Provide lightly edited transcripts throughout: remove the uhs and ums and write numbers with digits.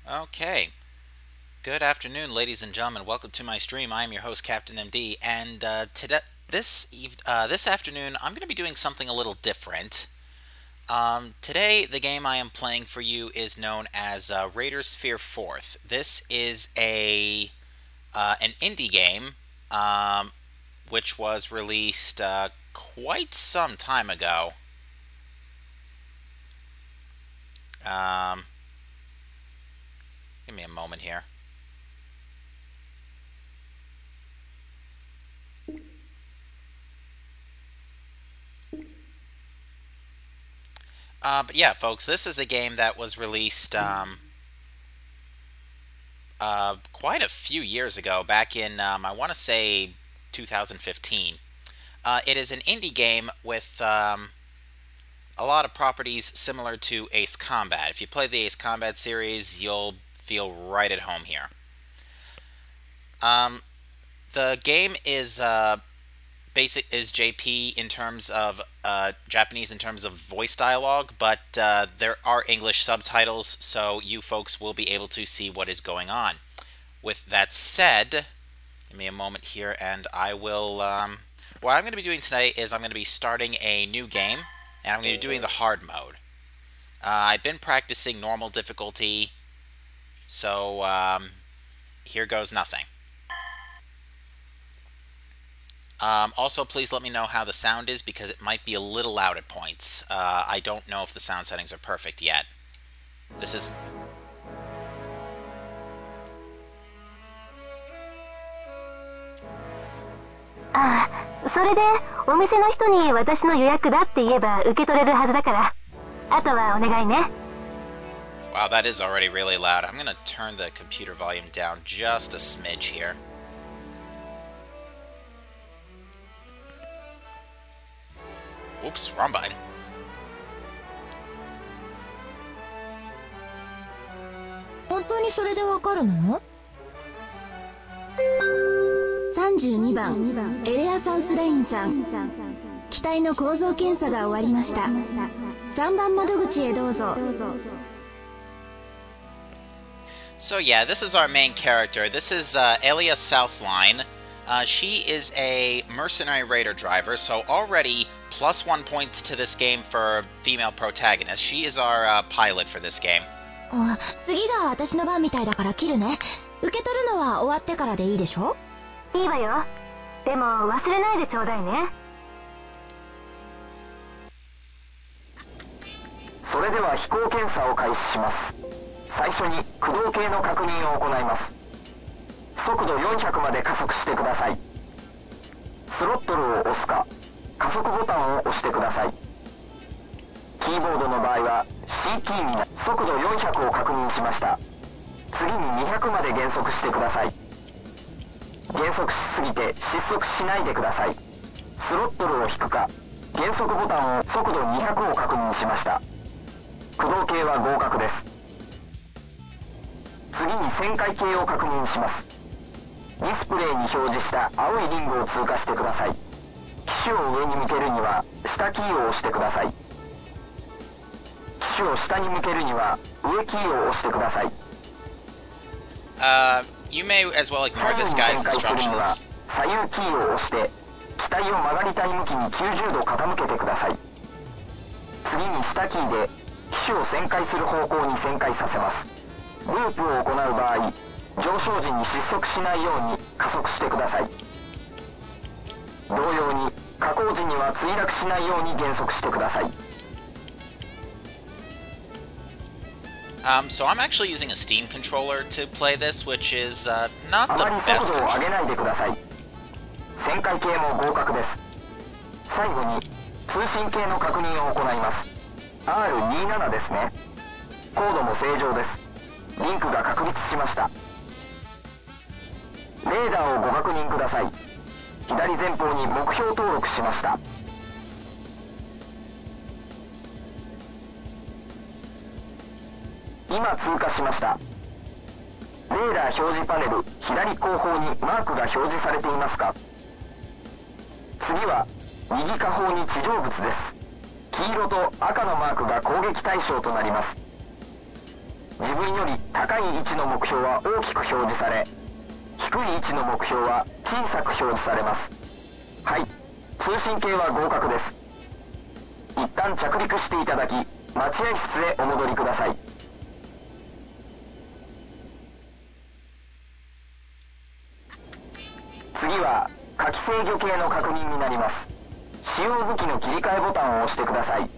Okay. Good afternoon, ladies and gentlemen. Welcome to my stream. I am your host, Captain MD, and today, this afternoon, I'm going to be doing something a little different. Today, the game I am playing for you is known as Raiders Fear Fourth. This is an indie game, which was released quite some time ago. Give me a moment here. But yeah, folks, this is a game that was released quite a few years ago, back in, I want to say, 2015. It is an indie game with a lot of properties similar to Ace Combat. If you play the Ace Combat series, you'll feel right at home here. The game is is JP in terms of Japanese in terms of voice dialogue, but there are English subtitles, so you folks will be able to see what is going on. With that said, give me a moment here, and I will. What I'm going to be doing today is I'm going to be starting a new game, and I'm going to be doing the hard mode. I've been practicing normal difficulty, so here goes nothing. Also, please let me know how the sound is, because it might be a little loud at points. I don't know if the sound settings are perfect yet. This is...ああ、それでお店の人に私の予約だって言えば受け取れるはずだから、あとはお願いね。Wow, that is already really loud. I'm gonna turn the computer volume down just a smidge here. Oops, wrong button. 本当にそれでわかるの？32番エレアサウスラインさん、機体の構造検査が終わりました。3番窓口へどうぞ。 So yeah, this is our main character. This is Elia Southline. She is a mercenary raider driver, so already +1 points to this game for female protagonist. She is our pilot for this game. あ、次が私の番みたいだから切るね。受け取るのは終わってからでいいでしょ？いいわよ。でも忘れないでちょうだいね。それでは飛行検査を開始します。最初に駆動系の確認を行います。速度400まで加速してください。スロットルを押すか加速ボタンを押してください。キーボードの場合は C キーに速度400を確認しました。次に200まで減速してください。減速しすぎて失速しないでください。スロットルを引くか減速ボタンを速度200を確認しました。駆動系は合格です。次に旋回系を確認します。ディスプレイに表示した青いリングを通過してください。機種を上に向けるには下キーを押してください。機種を下に向けるには上キーを押してください。You may as well ignore this guy's instructions. 左右キーを押して機体を曲がりたい向きに90度傾けてください。次に下キーで機種を旋回する方向に旋回させます。ループを行う場合、上昇時に失速しないように加速してください。同様に下降時には墜落しないように減速してください。So I'm actually using a Steam controller to play this, which is not あ the まり best 速度を上げ controller. ないでください。旋回系も合格です。最後に通信系の確認を行います。 R27 ですね。コードも正常です。リンクが確立しました。レーダーをご確認ください。左前方に目標登録しました。今通過しました。レーダー表示パネル左後方にマークが表示されていますか？次は右下方に地上物です。黄色と赤のマークが攻撃対象となります。自分より高い位置の目標は大きく表示され、低い位置の目標は小さく表示されます。はい、通信系は合格です。一旦着陸していただき、待合室へお戻りください。次は火器制御系の確認になります。使用武器の切り替えボタンを押してください。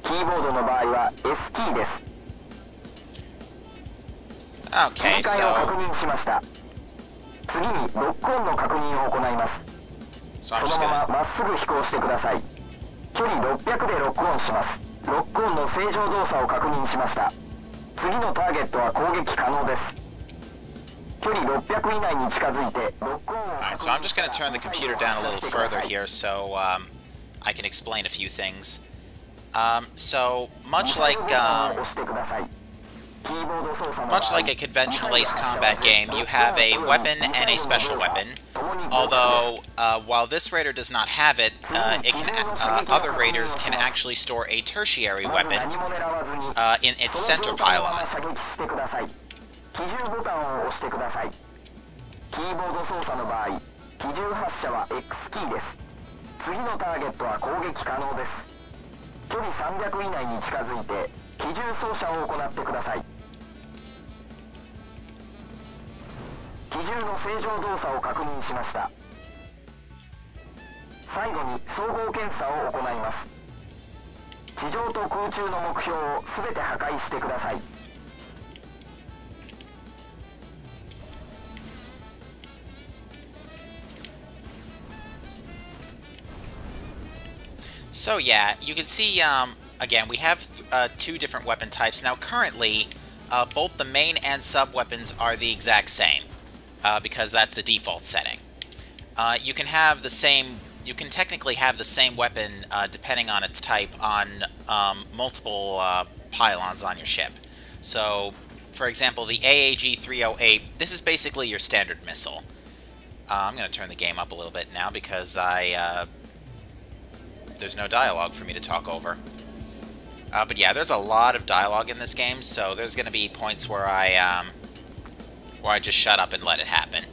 キーボードの場合は S キーです。切り替えを確認しました。次にロックオンの確認を行います。そのまままっすぐ飛行してください。距離600でロックオンします。ロックオンの正常動作を確認しました。次のターゲットは攻撃可能です。距離600以内に近づいてロックオンを。Alright, so I'm just going to turn the computer down a little further here so I can explain a few things. So much like a conventional Ace Combat game, you have a weapon and a special weapon. Although, while this raider does not have it, other raiders can actually store a tertiary weapon in its center pylon. 機銃ボタンを押してください。キーボード操作の場合、機銃発射は X キーです。次のターゲットは攻撃可能です。距離300以内に近づいて機銃掃射を行ってください。機銃の正常動作を確認しました。最後に総合検査を行います。地上と空中の目標を全て破壊してください。So yeah, you can see, again, we have two different weapon types. Now currently, both the main and sub-weapons are the exact same, because that's the default setting. You can technically have the same weapon, depending on its type, on multiple pylons on your ship. So, for example, the AAG-308, this is basically your standard missile. I'm going to turn the game up a little bit now because there's no dialogue for me to talk over. But yeah, there's a lot of dialogue in this game, so there's going to be points where I just shut up and let it happen.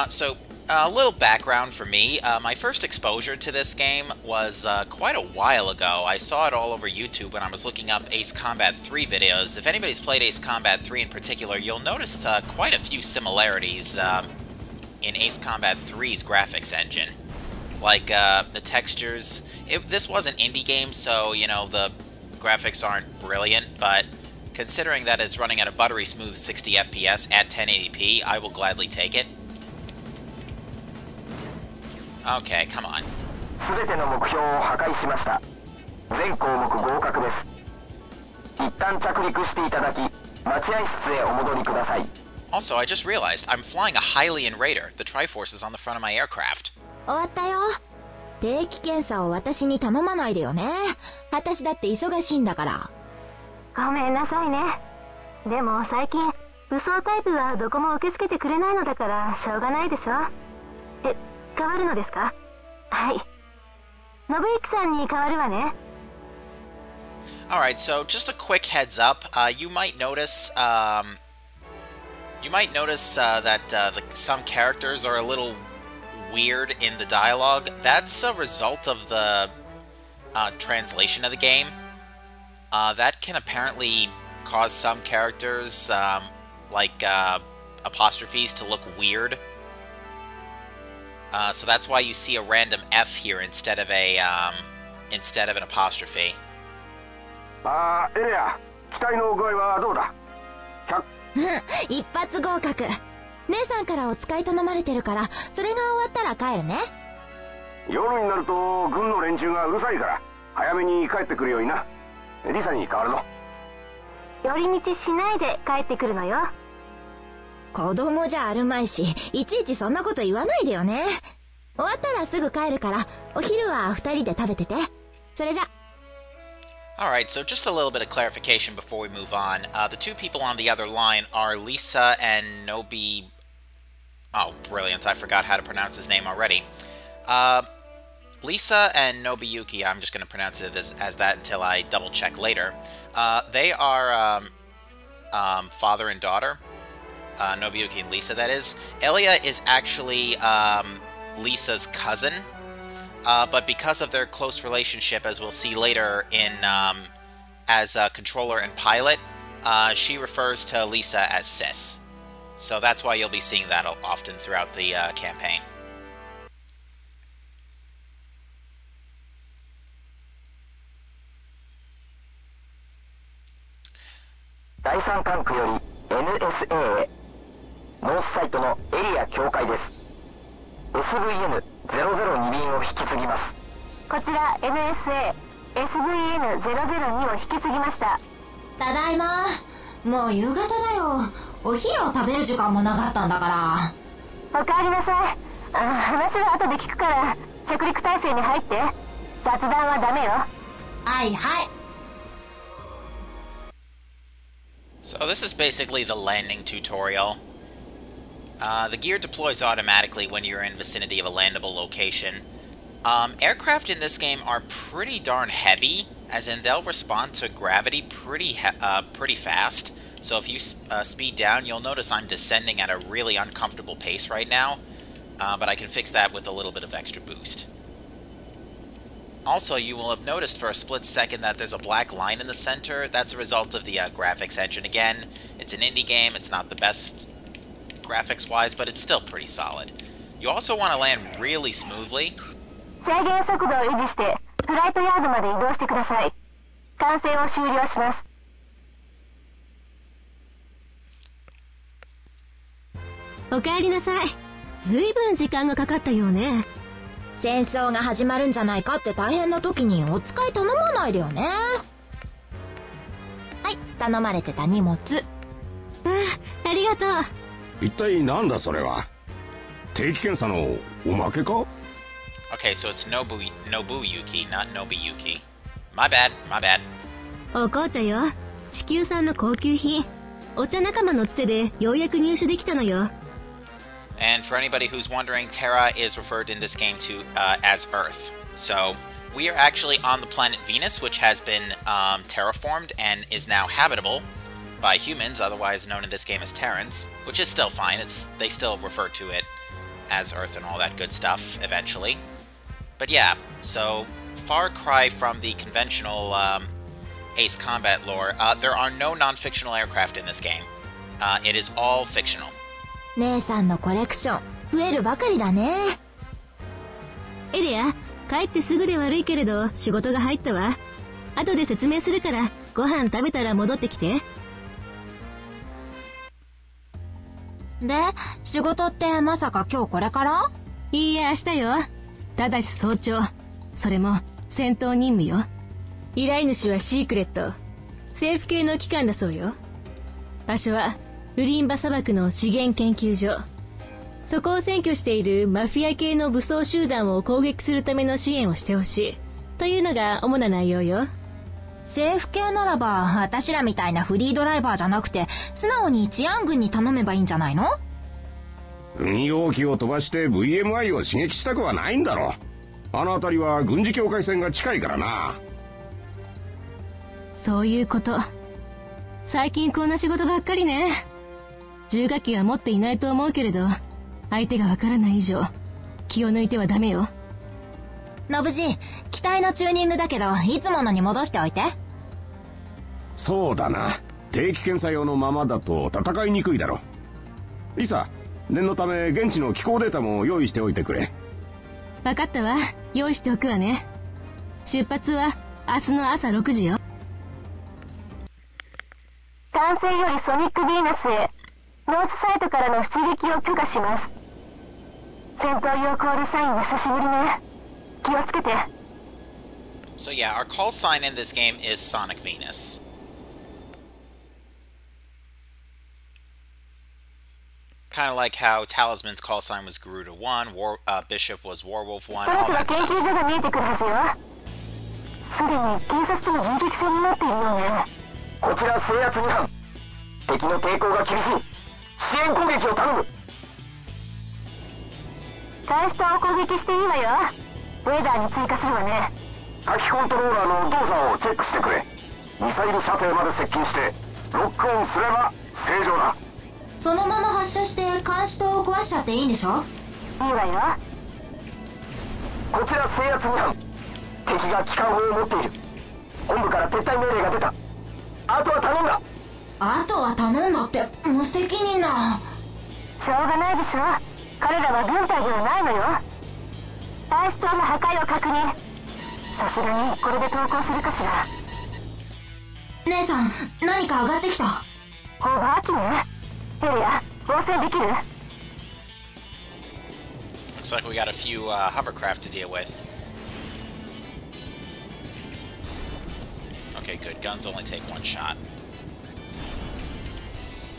So, a little background for me. My first exposure to this game was quite a while ago. I saw it all over YouTube when I was looking up Ace Combat 3 videos. If anybody's played Ace Combat 3 in particular, you'll notice quite a few similarities in Ace Combat 3's graphics engine. Like, the textures. This was an indie game, so, you know, the graphics aren't brilliant, but considering that it's running at a buttery smooth 60 FPS at 1080p, I will gladly take it. Okay, come on. 全ての目標を破壊しました。全項目合格です。一旦着陸していただき、待合室へお戻りください。Also, I just realized I'm flying a Hylian Raider. The Triforce is on the front of my aircraft. 終わったよ。定期検査を私に頼まないでよね。私だって忙しいんだから。ごめんなさいね。でも最近武装タイプはどこも受け付けてくれないのだからしょうがないでしょ。変わるのですか？はい。信之さんに変わるわね。Alright, so just a quick heads up. You might notice that some characters are a little weird in the dialogue. That's a result of the translation of the game. That can apparently cause some characters, like apostrophes, to look weird. So that's why you see a random F here instead of an apostrophe. エレア、機体の具合はどうだ？一発合格。姉さんからお使い頼まれてるから、それが終わったら帰るね。夜になると軍の連中がうるさいから、早めに帰ってくるようにな。リサに変わるぞ。寄り道しないで帰ってくるのよ。子供じゃあるまいし、いちいちそんなこと言わないでよね。終わったらすぐ帰るから、お昼は二人で食べてて。それじゃ。Alright, so just a little bit of clarification before we move on. The two people on the other line are Lisa and Nobi... Oh, brilliant. I forgot how to pronounce his name already. Lisa and Nobuyuki, I'm just going to pronounce it as that until I double check later. They are father and daughter. Nobuyuki and Lisa, that is. Elia is actually Lisa's cousin, but because of their close relationship, as we'll see later in as a controller and pilot, she refers to Lisa as sis. So that's why you'll be seeing that often throughout the campaign.第3管区より NSA へノースサイトのエリア境界です。 SVN002 便を引き継ぎます。こちら NSA SVN002 を引き継ぎました。ただいま。もう夕方だよ。お昼を食べる時間もなかったんだから。おかえりなさい。話は後で聞くから着陸態勢に入って。雑談はダメよ。はいはい。So this is basically the landing tutorial. The gear deploys automatically when you're in vicinity of a landable location. Aircraft in this game are pretty darn heavy, as in they'll respond to gravity pretty fast. So if you speed down, you'll notice I'm descending at a really uncomfortable pace right now, but I can fix that with a little bit of extra boost. Also, you will have noticed for a split second that there's a black line in the center. That's a result of the graphics engine again. It's an indie game, it's not the best graphics-wise, but it's still pretty solid. You also want to land really smoothly. 制限速度を維持してフライトヤードまで移動してください。管制を終了します。おかえりなさい。ずいぶん時間がかかったようね。戦争が始まるんじゃないかって大変な時にお使い頼まないでよね。はい、頼まれてた荷物。ありがとう。一体なんだそれは。定期検査のおまけか？ Okay, so it's Nobuyuki, not Nobuyuki. My bad, my bad. お紅茶よ。地球産の高級品。お茶仲間のつてでようやく入手できたのよ。And for anybody who's wondering, Terra is referred in this game to as Earth. So we are actually on the planet Venus, which has been terraformed and is now habitable by humans, otherwise known in this game as Terrans, which is still fine. They still refer to it as Earth and all that good stuff eventually. But yeah, so far cry from the conventional Ace Combat lore. There are no non-fictional aircraft in this game. It is all fictional. 姉さんのコレクション増えるばかりだね。エリア、帰ってすぐで悪いけれど仕事が入ったわ。後で説明するからご飯食べたら戻ってきて。で、仕事ってまさか今日これから？いいえ、明日よ。ただし早朝。それも戦闘任務よ。依頼主はシークレット。政府系の機関だそうよ。場所はウリンバ砂漠の資源研究所。そこを占拠しているマフィア系の武装集団を攻撃するための支援をしてほしい。というのが主な内容よ。政府系ならば、私らみたいなフリードライバーじゃなくて、素直に治安軍に頼めばいいんじゃないの？軍用機を飛ばして VMI を刺激したくはないんだろう。あの辺りは軍事境界線が近いからな。そういうこと。最近こんな仕事ばっかりね。重火器は持っていないと思うけれど、相手がわからない以上、気を抜いてはダメよ。ノブジ、機体のチューニングだけど、いつものに戻しておいて。そうだな。定期検査用のままだと戦いにくいだろう。リサ、念のため現地の気候データも用意しておいてくれ。わかったわ。用意しておくわね。出発は明日の朝6時よ。管制よりソニックヴィーナスへ。ノースサイトからの出撃を許可します。戦闘用コールサイン久しぶりね。気をつけて。So yeah, our call sign in this game is Sonic Venus. Kind of like how Talisman's call sign was Garuda 1, Bishop was Warwolf 1, all that stuff. 研究所が見えてくるはずよ。すでに警察との銃撃戦になっているよね。こちら制圧2班。敵の抵抗が厳しい。支援攻撃を頼む。大下を攻撃していいわよ。ウェーダーに追加するわね。火器コントローラーの動作をチェックしてくれ。ミサイル射程まで接近してロックオンすれば正常だ。そのまま発射して監視塔を壊しちゃっていいんでしょ？いいわよ。こちら制圧2班、敵が機関砲を持っている。本部から撤退命令が出た。あとは頼んだ。あとは頼んだって無責任な。しょうがないでしょ。彼らは軍隊ではないのよ。大使塔の破壊を確認。さすがにこれで投降するかしら。姉さん、何か上がってきた。オーバー機ね。エリア、防戦できる？ Looks like we got a few hovercraft to deal with. Okay, good. Guns only take one shot.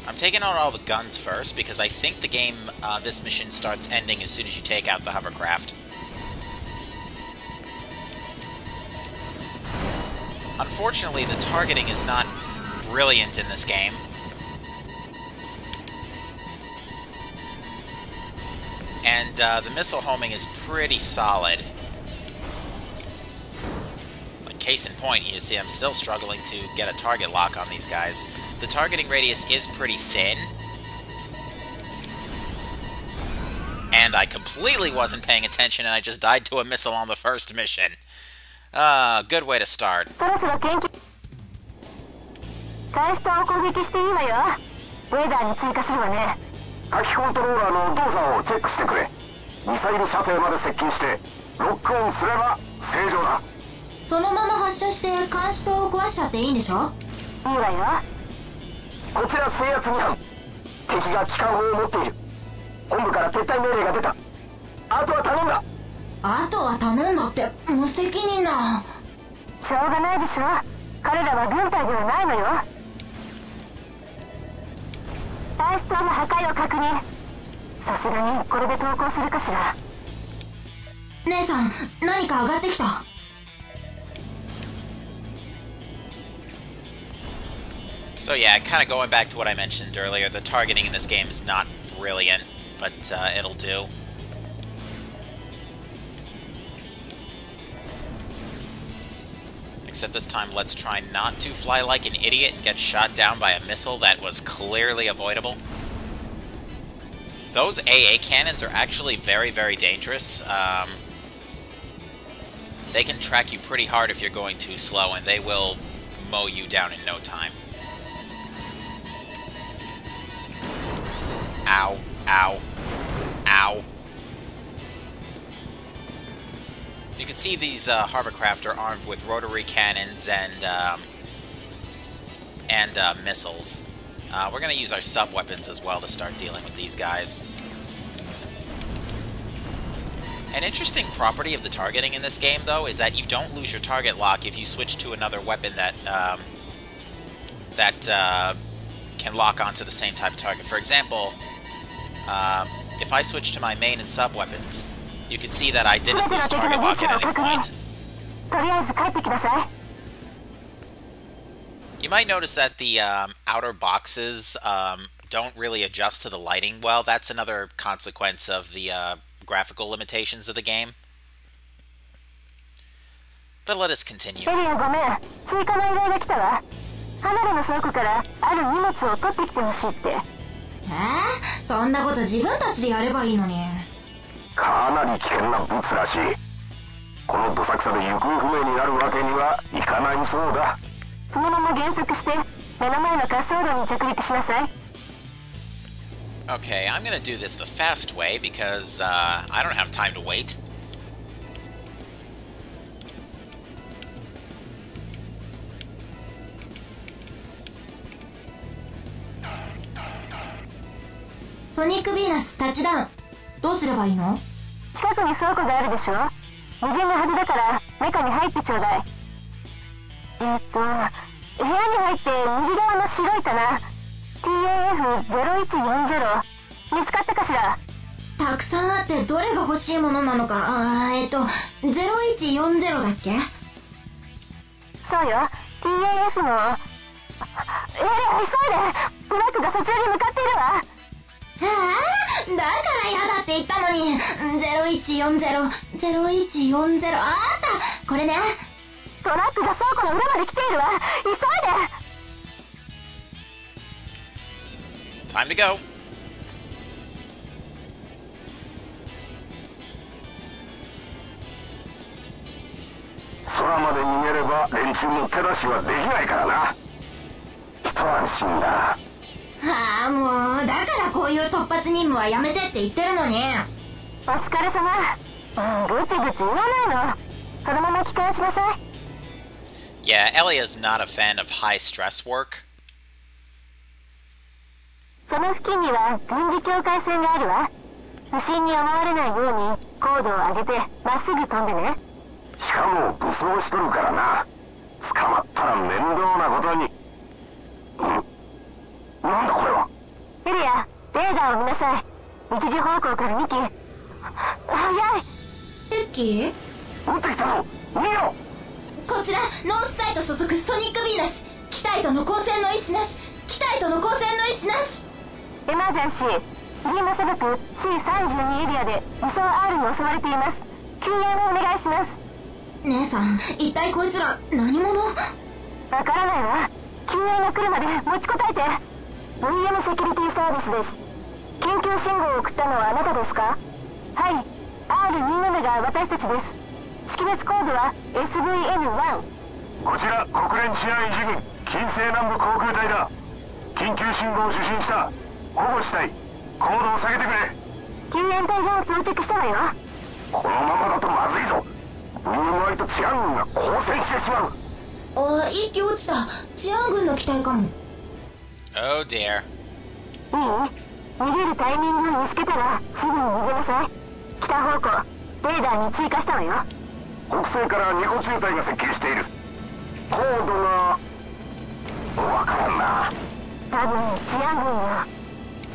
I'm taking out all the guns first because I think the game, this mission starts ending as soon as you take out the hovercraft. Unfortunately, the targeting is not brilliant in this game. And the missile homing is pretty solid. Like, case in point, you see I'm still struggling to get a target lock on these guys. The targeting radius is pretty thin. And I completely wasn't paying attention and I just died to a missile on the first mission. Good way to start. そろそろ研究。監視塔を攻撃していいわよ。ウェーダーに追加するわね。火器コントローラーの動作をチェックしてくれ。ミサイル射程まで接近してロックオンすれば正常だ。そのまま発射して監視塔を壊しちゃっていいんでしょ？いいわよ。こちら制圧2班、敵が機関砲を持っている。本部から撤退命令が出た。あとは頼んだ。あとは頼んだって無責任な。しょうがないでしょ。彼らは軍隊ではないのよ。大使塔の破壊を確認。さすがにこれで投降するかしら。姉さん、何か上がってきた。So yeah, kind of going back to what I mentioned earlier, the targeting in this game is not brilliant, but it'll do. Except this time, let's try not to fly like an idiot and get shot down by a missile that was clearly avoidable. Those AA cannons are actually very, very dangerous. They can track you pretty hard if you're going too slow, and they will mow you down in no time. Ow, ow, ow. You can see these hovercraft are armed with rotary cannons and missiles. We're going to use our sub-weapons as well to start dealing with these guys. An interesting property of the targeting in this game, though, is that you don't lose your target lock if you switch to another weapon that can lock onto the same type of target. For example, if I switch to my main and sub-weapons, you can see that I didn't lose target lock at any point. You might notice that the outer boxes don't really adjust to the lighting well. That's another consequence of the graphical limitations of the game. But let us continue. そんなこと自分たちでやればいいのに。かなり危険なブツらしい。このどさくさで行方不明になるわけにはいかないそうだ。そのまま減速して目の前の滑走路に着陸しなさい。Okay, I'm gonna do this the fast way because I don't have time to wait. Sonic Venus タッチダウン。どうすればいいの？近くに倉庫があるでしょ。無人のはずだからメカに入ってちょうだい。部屋に入って右側の白い棚 TAF0140 見つかったかしら。たくさんあってどれが欲しいものなのか。0140だっけ？そうよ、 TAF の。急いで、ブラックがそちらに向かっているわ。だから嫌だって言ったのに。0140、0140、あったこれね。トラックが倉庫の裏まで来ているわ。急いで。 Time to go. 空まで逃げれば連中の手出しはできないからな。一安心だ。はあ、もうだからこういう突発任務はやめてって言ってるのに。お疲れ様。ぐちぐち言わないの。そのまま帰還しなさい。Yeah, Elia's not a fan of high stress work. その付近には軍事境界線があるわ。不審に思われないように高度を上げてまっすぐ飛んでね。しかも武装しとるからな。捕まったら面倒なことに。なんだこれは。エリア、レーダーを見なさい。一時方向から2機。早い。エッキー、撃ってきたぞ。逃げろ。こちらノースサイト所属ソニック・ヴィーナス。機体との交戦の意思なし。機体との交戦の意思なし。エマージャンシー、リンマ砂漠 C32 エリアで武装 R に襲われています。救援をお願いします。姉さん、一体こいつら何者？わからないわ。救援が来るまで持ちこたえて。VM セキュリティサービスです。緊急信号を送ったのはあなたですか？はい、 R27 が私たちです。識別コードは SVN1。こちら国連治安維持軍近西南部航空隊だ。緊急信号を受信した。保護したい。高度を下げてくれ。救援隊が到着したわよ。このままだとまずいぞ。ブルーワイト治安軍が交戦してしまう。あ、一機落ちた。治安軍の機体かも。Oh dear. いい？逃げるタイミングを見つけたらすぐに逃げなさい。北方向、レーダーに追加したわよ。北西から2個中隊が接近している。高度がわからんな。多分治安軍よ。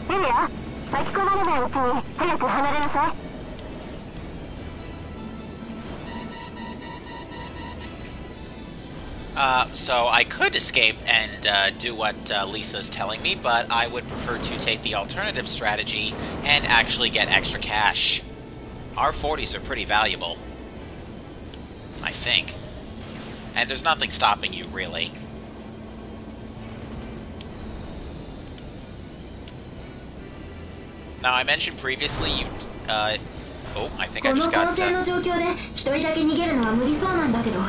エリア、巻き込まれないうちに早く離れなさい。So I could escape and do what Lisa's telling me, but I would prefer to take the alternative strategy and actually get extra cash. R40s are pretty valuable, I think. And there's nothing stopping you, really. Now, I mentioned previously oh, I think I just got... この混戦の状況で一人だけ逃げるのは無理そうなんだけど。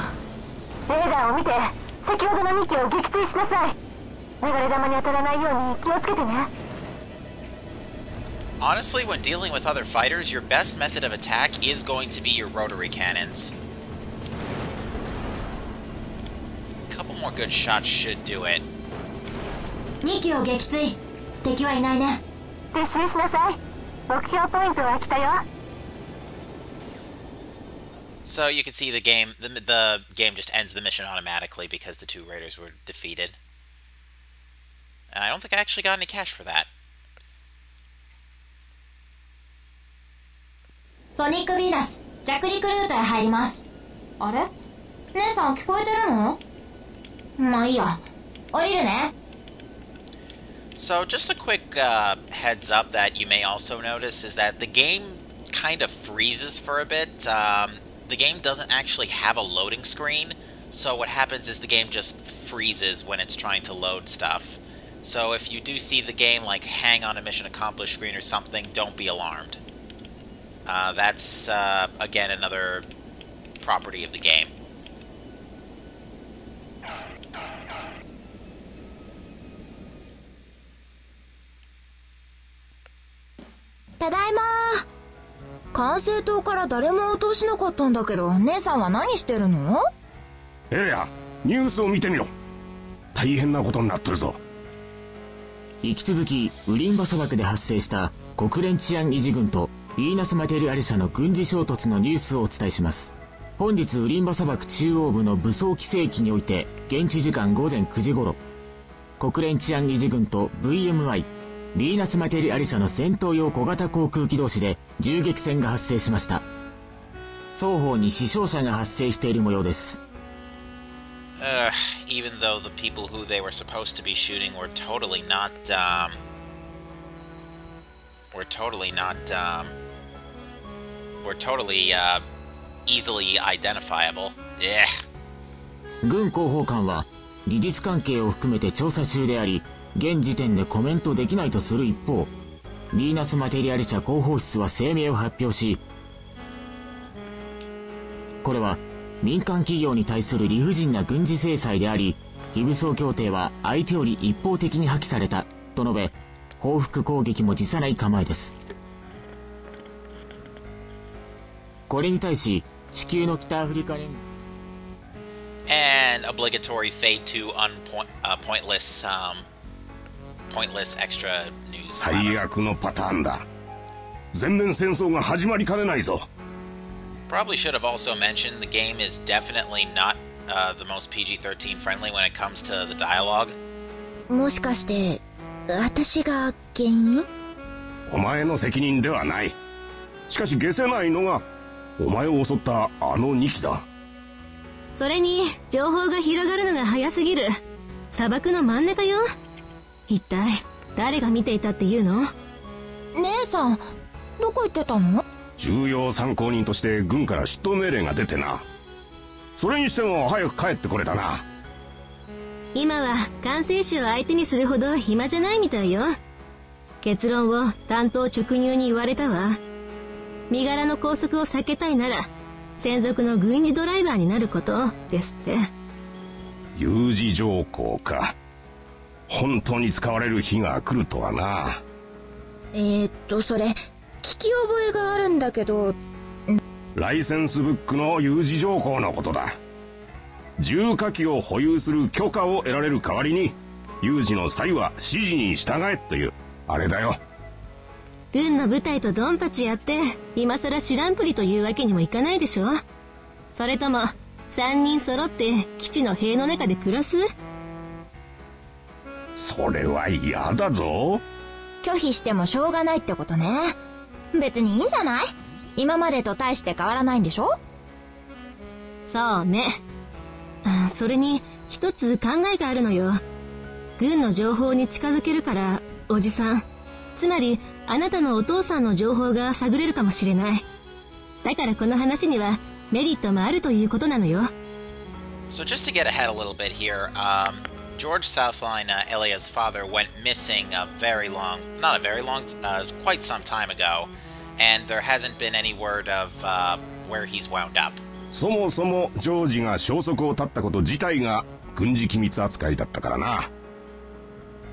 レーダーを見て、先ほどの2機を撃墜しなさい。流れ弾に当たらないように気をつけてね。Honestly, when dealing with other fighters, your best method of attack is going to be your rotary cannons. A couple more good shots should do it. 2機を撃墜。敵はいないね。撤収しなさい。目標ポイントは来たよ。So you can see the game just ends the mission automatically because the two raiders were defeated. And I don't think I actually got any cash for that. ソニック・ヴィーナス、着陸ルートへ入ります。あれ？姉さん聞こえてるの？まあいいや。降りるね。So just a quick heads up that you may also notice is that the game kind of freezes for a bit. The game doesn't actually have a loading screen, so what happens is the game just freezes when it's trying to load stuff. So if you do see the game like hang on a mission accomplished screen or something, don't be alarmed. That's again another property of the game. ただいま。管制塔から誰も落としなかったんだけど、姉さんは何してるの？エレア、ニュースを見てみろ。大変なことになってるぞ。引き続きウリンバ砂漠で発生した国連治安維持軍とヴィーナスマテリアル社の軍事衝突のニュースをお伝えします。本日ウリンバ砂漠中央部の武装規制域において現地時間午前9時頃、国連治安維持軍と VMI ヴィーナスマテリアル社の戦闘用小型航空機同士で銃撃戦が発生しました。双方に死傷者が発生している模様です。Even though the people who they were supposed to be shooting were totally not We're totally not, we're totally, easily identifiable. Yeah. 軍広報官は事実関係を含めて調査中であり、現時点でコメントできないとする一方、ヴィーナスマテリアル社広報室は声明を発表し、これは民間企業に対する理不尽な軍事制裁であり、非武装協定は相手より一方的に破棄されたと述べ、報復攻撃も辞さない構えです。これに対し地球の北アフリカ連 And obligatory fade to pointless extra news. 最悪のパターンだ。全面戦争が始まりかねないぞ。Probably should have also mentioned the game is definitely not the most PG-13 friendly when it comes to the dialogue. もしかして私が原因？お前の責任ではない。しかし消せないのがお前を襲ったあの2機だ。それに情報が広がるのが早すぎる。砂漠の真ん中よ。一体誰が見ていたっていうの？姉さんどこ行ってたの？重要参考人として軍から出頭命令が出てな。それにしても早く帰ってこれたな。今は管制士を相手にするほど暇じゃないみたいよ。結論を単刀直入に言われたわ。身柄の拘束を避けたいなら専属の軍事ドライバーになることですって。有事条項か。本当に使われる日が来るとはな。それ聞き覚えがあるんだけど。ライセンスブックの有事条項のことだ。重火器を保有する許可を得られる代わりに有事の際は指示に従えというあれだよ。軍の部隊とドンパチやって今さら知らんぷりというわけにもいかないでしょ。それとも3人揃って基地の塀の中で暮らす？それは嫌だぞ。拒否してもしょうがないってことね。別にいいんじゃない？今までと大して変わらないんでしょ？そうね。それに一つ考えがあるのよ。軍の情報に近づけるからおじさん、つまりあなたのお父さんの情報が探れるかもしれない。だからこの話にはメリットもあるということなのよ。So just to get ahead a little bit here, George Southline, Elia's father, went missing quite some time ago, and there hasn't been any word of where he's wound up. そもそもジョージが消息を絶ったこと自体が軍事機密扱いだったからな。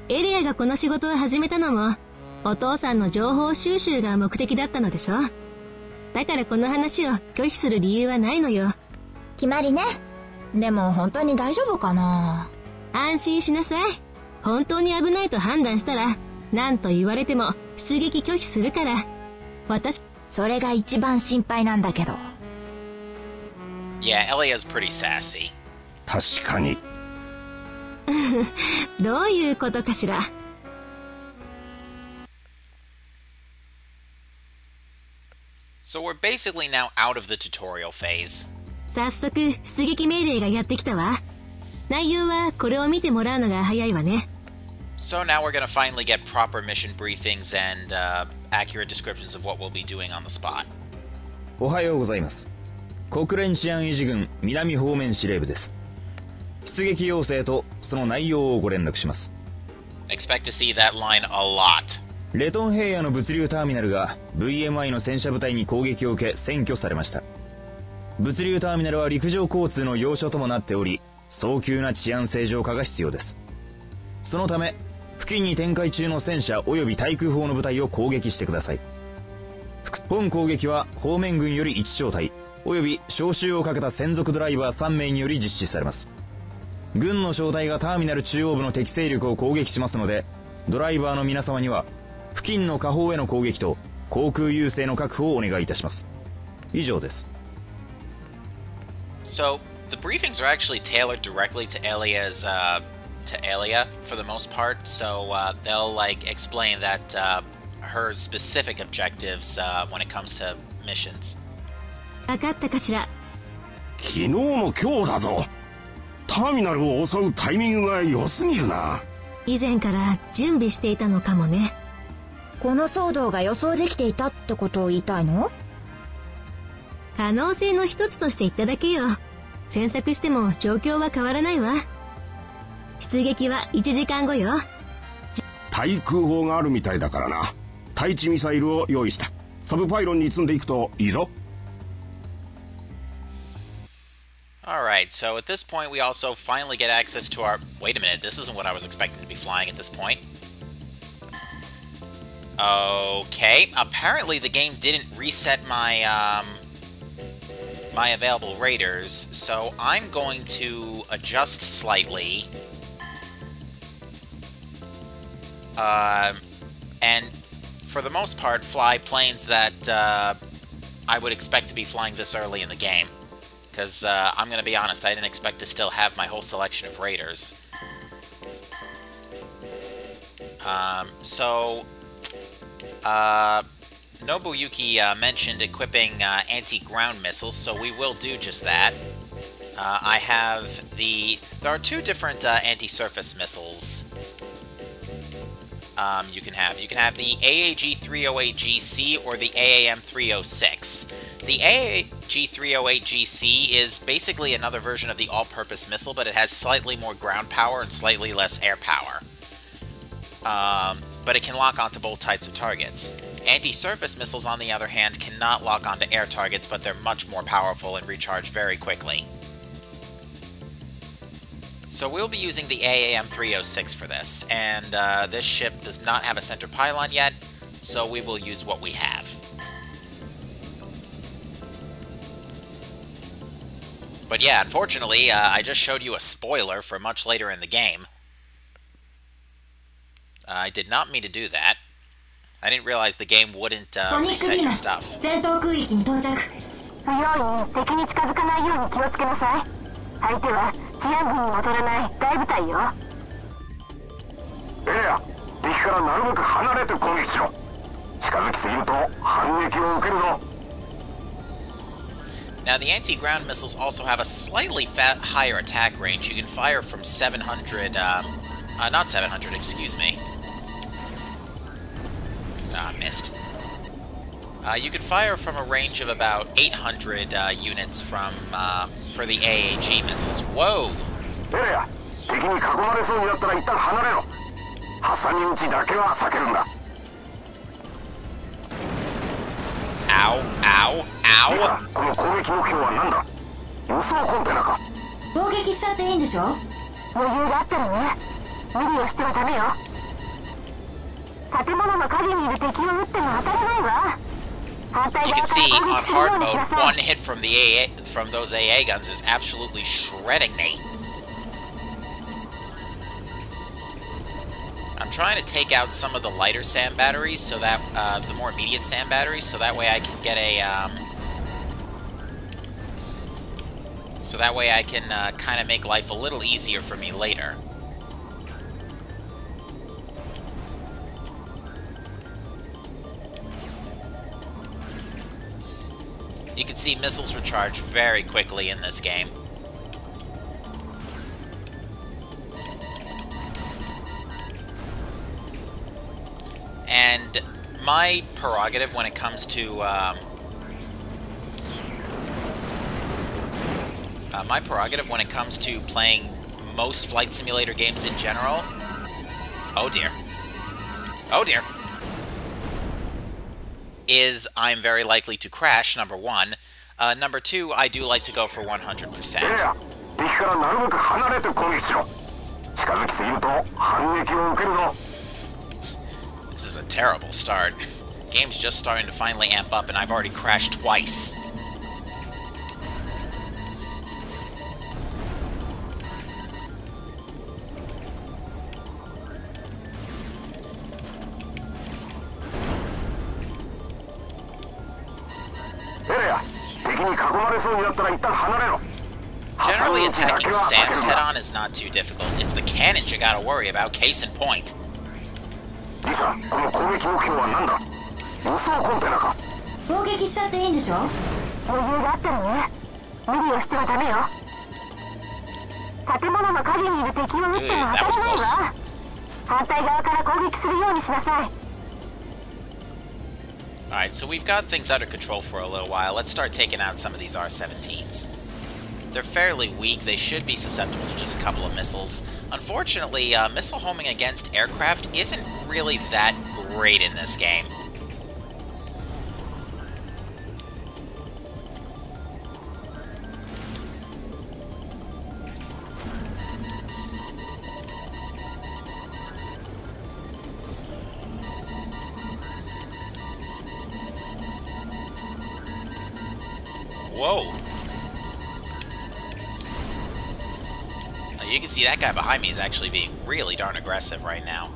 エリアがこの仕事を始めたのもお父さんの情報収集が目的だったのでしょ。だからこの話を拒否する理由はないのよ。決まりね。でも本当に大丈夫かな？安心しなさい。本当に危ないと判断したら何と言われても出撃拒否するから。それが一番心配なんだけど。Yeah, Elia's pretty sassy. 確かに。どういうことかしら。So we're basically now out of the tutorial phase. 早速出撃命令がやってきたわ。内容はこれを見てもらうのが早いわね。So now we're gonna finally get proper mission briefings and accurate descriptions of what we'll be doing on the spot. おはようございます。国連治安維持軍南方面司令部です。出撃要請とその内容をご連絡します。Expect to see that line a lot. レトン平野の物流ターミナルが VMI の戦車部隊に攻撃を受け占拠されました。物流ターミナルは陸上交通の要所ともなっており、早急な治安正常化が必要です。そのため付近に展開中の戦車及び対空砲の部隊を攻撃してください。本攻撃は方面軍より1小隊及び招集をかけた専属ドライバー3名により実施されます。軍の小隊がターミナル中央部の敵勢力を攻撃しますので、ドライバーの皆様には付近の下方への攻撃と航空優勢の確保をお願いいたします。以上です。So the briefings are actually tailored directly to Elia's to Elia for the most part. So they'll like explain that her specific objectives when it comes to missions. 分かったかしら。昨日の今日だぞ。ターミナルを襲うタイミングが良すぎるな。以前から準備していたのかもね。この騒動が予想できていたってことを言いたいの？可能性の一つとして言っただけよ。詮索しても状況は変わらないわ。出撃は1時間後よ。対空砲があるみたいだからな。対地ミサイルを用意した。サブパイロンに積んでいくといいぞ。Alright, so at this point we also finally get access to our... Wait a minute, this isn't what I was expecting to be flying at this point. Okay, apparently the game didn't reset my, my available raiders, so I'm going to adjust slightly. And for the most part, fly planes that I would expect to be flying this early in the game. Because I'm going to be honest, I didn't expect to still have my whole selection of raiders. Nobuyuki mentioned equipping anti-ground missiles, so we will do just that. I have the... There are two different anti-surface missiles you can have. You can have the AAG-308GC or the AAM-306. The AAG-308GC is basically another version of the all-purpose missile, but it has slightly more ground power and slightly less air power. But it can lock onto both types of targets. Anti-surface missiles, on the other hand, cannot lock onto air targets, but they're much more powerful and recharge very quickly. So we'll be using the AAM-306 for this, and this ship does not have a center pylon yet, so we will use what we have. But yeah, unfortunately, I just showed you a spoiler for much later in the game. I did not mean to do that. I didn't realize the game wouldn't reset your stuff. 不用に敵に近づかないように気をつけなさい。相手は治安軍に劣らない大部隊よ。エレア、敵からなるべく離れて攻撃しろ。近づきすぎると反撃を受けるぞ。Now, the anti-ground missiles also have a slightly higher attack range. You can fire from 700, not 700, excuse me. Missed. You could fire from a range of about 800 units from, for the AAG missiles. Whoa! Ow, ow, ow! 攻撃目標は何だ？輸送コンテナか。攻撃しちゃっていいんでしょ？余裕があったらね。無理をしてはダメよ。建物の陰にいる敵を撃っても当たらないわ。You can see on hard mode, one hit from the from those AA guns is absolutely shredding me. I'm trying to take out some of the lighter SAM batteries, so that the more immediate SAM batteries, so that way I can get a kind of make life a little easier for me later. You can see missiles recharge very quickly in this game. And my prerogative when it comes to playing most flight simulator games in general. Oh dear. Oh dear. Is I'm very likely to crash, number one. Number two, I do like to go for 100%. This is a terrible start. Game's just starting to finally amp up and I've already crashed twice. Generally attacking SAMs head-on is not too difficult. It's the cannons you gotta worry about, case in point. That was close. Alright, so we've got things under control for a little while. Let's start taking out some of these R-17s. They're fairly weak. They should be susceptible to just a couple of missiles. Unfortunately, missile homing against aircraft isn't really that great in this game. Whoa. You can see that guy behind me is actually being really darn aggressive right now.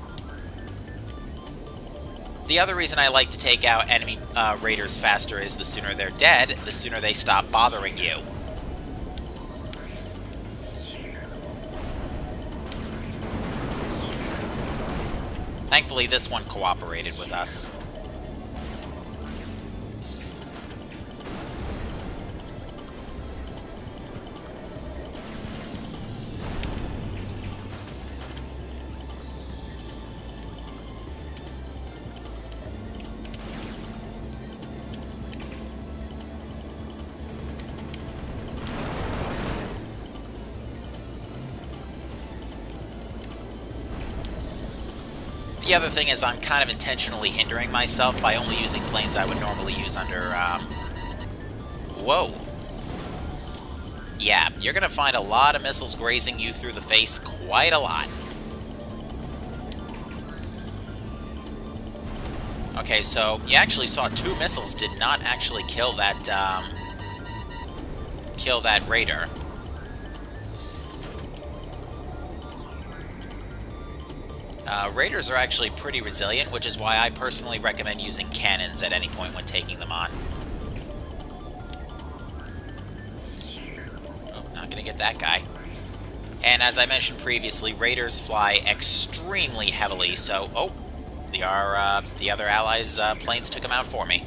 The other reason I like to take out enemy raiders faster is the sooner they're dead, the sooner they stop bothering you. Thankfully, this one cooperated with us. The other thing is I'm kind of intentionally hindering myself by only using planes I would normally use under, Whoa. Yeah, you're gonna find a lot of missiles grazing you through the face, quite a lot. Okay, so you actually saw 2 missiles did not actually kill that raider. Raiders are actually pretty resilient, which is why I personally recommend using cannons at any point when taking them on. Oh, not gonna get that guy. And as I mentioned previously, Raiders fly extremely heavily, so... Oh, the other allies' planes took them out for me.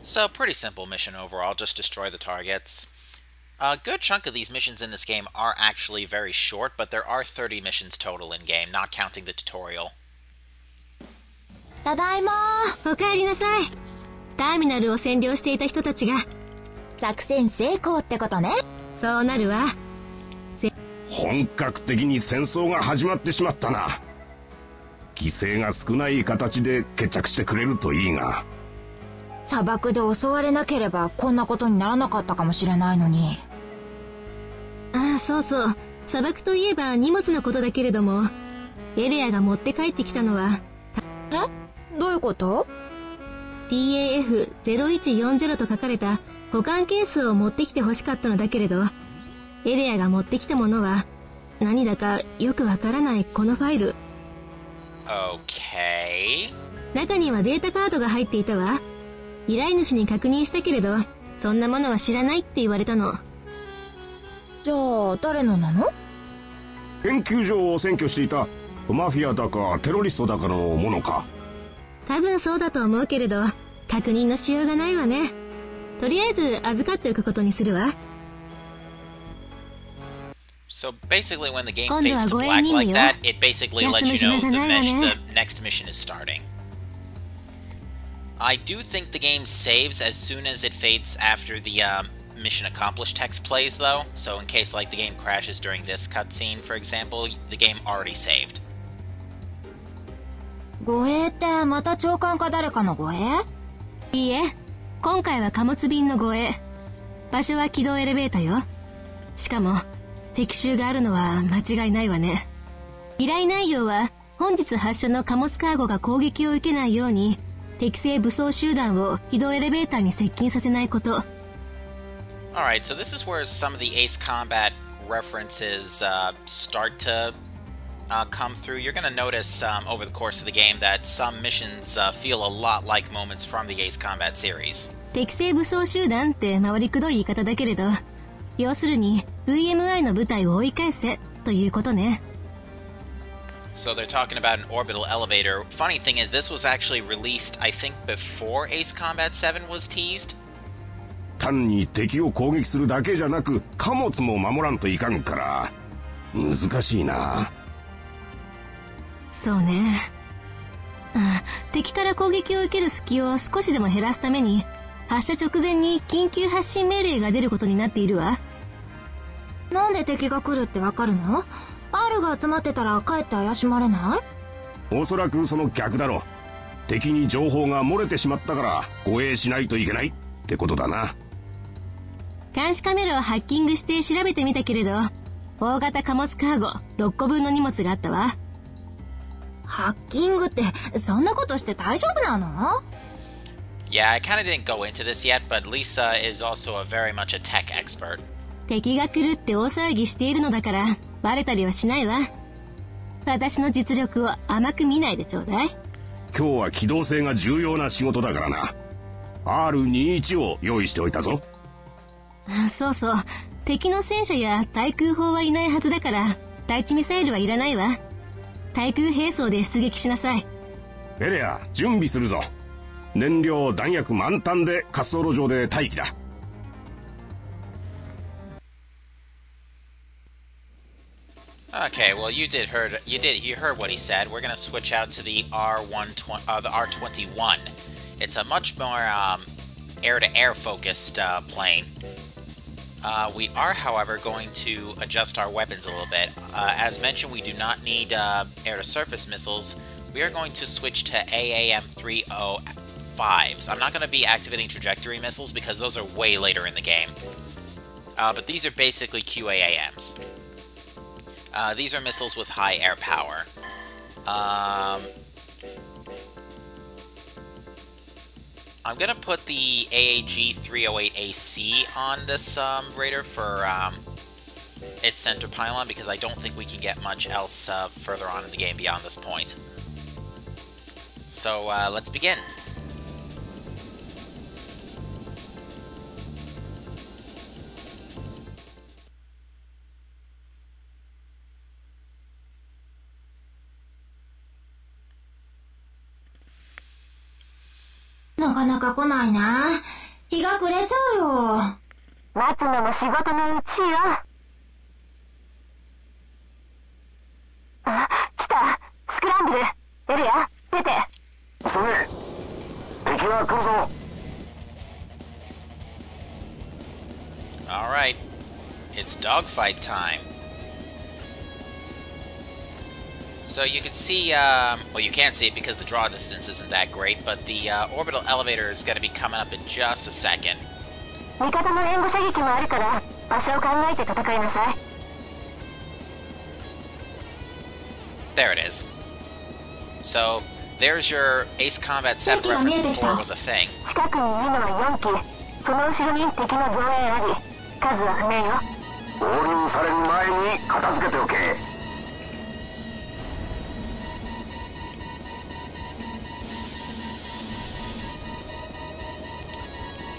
So, pretty simple mission overall, just destroy the targets. A good chunk of these missions in this game are actually very short, but there are 30 missions total in-game, not counting the tutorial. ただいまおかえりなさい。ターミナルを占領していた人たちが。作戦成功ってことね。そうなるわ。本格的に戦争が始まってしまったな。犠牲が少ない形で決着してくれるといいが。砂漠で襲われなければこんなことにならなかったかもしれないのに。ああ、そうそう。砂漠といえば荷物のことだけれども、エレアが持って帰ってきたのは。え？どういうこと？ TAF-0140 と書かれた保管ケースを持ってきて欲しかったのだけれど、エレアが持ってきたものは何だかよくわからないこのファイル。Okay. 中にはデータカードが入っていたわ。依頼主に確認したけれど、そんなものは知らないって言われたの。じゃあ誰のなの？研究所を占拠していたマフィアだかテロリストだかのものか。多分そうだと思うけれど、確認のしようがないわね。とりあえず預かっておくことにするわ。So basically when the game fades to black like that, it basically lets you know the next mission is starting. I do think the game saves as soon as it fades after the mission accomplished text plays though, so in case like the game crashes during this cutscene, for example, the game already saved. 護衛ってまた長官か誰かの護衛？いいえ、今回は貨物便の護衛。場所は軌道エレベータよ。しかも敵襲があるのは間違いないわね。依頼内容は本日発射の貨物カーゴが攻撃を受けないように敵性武装集団を軌道エレベーターに接近させないこと。Alright, so this is where some of the Ace Combat references start to come through. You're going to notice over the course of the game that some missions feel a lot like moments from the Ace Combat series. 敵性武装集団って回りくどい言い方だけれど、要するに VMI の部隊を追い返せということね。So they're talking about an orbital elevator. Funny thing is, this was actually released, I think, before Ace Combat 7 was teased. 単に敵を攻撃するだけじゃなく貨物も守らんといかんから難しいな。そうね。敵から攻撃を受ける隙を少しでも減らすために、発射直前に緊急発進命令が出ることになっているわ。なんで敵が来るってわかるの？ R が集まってたらかえって怪しまれない？おそらくその逆だろ。敵に情報が漏れてしまったから護衛しないといけないってことだな。監視カメラをハッキングして調べてみたけれど、大型貨物カーゴ6個分の荷物があったわ。ハッキングってそんなことして大丈夫なの？ Yeah, I kinda didn't go into this yet, but Lisa is also very much a tech expert. 敵が来るって大騒ぎしているのだから、バレたりはしないわ。私の実力を甘く見ないでちょうだい。今日は機動性が重要な仕事だからな。R21 を用意しておいたぞ。そうそう。敵の戦車や対空砲はいないはずだから、対地ミサイルはいらないわ。対空兵装で出撃しなさい。エレア、準備するぞ。燃料弾薬満タンで滑走路上で待機だ。Okay, well you heard what he said. We're gonna switch out to the the R21. It's a much more air-to-air focused plane. We are, however, going to adjust our weapons a little bit. As mentioned, we do not need air-to-surface missiles. We are going to switch to AAM-305s. I'm not going to be activating trajectory missiles because those are way later in the game. But these are basically QAAMs. These are missiles with high air power. I'm gonna put the AAG-308AC on this Raider for its center pylon because I don't think we can get much else further on in the game beyond this point. So let's begin. Naかなか来ないな。日が暮れちゃうよ。待つのも仕事のうちよ。あ、来た。スクランブル。エルヤ、出て。それ、敵が来るぞ。Alright, it's dogfight time. So you can see, well you can't see it because the draw distance isn't that great, but the orbital elevator is going to be coming up in just a second. 味方の援護射撃もあるから、場所を考えて戦いなさい。There it is. So, there's your Ace Combat 7 reference before it was a thing. 近くにいるのは4機。その後ろに敵の増援あり。数は不明よ。合流される前に片付けておけ。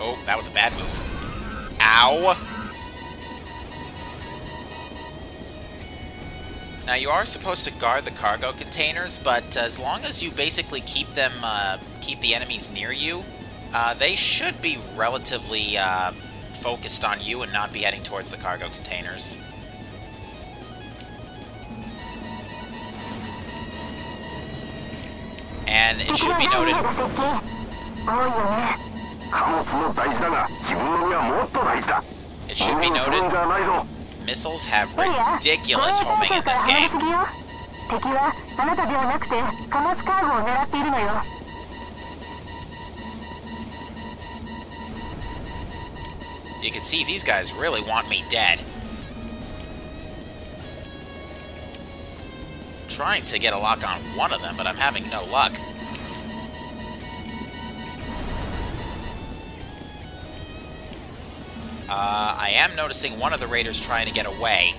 Oh, that was a bad move. Ow! Now you are supposed to guard the cargo containers, but as long as you basically keep them, keep the enemies near you, they should be relatively focused on you and not be heading towards the cargo containers. And it should be noted. It should be noted, missiles have ridiculous homing in this game. You can see these guys really want me dead. Trying to get a lock on one of them, but I'm having no luck. I am noticing one of the raiders trying to get away.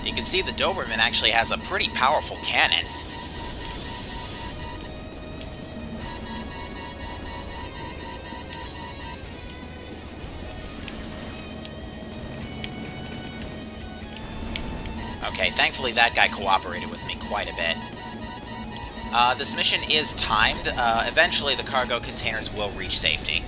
You You can see the Doberman actually has a pretty powerful cannon. Okay, thankfully that guy cooperated with me quite a bit. This mission is timed. Eventually the cargo containers will reach safety.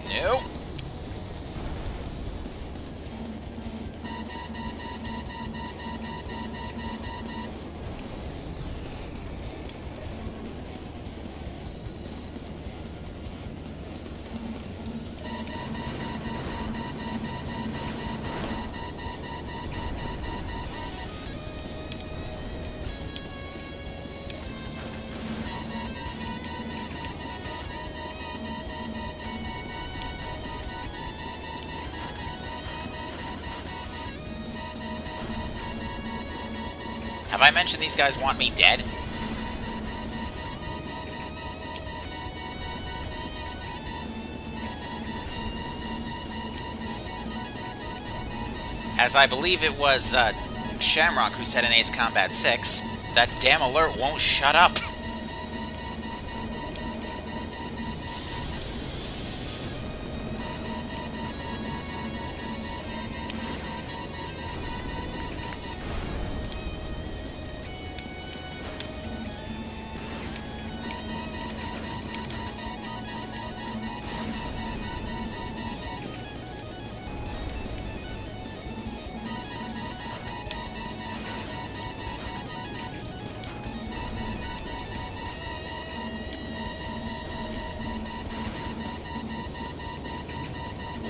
Nope. Have I mentioned these guys want me dead? As I believe it was Shamrock who said in Ace Combat 6, that damn alert won't shut up.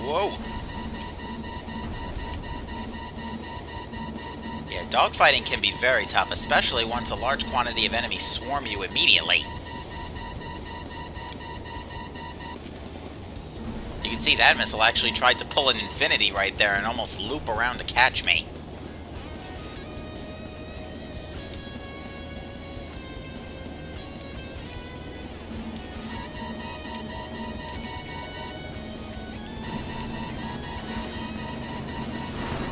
Whoa. Yeah, dogfighting can be very tough, especially once a large quantity of enemies swarm you immediately. You can see that missile actually tried to pull an infinity right there and almost loop around to catch me.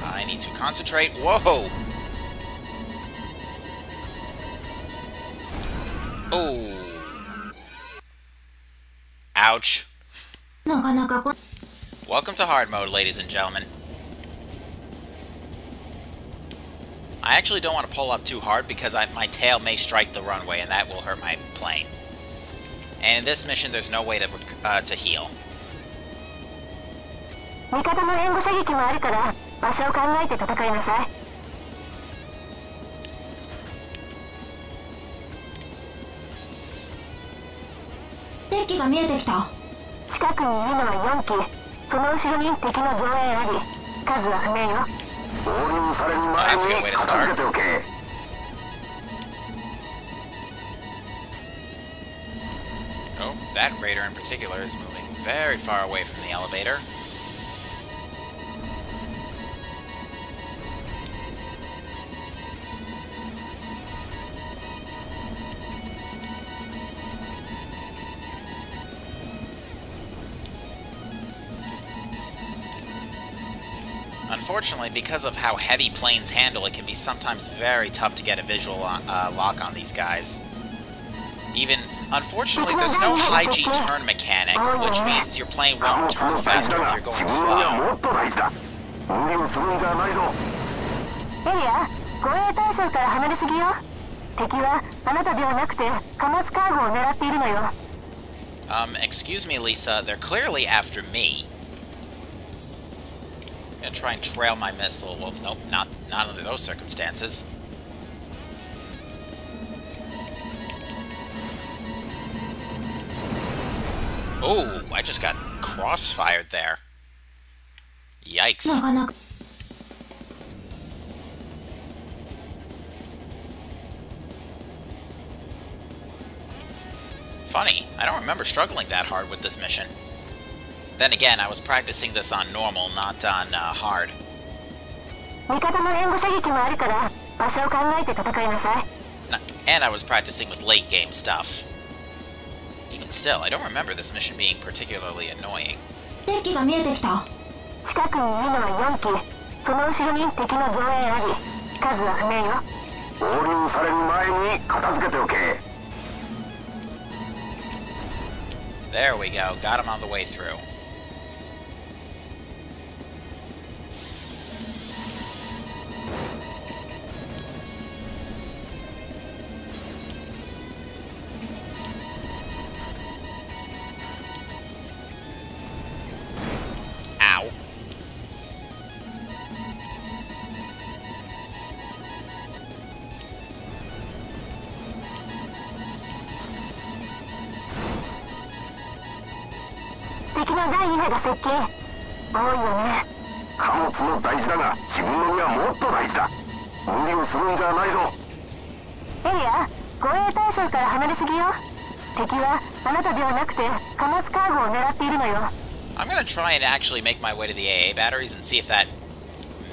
I need to concentrate. Whoa! Oh. Ouch. Welcome to hard mode, ladies and gentlemen. I actually don't want to pull up too hard because my tail may strike the runway and that will hurt my plane. And in this mission, there's no way to heal. 味方の援護射撃もあるから場所を考えて戦いなさい。敵機が見えてきた。近くにいるのは4機。その後ろに敵の増援あり。数は不明よ。合流される前 That's a good に way to 片 start. 付けておけ。Oh, that raider in particular is moving very far away from the elevator. Unfortunately, because of how heavy planes handle, it can be sometimes very tough to get a visual lock on these guys. Even, unfortunately, there's no high G turn mechanic, which means your plane won't turn faster if you're going slow. エリア、護衛対象から離れすぎよ。敵はあなたではなくて貨物カーゴを狙っているのよ。Excuse me, Lisa, they're clearly after me. I'm gonna try and trail my missile. Well, nope, not under those circumstances. Oh, I just got crossfired there. Yikes. Funny, I don't remember struggling that hard with this mission. Then again, I was practicing this on normal, not on hard. 味方の援護射撃もあるから場所を考えて戦いなさい。 And I was practicing with late game stuff. Even still, I don't remember this mission being particularly annoying. 敵機が見えてきた。近くにいるのは4機。その後ろに敵の増援あり。数は不明よ。合流される前に片付けておけ。There we go. Got him on the way through. Ow.敵の第2波が接近。多いよね。貨物も大事だが自分の身はもっと大事だ。無理をするんじゃないぞ。エリア、護衛対象から離れすぎよ。敵はあなたではなくて貨物カーゴを狙っているのよ。I'm gonna try and actually make my way to the AA batteries and see if that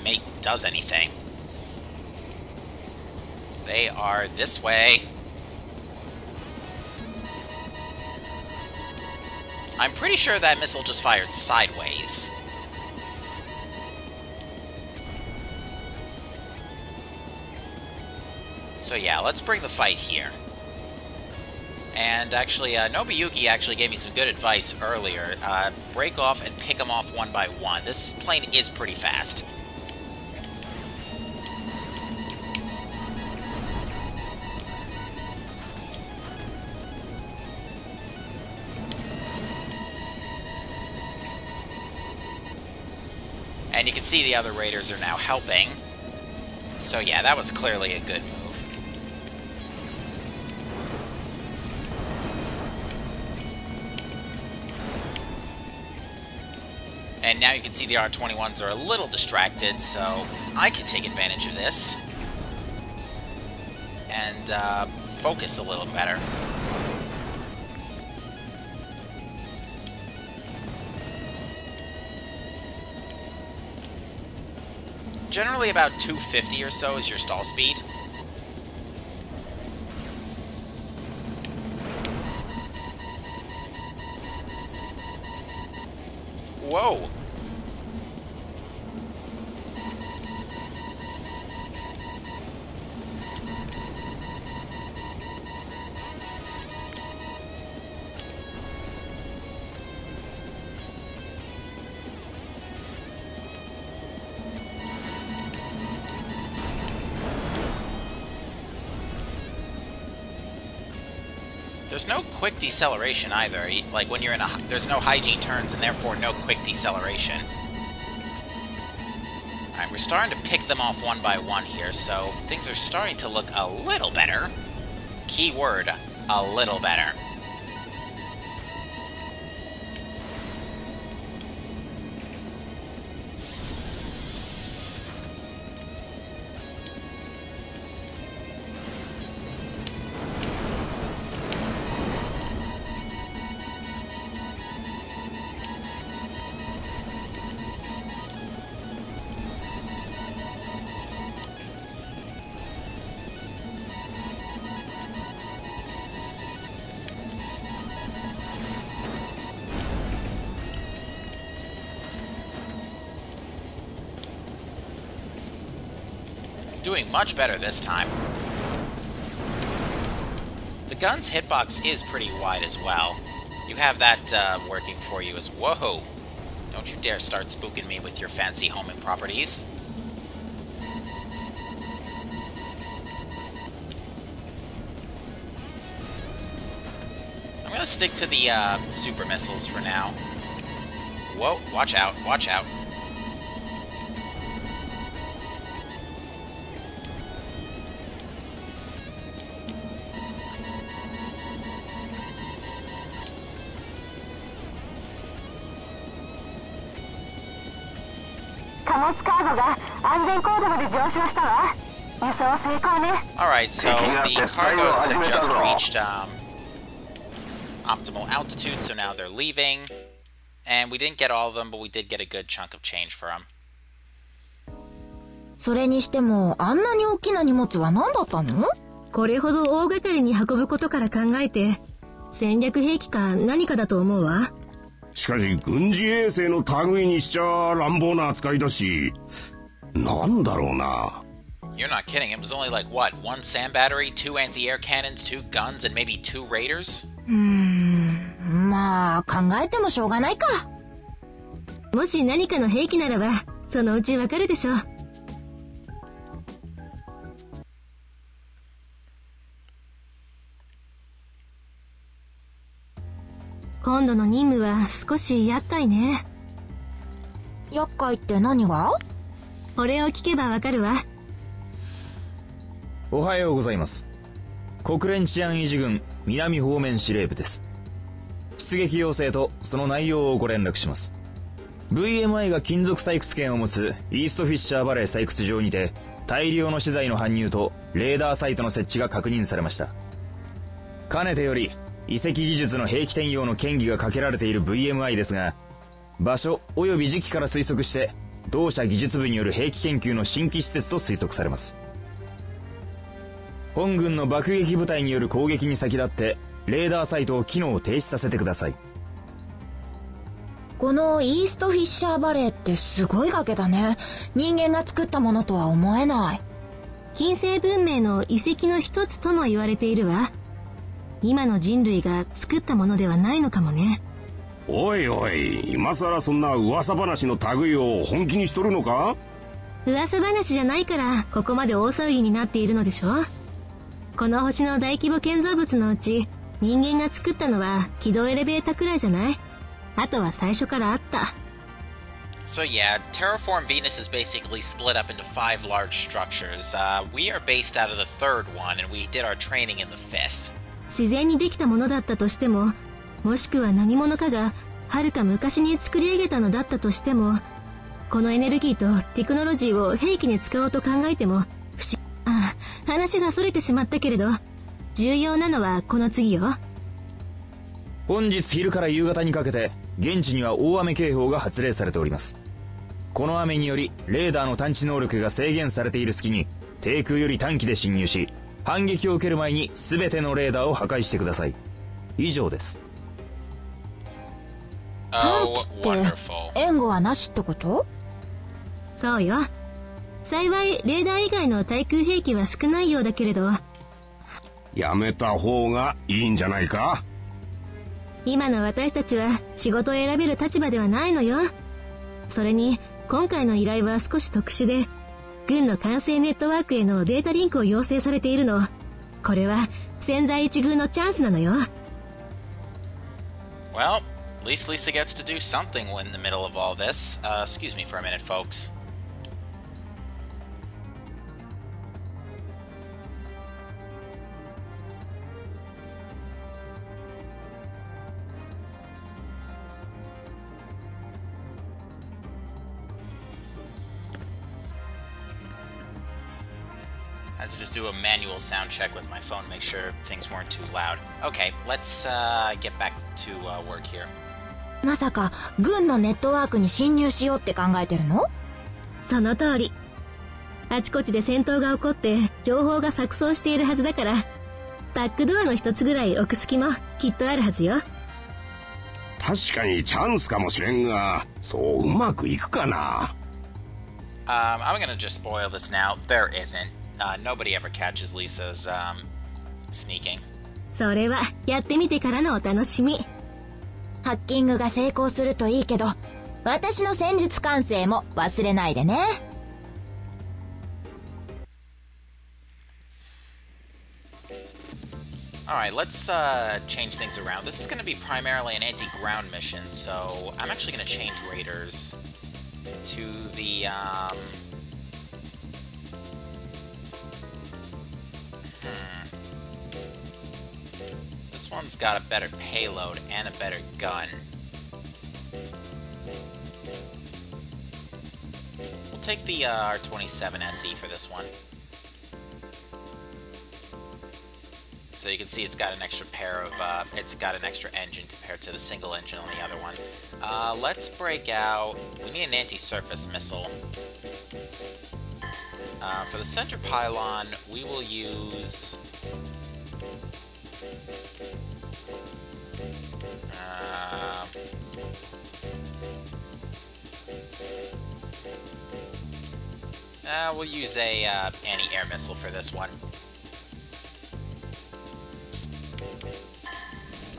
mate does anything. They are this way. I'm pretty sure that missile just fired sideways. So yeah, let's bring the fight here. And actually, Nobuyuki actually gave me some good advice earlier. Break off and pick them off one by one. This plane is pretty fast. And you can see the other raiders are now helping. So yeah, that was clearly a good move. And now you can see the R-21s are a little distracted, so I can take advantage of this. And focus a little better. Generally about 250 or so is your stall speed. Whoa! There's no quick deceleration either. Like when you're in there's no high G turns and therefore no quick deceleration. Alright, we're starting to pick them off one by one here, so things are starting to look a little better. Keyword, a little better. Doing much better this time. The gun's hitbox is pretty wide as well. You have that working for you as whoa. Don't you dare start spooking me with your fancy homing properties. I'm gonna stick to the super missiles for now. Whoa, watch out, watch out. Alright, so the cargoes have just reached optimal altitude, so now they're leaving. And we didn't get all of them, but we did get a good chunk of change for them. それにしても、あんなに大きな荷物は何だったの？これほど大掛かりに運ぶことから考えて、戦略兵器か何かだと思うわ。しかし軍事衛星の類にしちゃ乱暴な扱いだし、なんだろうな。You're not kidding. It was only like what? One SAM battery, 2 anti-air cannons, 2 guns, and maybe 2 raiders? まあ考えてもしょうがないか。もし何かの兵器ならば、そのうちわかるでしょう。今度の任務は少し厄介ね。厄介って何が？これを聞けばわかるわ。おはようございます。国連治安維持軍南方面司令部です。出撃要請とその内容をご連絡します。VMI が金属採掘権を持つイーストフィッシャーバレー採掘場にて大量の資材の搬入とレーダーサイトの設置が確認されました。かねてより遺跡技術の兵器転用の嫌疑がかけられている VMI ですが、場所及び時期から推測して同社技術部による兵器研究の新規施設と推測されます。本軍の爆撃部隊による攻撃に先立ってレーダーサイトを機能停止させてください。このイーストフィッシャーバレーってすごい崖だね。人間が作ったものとは思えない。近世文明の遺跡の一つとも言われているわ。今の人類が作ったものではないのかもね。おいおい、今さらそんな噂話の類を本気にしとるのか？噂話じゃないからここまで大騒ぎになっているのでしょ。この星の大規模建造物のうち人間が作ったのは軌道エレベーターくらいじゃない？あとは最初からあった。So yeah, Terraform Venus is basically split up into 5 large structures. We are based out of the third one, and we did our training in the fifth. 自然にできたものだったとしても、もしくは何者かがはるか昔に作り上げたのだったとしても、このエネルギーとテクノロジーを兵器に使おうと考えても話が逸れてしまったけれど、重要なのはこの次よ。本日昼から夕方にかけて現地には大雨警報が発令されております。この雨によりレーダーの探知能力が制限されている隙に低空より短期で侵入し、反撃を受ける前に全てのレーダーを破壊してください。以上です。Oh, 短期って援護はなしってこと？そうよ。幸いレーダー以外の対空兵器は少ないようだけれど、やめた方がいいんじゃないか？今の私たちは仕事を選べる立場ではないのよ。それに今回の依頼は少し特殊で、軍の管制ネットワークへのデータリンクを要請されているの。これは千載一遇のチャンスなのよ。Well, at least Lisa gets to do something in the middle of all this. Excuse me for a minute, folks. I had to just do a manual sound check with my phone, make sure things weren't too loud. Okay, let's get back to work here. まさか軍のネットワークに侵入しようって考えてるの？その通り。あちこちで戦闘が起こって情報が錯綜しているはずだから、バックドアの一つぐらい置く隙もきっとあるはずよ。確かにチャンスかもしれんが、そううまくいくかな。I'm gonna just spoil this now. There isn't.Nobody ever catches Lisa's, sneaking. それはやってみてからのお楽しみ。ハッキングが成功するといいけど、私の戦術完成も忘れないでね。Alright, let's change things around. This is going to be primarily an anti-ground mission, so I'm actually going to change raiders to the, This one's got a better payload and a better gun. We'll take the R27 SE for this one. So you can see it's got an extra pair of, it's got an extra engine compared to the single engine on the other one. Let's break out, we need an anti-surface missile. For the center pylon, we will use We'll use a anti-air missile for this one.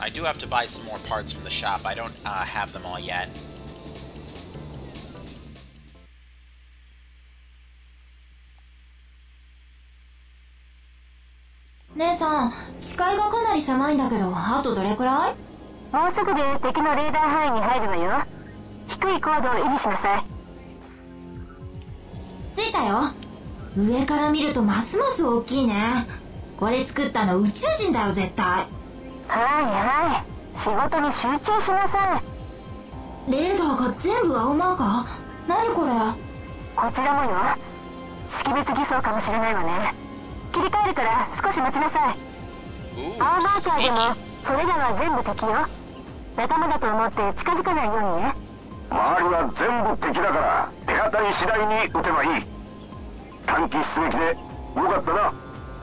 I do have to buy some more parts from the shop. I don't have them all yet.姉さん、視界がかなり狭いんだけど、あとどれくらい？もうすぐで敵のレーダー範囲に入るわよ。低い高度を維持しなさい。着いたよ。上から見るとますます大きいね。これ作ったの宇宙人だよ、絶対。はいはい。仕事に集中しなさい。レーダーが全部青マーカー？何これ？こちらもよ。識別偽装かもしれないわね。切り替えるから少し待ちなさい。青マーカーでもそれらは全部敵よ。仲間だと思って近づかないようにね。周りは全部敵だから手当たり次第に撃てばいい。短期出撃でよかったな。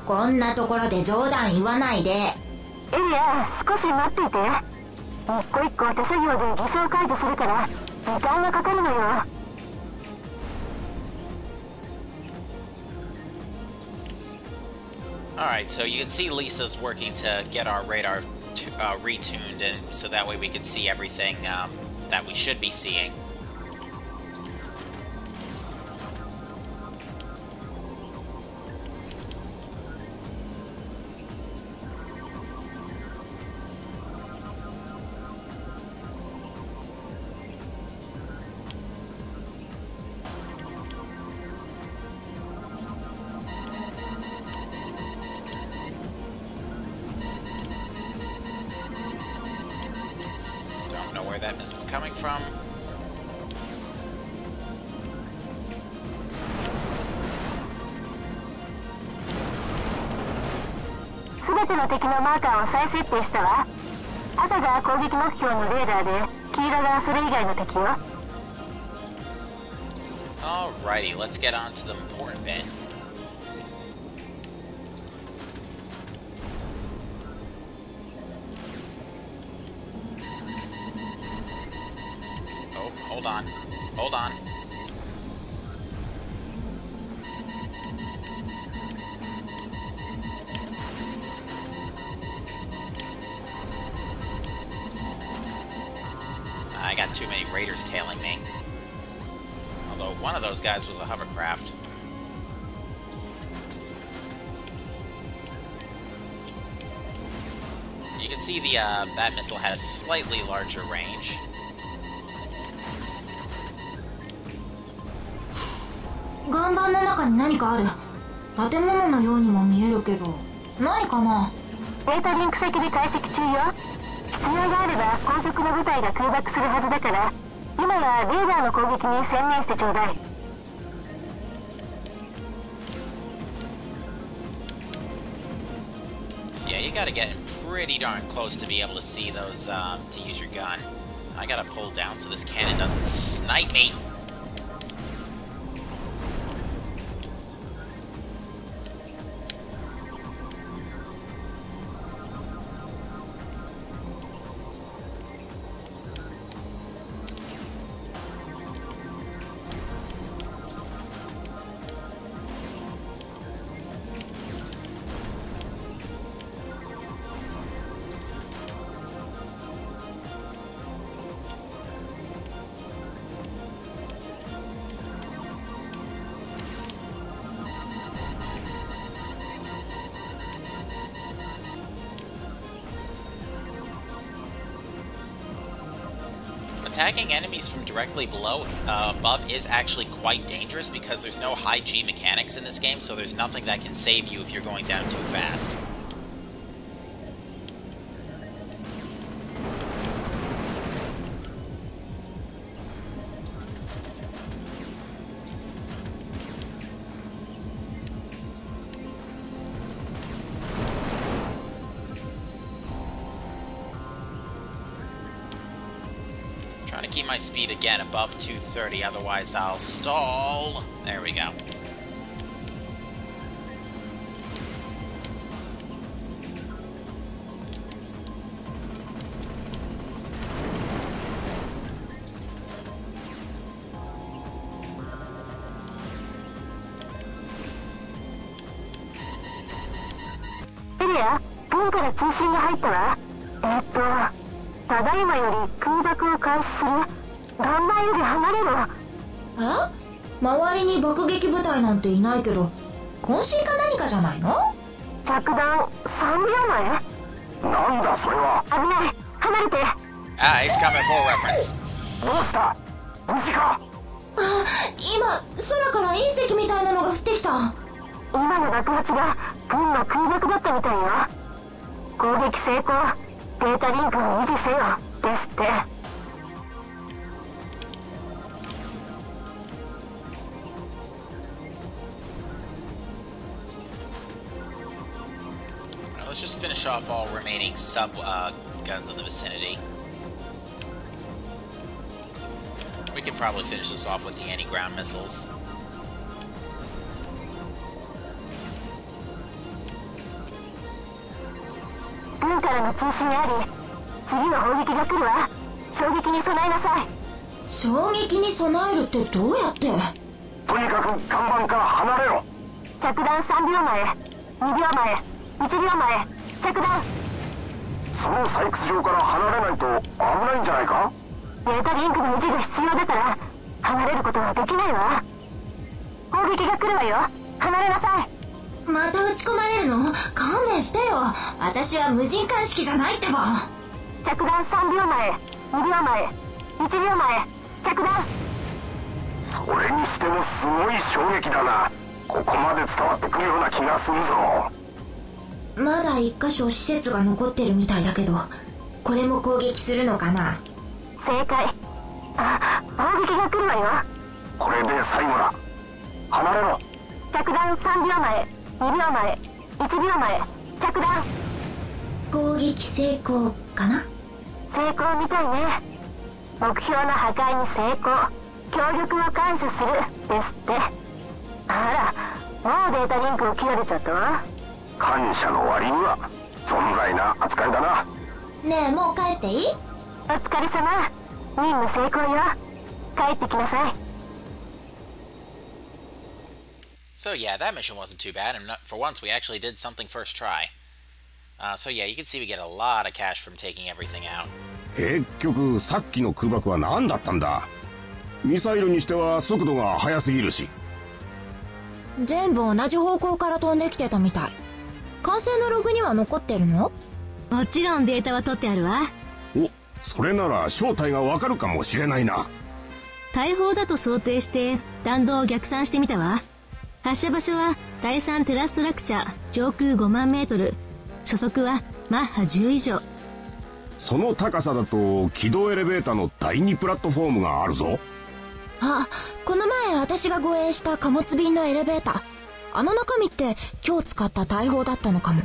こんなところで冗談言わないで。エリア、少し待っていて。一個一個手作業で偽装解除するから時間がかかるのよ。Alright, so you can see Lisa's working to get our radar retuned, and so that way we can see everything that we should be seeing. Where that missile's coming from. すべての敵のマーカーを再設定したわ。赤が攻撃目標のレーダーで、黄色がそれ以外の敵よ。Alrighty, let's get on to the important bit. Hold on. Hold on. I got too many raiders tailing me. Although one of those guys was a hovercraft. You can see the that missile had a slightly larger range. 岩盤の中に何かある。建物のようにも見えるけど、何かな？データリンク先で解析中よ。必要があれば後続の部隊が空爆するはずだから、今はレーダーの攻撃に専念してちょうだい。Yeah, you gotta get pretty darn close to be able to see those, to use your gun. I gotta pull down so this cannon doesn't snipe me. Attacking enemies from directly below, above is actually quite dangerous because there's no high G mechanics in this game, so there's nothing that can save you if you're going down too fast. Trying to keep my speed again above 230, otherwise I'll stall. There we go. エレア、軍から通信が入ったわ。ただいまより空爆を開始する。岩盤より離れろ。周りに爆撃部隊なんていないけど、渾身か何かじゃないの？着弾3秒前。なんだそれは。危ない、離れて。He's coming for reference. どうした？無事か？今、空から隕石みたいなのが降ってきた。今の爆発が軍の空爆だったみたいよ。攻撃成功。データリンクを維持せよ。ですって。Let's just finish off all remaining guns in the vicinity. We could probably finish this off with the anti-ground missiles. 軍からの通信あり。次の砲撃が来るわ。衝撃に備えなさい。衝撃に備えるってどうやって？とにかく岩盤から離れろ。着弾3秒前、2秒前、1秒前、着弾。その採掘場から離れないと危ないんじゃないか？データリンクの維持が必要だから離れることはできないわ。砲撃が来るわよ。離れなさい。また撃ち込まれるの？勘弁してよ。私は無人鑑識じゃないってば。着弾3秒前、2秒前、1秒前、着弾。それにしてもすごい衝撃だな。ここまで伝わってくるような気がするぞ。まだ一箇所施設が残ってるみたいだけど、これも攻撃するのかな？正解。砲撃が来るわよ。これで最後だ。離れろ。着弾3秒前、2秒前、1秒前、着弾。攻撃成功かな？成功みたいね。目標の破壊に成功。協力を感謝する。ですって。あら、もうデータリンクを切られちゃったわ。感謝の割には存在な扱いだな。ねえ、もう帰っていい？お疲れ様。任務成功よ。帰ってきなさい。So yeah, that mission wasn't too bad, and for once we actually did something first try. So yeah, you can see we get a lot of cash from taking everything out. 結局さっきの空爆は何だったんだ？ミサイルにしては速度が速すぎるし。全部同じ方向から飛んできてたみたい。管制のログには残ってるの？もちろんデータは取ってあるわ。お、それなら正体がわかるかもしれないな。大砲だと想定して弾道を逆算してみたわ。発射場所は第3テラストラクチャー上空5万メートル。初速はマッハ10以上。その高さだと軌道エレベーターの第2プラットフォームがあるぞ。この前私が護衛した貨物便のエレベーター。あの中身って今日使った大砲だったのかも。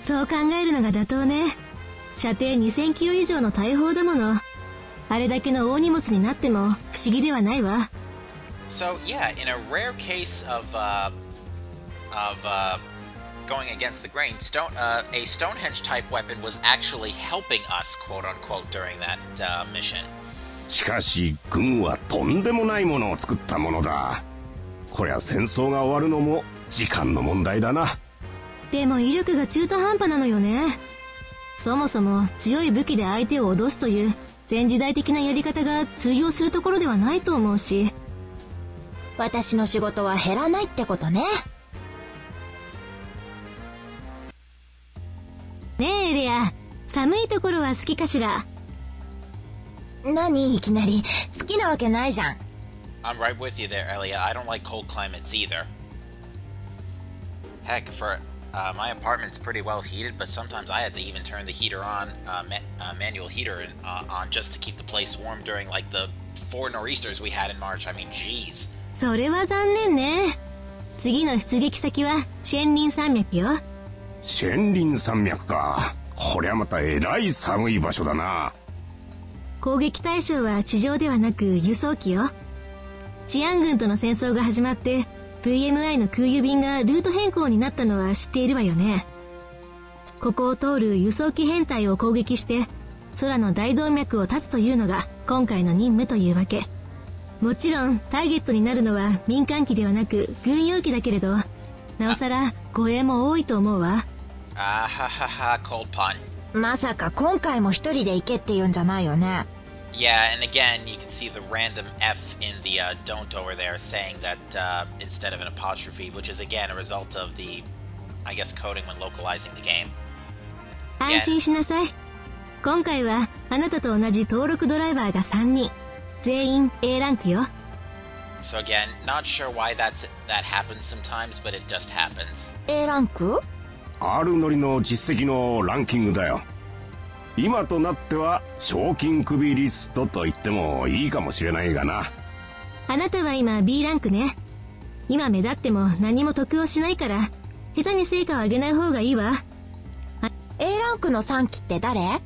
そう考えるのが妥当ね。射程2000キロ以上の大砲だもの。あれだけの大荷物になっても不思議ではないわ。So yeah, in a rare case of going against the grain, a Stonehenge type weapon was actually helping us, quote unquote, during that mission. しかし軍はとんでもないものを作ったものだ。こりゃ戦争が終わるのも時間の問題だな。でも威力が中途半端なのよね。そもそも強い武器で相手を脅すという前時代的なやり方が通用するところではないと思うし。私の仕事は減らないってことね。ねえエレア、寒いところは好きかしら？何いきなり。好きなわけないじゃん。I'm right with you there, Elia. I don't like cold climates either. Heck, my apartment's pretty well heated, but sometimes I had to even turn the heater on, manual heater on just to keep the place warm during like the 4 nor'easters we had in March. I mean, jeez. それは残念ね。次の出撃先はシェンリン山脈よ。シェンリン山脈か。こりゃまたえらい寒い場所だな。攻撃対象は地上ではなく輸送機よ。治安軍との戦争が始まって VMI の空輸便がルート変更になったのは知っているわよね。ここを通る輸送機編隊を攻撃して空の大動脈を断つというのが今回の任務というわけ。もちろんターゲットになるのは民間機ではなく軍用機だけれど、なおさら護衛も多いと思うわ。Ah ha ha ha, cold pun. まさか今回も一人で行けって言うんじゃないよね。Yeah, and again, you can see the random F in the don't over there saying that instead of an apostrophe, which is again a result of the, I guess, coding when localizing the game. 安心しなさい。今回はあなたと同じ登録ドライバーが3人。全員 A ランクよ。So again, not sure why that happens sometimes, but it just happens. A ランク？ R 乗りの実績のランキングだよ。今となっては賞金首リストと言ってもいいかもしれないがな。あなたは今 B ランクね。今目立っても何も得をしないから、下手に成果を上げない方がいいわ。A ランクの3期って誰？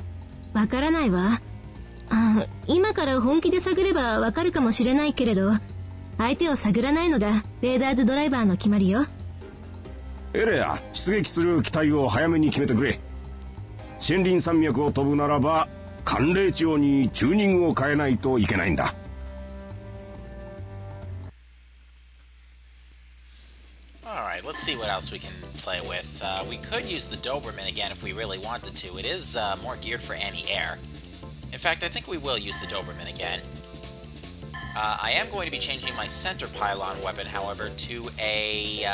わからないわ。今から本気で探ればわかるかもしれないけれど、相手を探らないのがレーダーズドライバーの決まりよ。エレア、出撃する機体を早めに決めてくれ。森林山脈を飛ぶならば寒冷地方にチューニングを変えないといけないんだ。Alright, let's see what else we can play with. We could use the Doberman again if we really wanted to. It is more geared for anti-air. In fact, I think we will use the Doberman again. I am going to be changing my center pylon weapon, however, to a...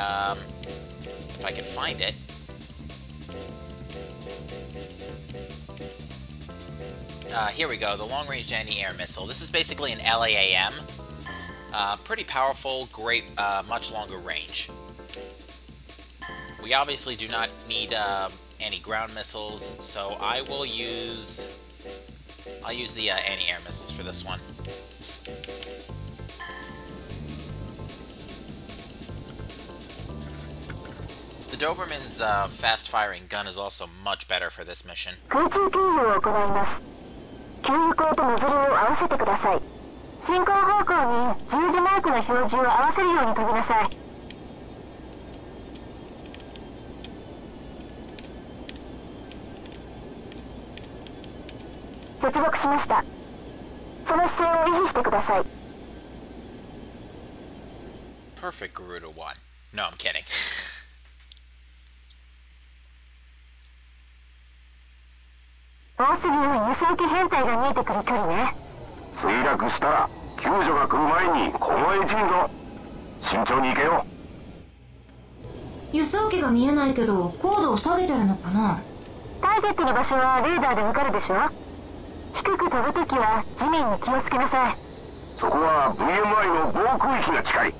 if I can find it. Here we go, the long-range anti-air missile. This is basically an LAAM. Pretty powerful, great, much longer range. We obviously do not need anti-ground missiles, so I will use... I'll use the anti-air missiles for this one. The Doberman's fast-firing gun is also much better for this mission. 空中給油を行います。給油口とノズルを合わせてください。進行方向に十字マークの表示を合わせるように飛びなさい。接続しました。その姿勢を維持してください。Perfect Garuda 1. No, I'm kidding. もうすぐ輸送機編隊が見えてくる距離ね。墜落したら救助が来る前に凍えちんぞ。慎重に行けよ。輸送機が見えないけど高度を下げてるのかな。ターゲットの場所はレーダーでわかるでしょ。低く飛ぶときは地面に気をつけなさい。そこは VMI の防空域が近い。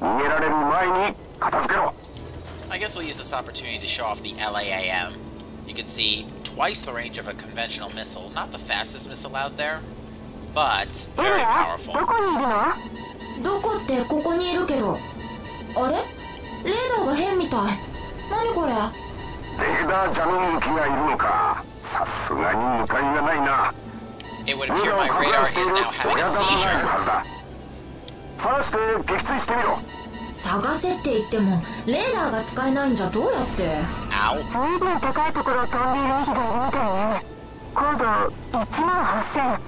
逃げられる前に片付けろ。 I guess we'll use this opportunity to show off the LAAM. You can see twice the range of a conventional missile. Not the fastest missile out there, but very powerful. どこにいるの？どこってここにいるけど。あれ？レーダーが変みたい。何これ？レーダージャム向きがいるのか。さすがに向かいがないな。 It would appear my radar is now having a seizure. 探して撃墜してみろ。探せって言ってもレーダーが使えないんじゃどうやって。 Ow. 随分高いところを飛んでいる2機がいるみたいね。高度18000。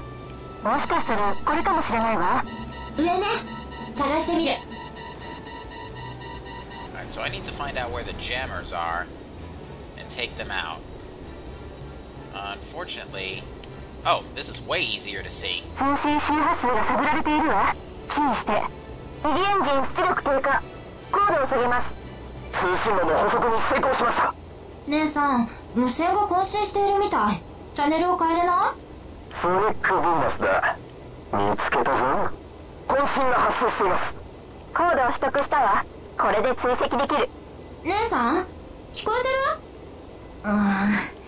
もしかしたらこれかもしれないわ。上ね。探してみる。Alright, so I need to find out where the jammers are and take them out. Unfortunately... Oh, this is way easier to see. 通信周波数が探られているわ。注意して。右エンジン出力低下。高度を下げます。通信網の捕捉に成功しました。姉さん、無線が混信しているみたい。チャンネルを変えれない？ソニック・ヴィーナスだ。見つけたぞ。混信が発生しています。高度を取得したわ。これで追跡できる。姉さん、聞こえてる？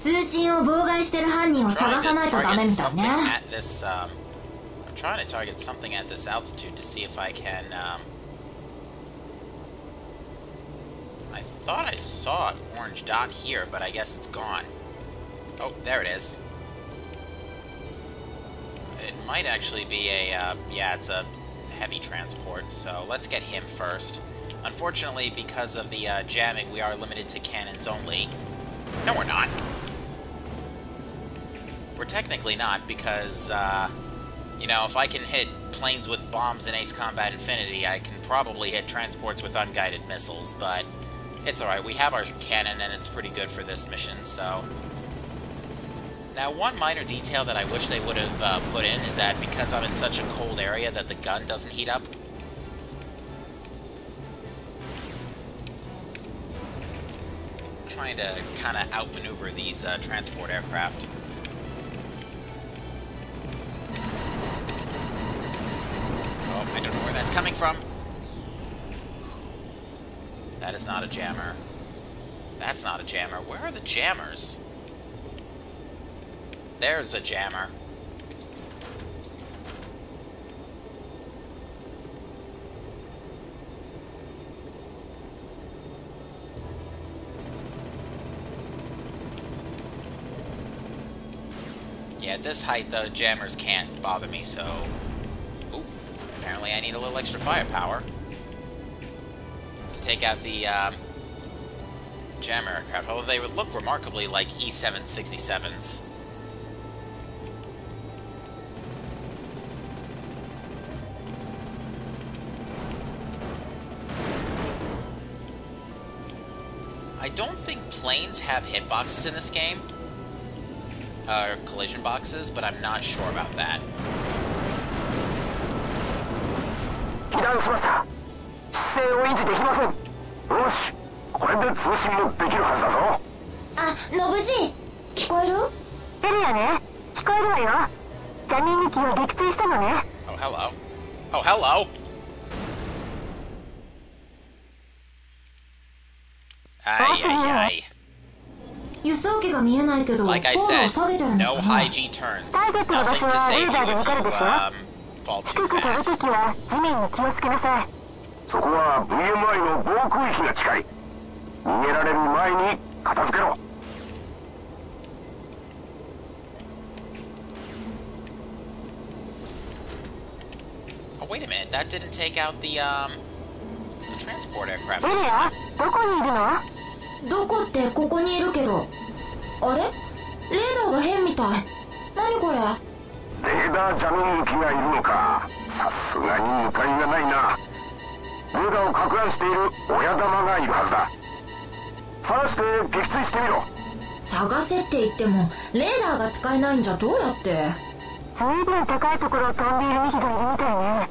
通信を妨害してる犯人を探さないとダメみたいね。I'm trying to target something at this altitude to see if I can, I thought I saw an orange dot here, but I guess it's gone. Oh, there it is. It might actually be a, yeah, it's a heavy transport, so let's get him first. Unfortunately, because of the jamming, we are limited to cannons only. No, we're not. We're technically not, because, you know, if I can hit planes with bombs in Ace Combat Infinity, I can probably hit transports with unguided missiles, but It's alright, we have our cannon and it's pretty good for this mission, so... Now, one minor detail that I wish they would have put in is that because I'm in such a cold area that the gun doesn't heat up. I'm trying to kind of outmaneuver these transport aircraft. Oh, I don't know where that's coming from. That is not a jammer. That's not a jammer. Where are the jammers? There's a jammer. Yeah, at this height, the jammers can't bother me, so... Ooh, apparently I need a little extra firepower to take out the jammer aircraft, although they would look remarkably like E-767s. I don't think planes have hitboxes in this game. Collision boxes, but I'm not sure about that. 被弾しました。姿勢を維持できません。よし、これで通信もできるはずだぞ。あ、ノブジ聞こえる？エルヤね、聞こえるわよ。ジャミーン機を撃墜したのね。Oh, hello. Oh, hello! Ay, ay, ay. 輸送機が見えないけど、 Like I 高度を said, 下げてるの no かな？ high G turns. Nothing to save you if you fall too 低く飛ぶ fast. ときは地面に気をつけなさい。そこは VMI の防空域が近い。逃げられる前に片付けろ。Oh, wait a minute. That didn't take out the transport aircraft エル this ヤ time. どこにいるの？どこってここにいるけど。あれ？レーダーが変みたい。何これ？レーダージャミング機がいるのか。さすがに向かいがないな。レーダーを攪乱している親玉がいるはずだ。探して撃墜してみろ。探せって言ってもレーダーが使えないんじゃどうやって？ずいぶん高いところを飛んでいる2機がいるみたいね。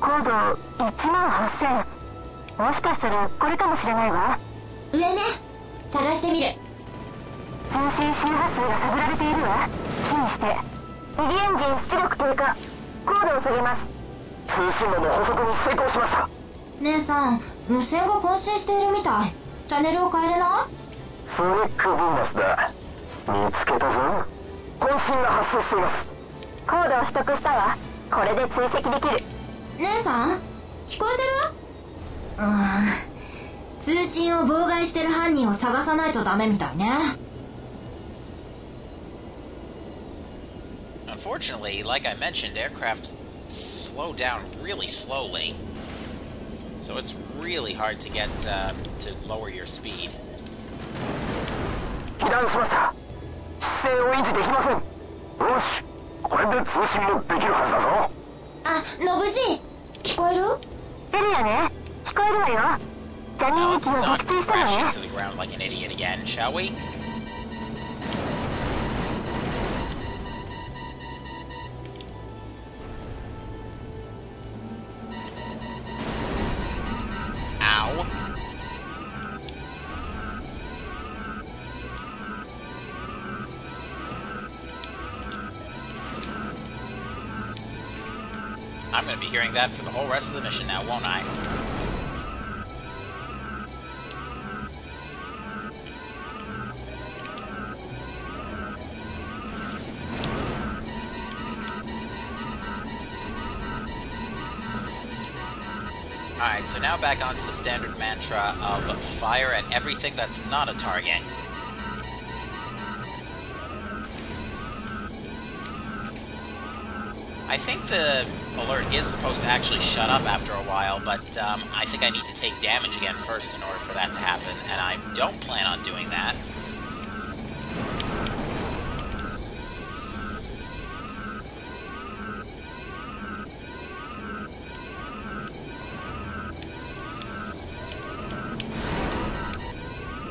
高度18000。もしかしたらこれかもしれないわ。上ね、探してみる。通信周波数が探られているわ。注意して。右エンジン出力低下。高度を下げます。通信網の捕捉に成功しました。姉さん、無線が更新しているみたい。チャンネルを変えれない？ソニック・ヴィーナスだ。見つけたぞ。渾身が発生しています。高度を取得したわ。これで追跡できる。姉さん、聞こえてる？通信を妨害してる犯人を探さないとダメみたいね。Unfortunately, like I mentioned, aircraft slow down really slowly. So it's really hard to get to lower your speed. 被弾しました。姿勢を維持できません。よし、これで通信もできるはずだぞ。あ、ノブジ聞こえる？エルヤね、聞こえるわよ。ジャミ Now ーン let's 機を not 撃墜した crash のね。 into the ground like an idiot again, shall we? Ow. I'm going to be hearing that for the whole rest of the mission now, won't I? Alright, so now back onto the standard mantra of fire at everything that's not a target. I think the alert is supposed to actually shut up after a while, but I think I need to take damage again first in order for that to happen, and I don't plan on doing that.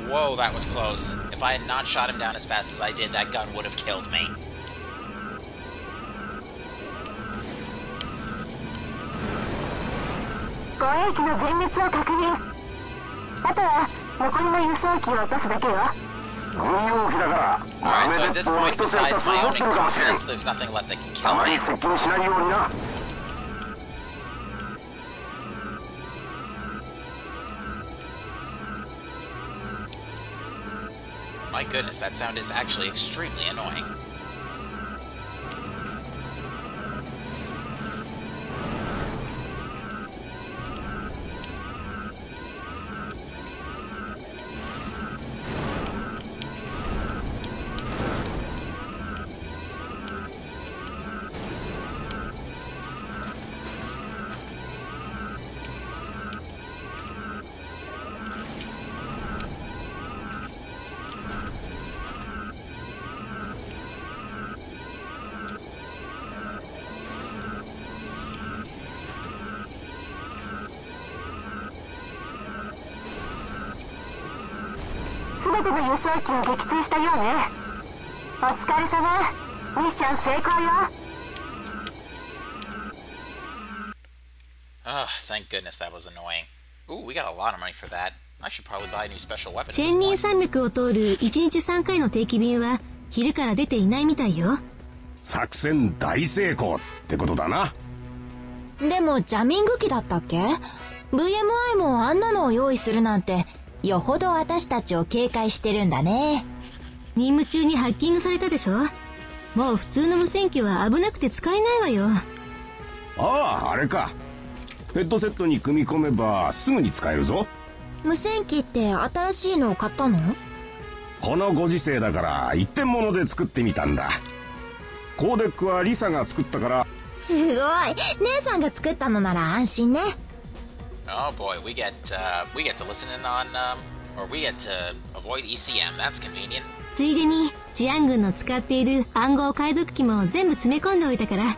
Whoa, that was close. If I had not shot him down as fast as I did, that gun would have killed me. Alright, so at this point, besides my own incompetence, there's nothing left that can kill me. My goodness, that sound is actually extremely annoying. Oh, thank goodness that was annoying. Ooh, we got a lot of money for that. I should probably buy a new special weapon at チェ this ンニー point. 山脈を通る1日3回の定期便は昼から出ていないみたいよ。作戦大成功ってことだな。でもジャミング機だったっけ？ VMI もあんなのを用意するなんてよほど私たちを警戒してるんだね。任務中にハッキングされたでしょ。もう普通の無線機は危なくて使えないわよ。ああ、あれか。ヘッドセットに組み込めばすぐに使えるぞ。無線機って新しいのを買ったの？このご時世だから一点物で作ってみたんだ。コーデックはリサが作ったから。すごい。姉さんが作ったのなら安心ね。Oh boy, we get to listen in on, or we get to avoid ECM. That's convenient. ついでに治安軍の使っている暗号解読機も全部詰め込んでおいたから、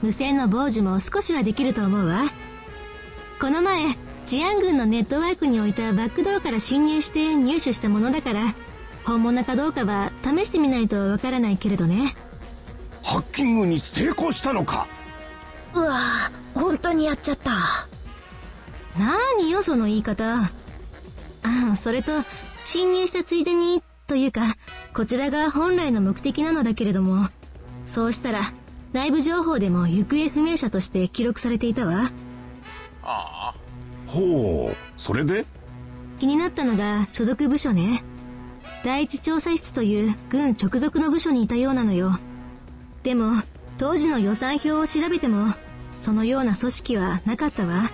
無線の傍受も少しはできると思うわ。この前治安軍のネットワークに置いたバックドアから侵入して入手したものだから、本物かどうかは試してみないとわからないけれどね。ハッキングに成功したのか。うわぁ、本当にやっちゃった。何よその言い方。それと侵入したついでにというか、こちらが本来の目的なのだけれども、そうしたら内部情報でも行方不明者として記録されていたわ。ああ。ほう、それで？気になったのが所属部署ね。第一調査室という軍直属の部署にいたようなのよ。でも当時の予算表を調べてもそのような組織はなかったわ。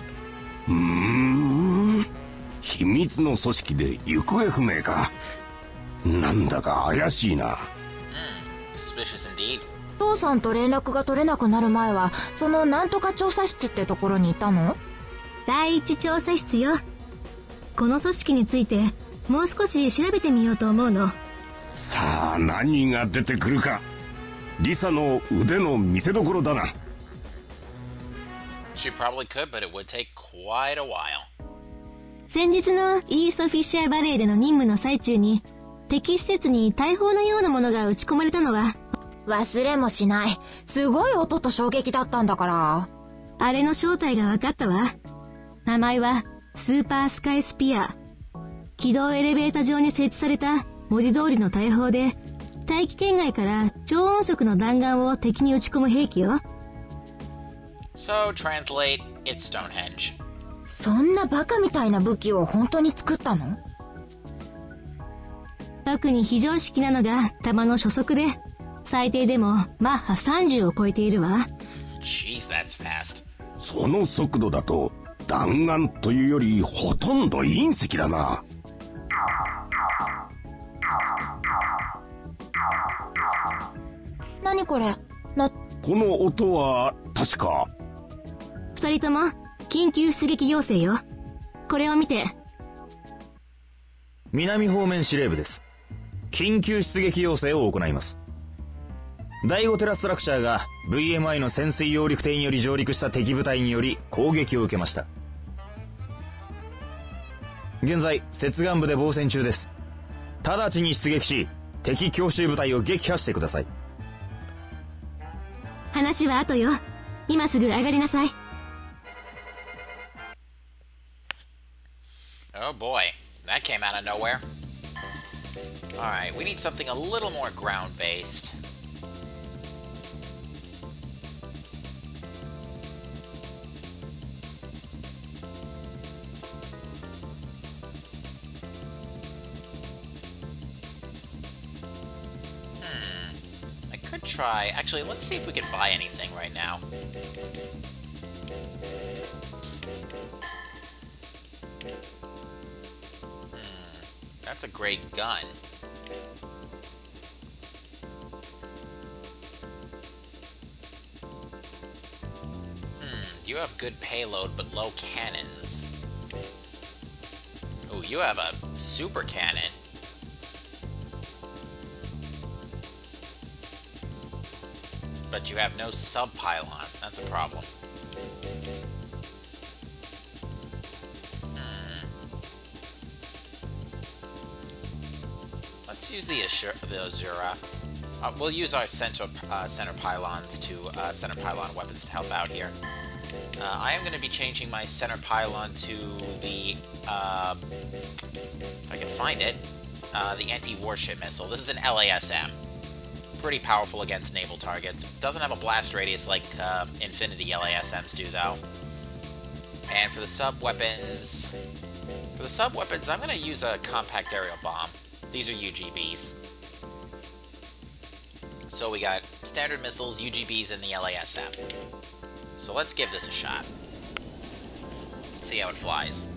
秘密の組織で行方不明か。なんだか怪しいな。Suspicious indeed. 父さんと連絡が取れなくなる前はそのなんとか調査室ってところにいたの？第一調査室よ。この組織についてもう少し調べてみようと思うの。さあ何が出てくるか。リサの腕の見せ所だな。She probably could, but it would take quite a while. 先日のイーストフィッシャーバレーでの任務の最中に敵施設に大砲のようなものが撃ち込まれたのは忘れもしない。すごい音と衝撃だったんだから。あれの正体が分かったわ。名前はスーパースカイスピア。軌道エレベータ上に設置された文字通りの大砲で大気圏外から超音速の弾丸を敵に撃ち込む兵器よ。So translate, it's Stonehenge. そんなバカみたいな武器を本当に作ったの？特に非常識なのが弾の初速で、最低でもマッハ30を超えているわ。Jeez, that's fast. その速度だと弾丸というよりほとんど隕石だな。何これ？この音は確か。二人とも緊急出撃要請よ。これを見て。南方面司令部です。緊急出撃要請を行います。第5テラストラクチャーが VMI の潜水揚陸艇により上陸した敵部隊により攻撃を受けました。現在接岸部で防戦中です。直ちに出撃し、敵強襲部隊を撃破してください。話は後よ。今すぐ上がりなさい。Oh boy, that came out of nowhere. Alright, we need something a little more ground-based. I could try... Actually, let's see if we can buy anything right now. That's a great gun. You have good payload, but low cannons. Oh, you have a super cannon. But you have no sub-pylon. That's a problem. Let's use the Azura. We'll use our center pylons to center pylon weapons to help out here. I am going to be changing my center pylon to the, if I can find it, the anti-warship missile. This is an LASM. Pretty powerful against naval targets. Doesn't have a blast radius like Infinity LASMs do, though. And for the sub-weapons... I'm going to use a compact aerial bomb. These are UGBs. So we got standard missiles, UGBs, and the LASM. So let's give this a shot. Let's see how it flies.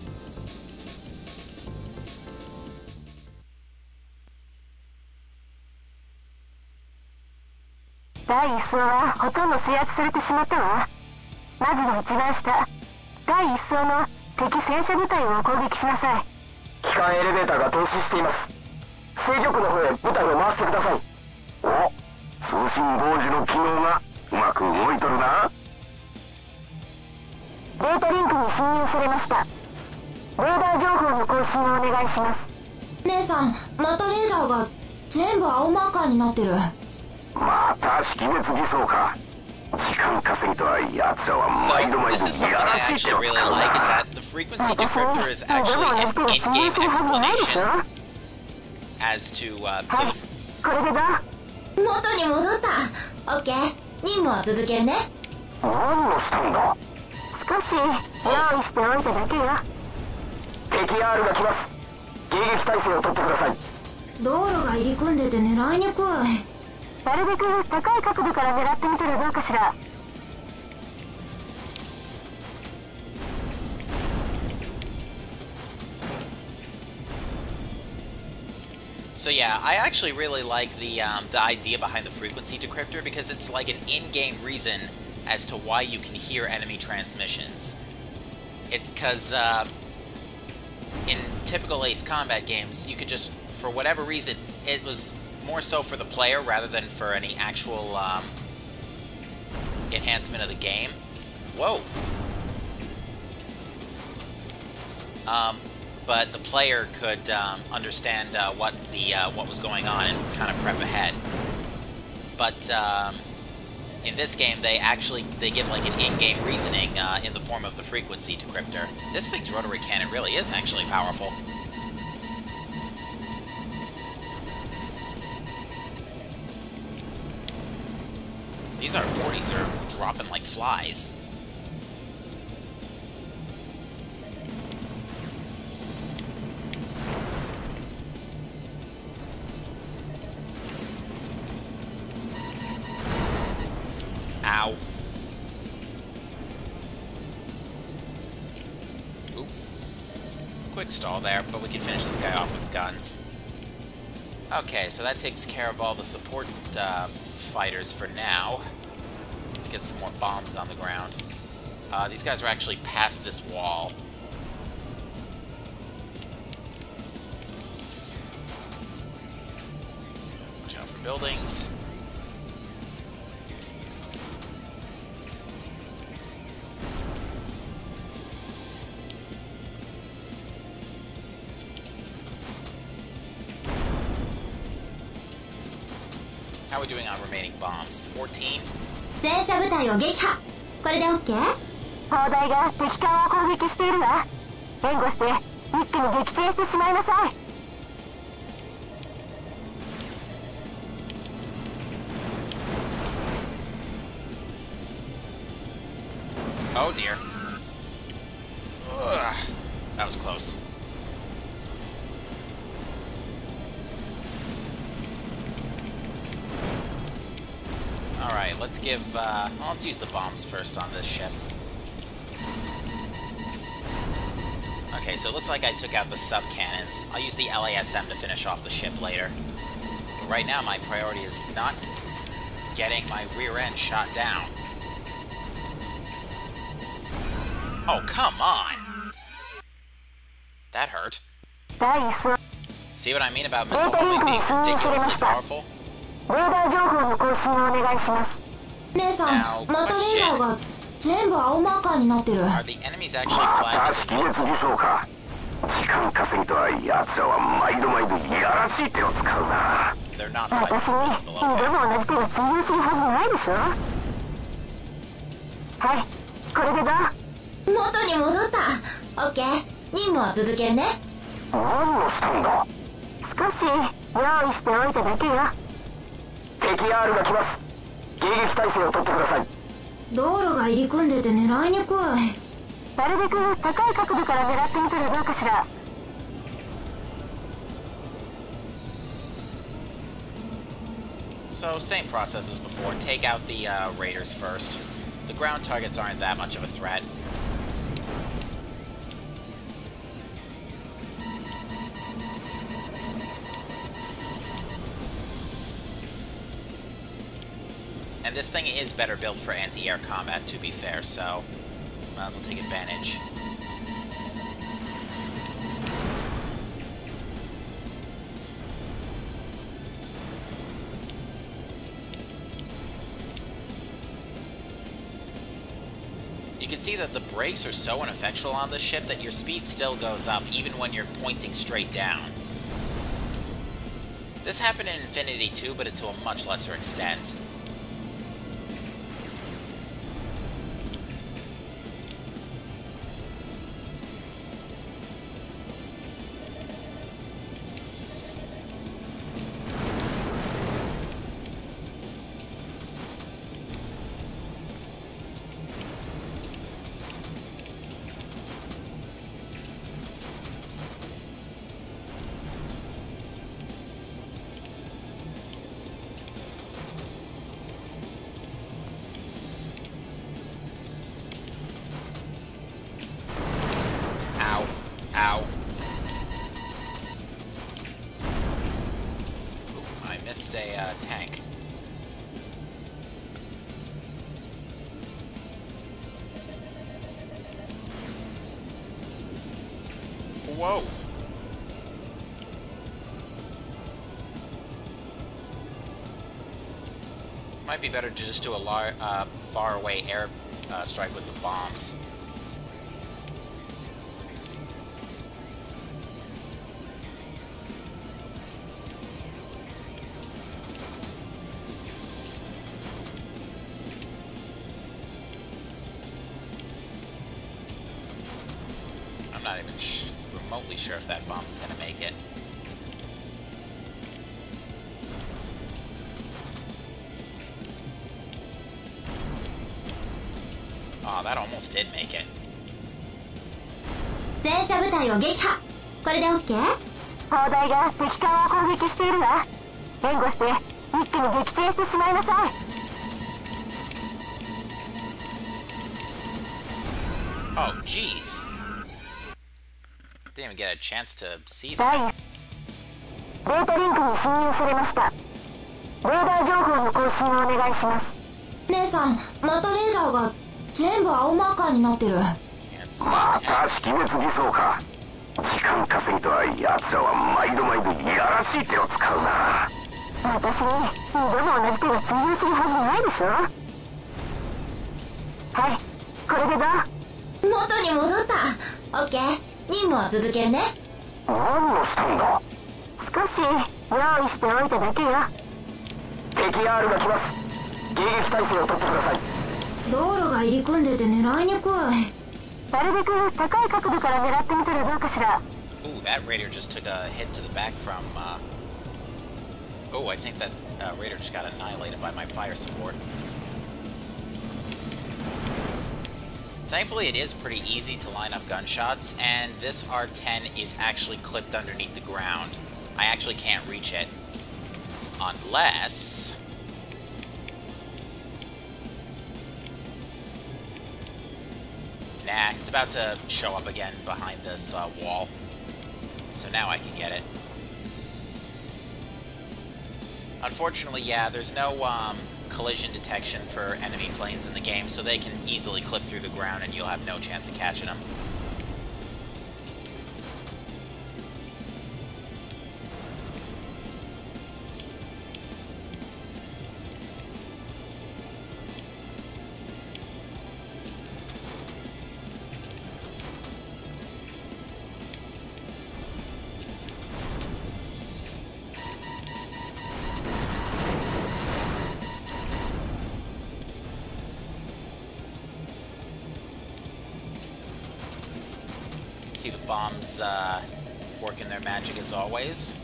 So, this is something I actually really like, is that the frequency decryptor is actually an in-game explanation as to,元に戻った。オッケー。任務を続けるね。何をしたんだ。少し用意しておいただけよ。敵 R が来ます。迎撃態勢を取ってください。道路が入り組んでて狙いにくい。なるべく高い角度から狙ってみたらどうかしら。So yeah, I actually really like the idea behind the frequency decryptor because it's like an in-game reason as to why you can hear enemy transmissions. It's because in typical Ace Combat games, you could just, for whatever reason, it was more so for the player rather than for any actual enhancement of the game. Whoa! But the player could understand what was going on and kind of prep ahead. But in this game, they give like an in-game reasoning in the form of the frequency decryptor. This thing's rotary cannon really is actually powerful. These R40s are dropping like flies. Ow. Oop. Quick stall there, but we can finish this guy off with guns. Okay, so that takes care of all the support fighters for now. Let's get some more bombs on the ground. These guys are actually past this wall. Watch out for buildings. How are we doing on remaining bombs? 14? 戦車部隊を撃破。これで OK？ 砲台が敵艦を攻撃しているわ。援護して一気に撃沈してしまいなさい。Oh dear. Ugh. That was close. Alright, let's give, well, let's use the bombs first on this ship. Okay, so it looks like I took out the sub-cannons. I'll use the LASM to finish off the ship later. But right now, my priority is not getting my rear end shot down. Oh, come on! That hurt. See what I mean about missile homing being ridiculously powerful? Now, question. Are the enemies actually flagged as invincible? They're not flagged as invincible, okay. 元に戻った。オッケー。任務を続けるね。何をしたんだ。少し用意しておいただけよ。敵 R が来ます。迎撃態勢を取ってください。道路が入り組んでて狙いにくい。なるべく高い角度から狙ってみたらどうかしら。So, same process as before. Take out the raiders first. The ground targets aren't that much of a threat. And this thing is better built for anti-air combat, to be fair, so might as well take advantage. You can see that the brakes are so ineffectual on this ship that your speed still goes up, even when you're pointing straight down. This happened in Infinity 2, but to a much lesser extent. A tank. Whoa! Might be better to just do a far-away air strike with the bombs. I'm not even remotely sure if that bomb is going to make it. Oh, that almost did make it. 戦車部隊を撃破。これで OK？ 砲台が敵艦を攻撃しているわ。援護して一気に撃沈してしまいなさい。Oh, jeez. Didn't even get a chance to see that. データリンクに侵入されました。レーダー情報の更新をお願いします。姉さん、またレーダーが全部青マーカーになってる。また識別偽装か。時間稼ぎとは奴らは毎度毎度いやらしい手を使うな。私に2度も同じ手が通用するはずないでしょ。はい、これでどう？元に戻った。オッケー、任務を続けるね。何をしたんだ？少し用意しておいただけよ。敵 R が来ます。迎撃態勢を取ってください。道路が入り組んでて狙いにくい。なるべく高い角度から狙ってみたらどうかしら。 Ooh, that raider just took a hit to the back from, Oh, I think that raider just got annihilated by my fire support. Thankfully, it is pretty easy to line up gunshots, and this R10 is actually clipped underneath the ground. I actually can't reach it. Unless... Nah, it's about to show up again behind this wall. So now I can get it. Unfortunately, yeah, there's no collision detection for enemy planes in the game, so they can easily clip through the ground and you'll have no chance of catching them. See the bombs working their magic as always.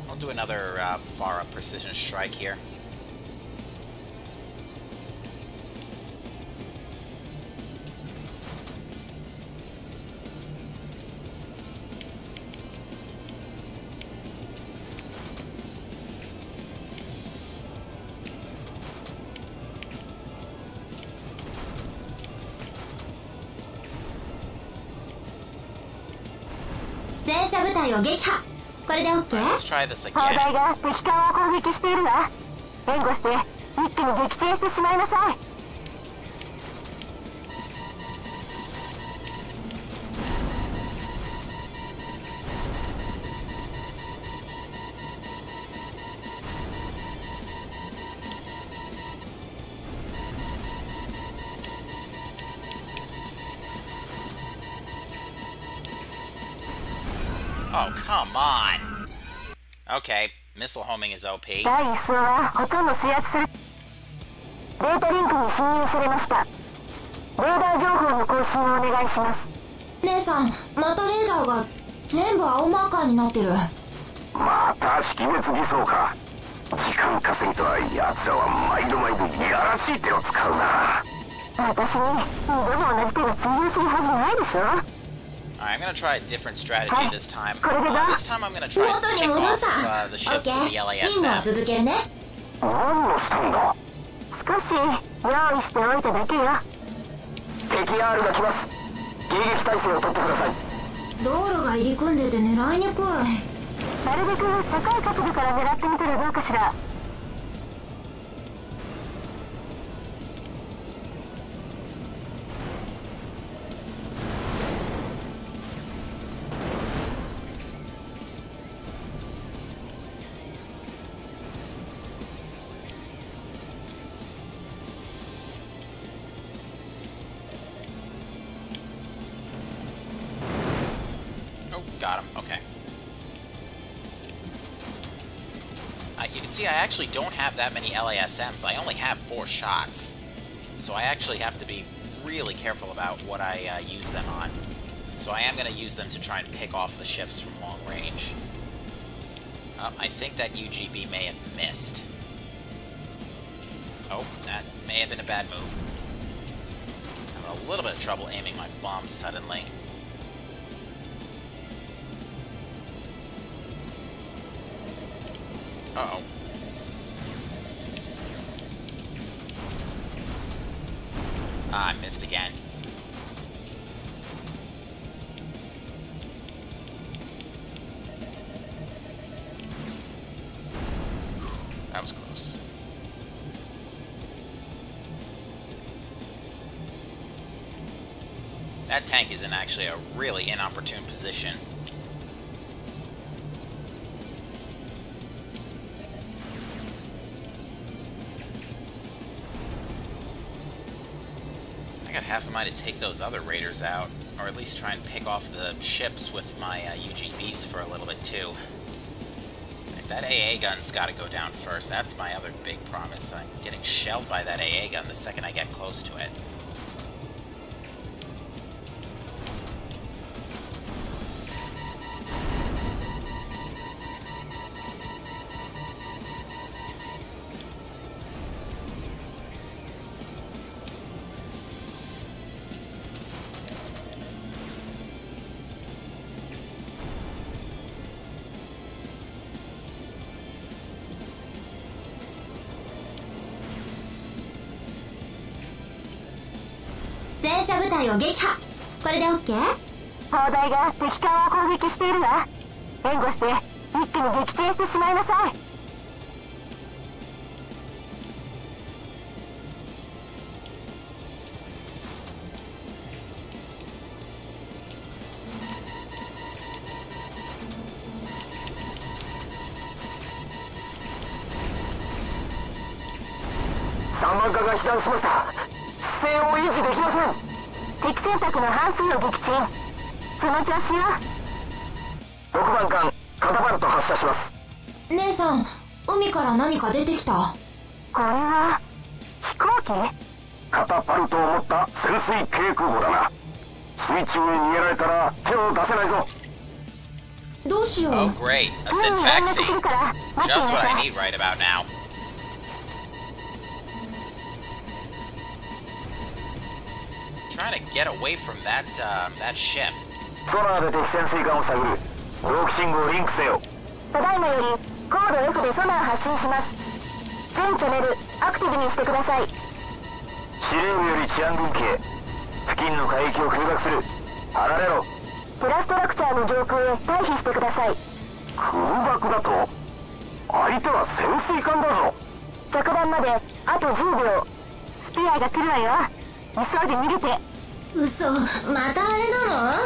I'll do another far up precision strike here. Let's try this 砲台 again. が敵艦を攻撃しているわ。援護して一気に撃沈してしまいなさい。Oh, come on. Okay, missile homing is OP. 第一層はほとんど制圧する。データリンクに侵入されました。レーダー情報の更新をお願いします。姉さん、またレーダーが全部青マーカーになってる。また識別偽装か。時間稼ぎとは奴らは毎度毎度いやらしい手を使うな。私に二度も同じ手が通用するはずないでしょ。 Alright, I'm gonna try a different strategy this time. これでだ。 This time I'm gonna try 元 and に pick 戻っ off た。 the オッ ships ケ with ー。 the 任務は LASM. 続けるね。何をしたんだ。少し用意しておいただけよ。敵 R が来ます。迎撃態勢を取ってください。道路が入り組んでて狙いにくい。なるべく高い角度から狙ってみたらどうかしら。 Oh, got him. Okay. You can see I actually don't have that many LASMs. I only have 4 shots. So I actually have to be really careful about what I use them on. So I am going to use them to try and pick off the ships from long range. I think that UGB may have missed. Oh, that may have been a bad move. Having a little bit of trouble aiming my bombs suddenly. Uh-oh. Ah, I missed again. That was close. That tank is in actually a really inopportune position. I got half a mind to take those other raiders out, or at least try and pick off the ships with my UGVs for a little bit too. That AA gun's got to go down first. That's my other big promise. I'm getting shelled by that AA gun the second I get close to it.戦車部隊を撃破。これで OK？ 砲台が敵艦を攻撃しているわ。援護して一気に撃沈してしまいなさい。3番艦が被弾しました。姿勢を維持できません。敵船舶の半数を撃沈。その調子よ。6番艦カタパルト発射します。姉さん、海から何か出てきた。これは飛行機？カタパルトを持った潜水軽空母だな。水中に逃げられたら手を出せないぞ。どうしよう。 Oh great, a Synfaxi. Just what I need right about now. Trying to get away from that ship. ソナーで敵潜水艦を探る。同期信号をリンクせよ。ただいまより高度 F でソナー発信します。全チャンネルアクティブにしてください。司令部より治安軍機へ。付近の海域を空爆する。離れろ。プラストラクチャーの上空へ退避してください。空爆だと？相手は潜水艦だぞ。着弾まであと10秒。スピアが来るわよ。急いで逃げて。嘘、またあれなの？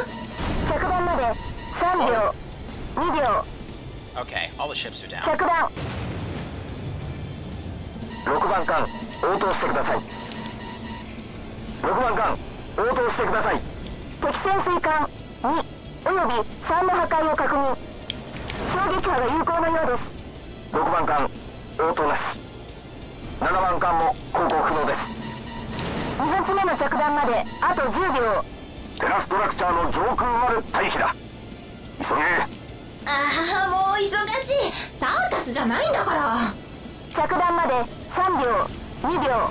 着弾まで3秒、2秒。Okay, all the ships are down. 着弾。6番艦応答してください。6番艦応答してください。敵潜水艦2および3の破壊を確認。衝撃波が有効のようです。6番艦応答なし。7番艦も航行不能です。2発目の着弾まであと10秒。テラストラクチャーの上空まで退避だ。急げ。ああ、もう忙しい。サーカスじゃないんだから。着弾まで3秒、2秒。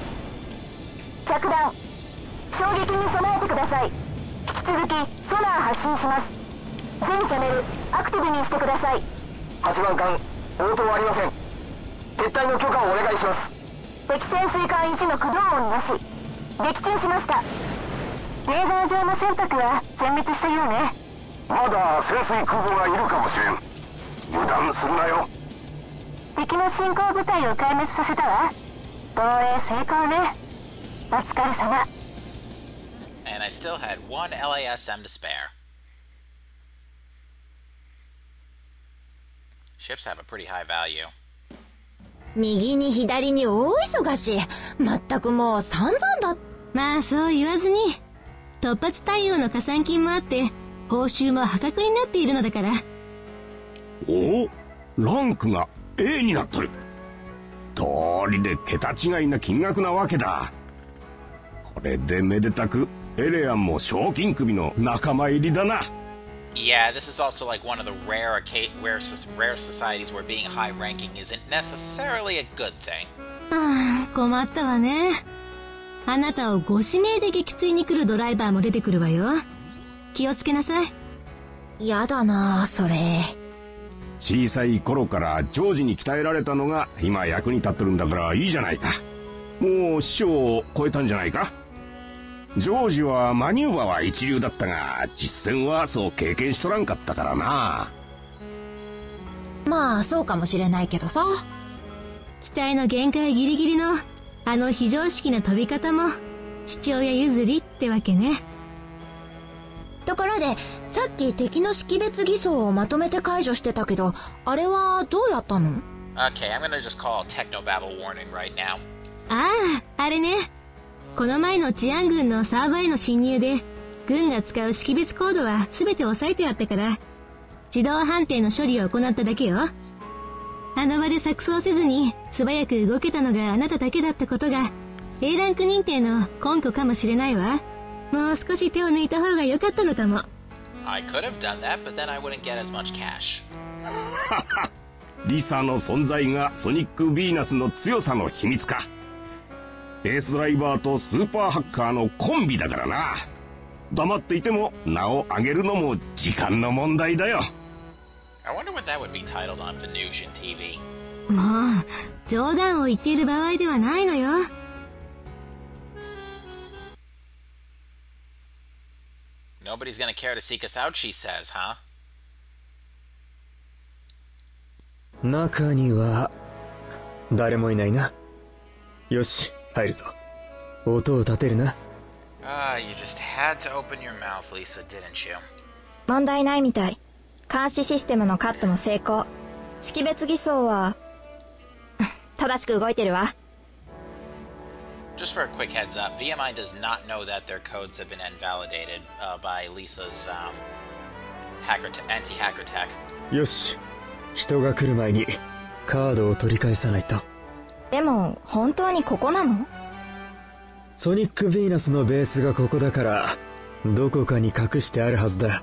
着弾。衝撃に備えてください。引き続きソナー発信します。全チャンネルアクティブにしてください。8番艦応答ありません。撤退の許可をお願いします。敵潜水艦1の駆動音なし。撃沈しました。レーザー上の船舶は全滅したようね。まだ潜水空母がいるかもしれん。油断するなよ。敵の進行部隊を壊滅させたわ。防衛成功ね。お疲れ様。And I still had one LASM to spare. Ships have a pretty high value. 右に左に大忙し。まったくもう散々だ。まあそう言わずに、突発対応の加算金もあって報酬も破格になっているのだから。おお、ランクが A になっとる。通りで桁違いな金額なわけだ。これでめでたくエレアンも賞金首の仲間入りだな。Yeah, this is also like one of the rare societies where being high ranking isn't necessarily a good thing. ああ、困ったわね。あなたをご指名で撃墜に来るドライバーも出てくるわよ。気をつけなさい。やだなそれ。小さい頃からジョージに鍛えられたのが今役に立ってるんだからいいじゃないか。もう師匠を超えたんじゃないか。ジョージはマニューバーは一流だったが実戦はそう経験しとらんかったからな。まあそうかもしれないけどさ。機体の限界ギリギリのあの非常識な飛び方も父親譲りってわけね。ところでさっき敵の識別偽装をまとめて解除してたけど、あれはどうやったの？ Okay, I'm gonna just call a technobabble warning right now. ああ、あれね。この前の治安軍のサーバーへの侵入で、軍が使う識別コードは全て押さえてあったから、自動判定の処理を行っただけよ。あの場で錯綜せずに素早く動けたのがあなただけだったことが、A ランク認定の根拠かもしれないわ。もう少し手を抜いた方が良かったのかも。I could have done that, but then I wouldn't get as much cash. リサの存在がソニック・ヴィーナスの強さの秘密か。エースドライバーとスーパーハッカーのコンビだからな。黙っていても名を上げるのも時間の問題だよ。I wonder what that would be titled on Venusian TV. もう、冗談を言っている場合ではないのよ。Nobody's gonna care to seek us out, she says, huh? 中には誰もいないな。よし、入るぞ。音を立てるな。You just had to open your mouth, Lisa, didn't you? 問題ないみたい。監視システムのカットも成功。識別偽装は正しく動いてるわ。Just for a quick heads up, VMI does not know that their codes have been invalidated by Lisa's anti-hacker tech. よし、人が来る前にカードを取り返さないと。でも本当にここなの？ソニック・ヴィーナスのベースがここだから、どこかに隠してあるはずだ。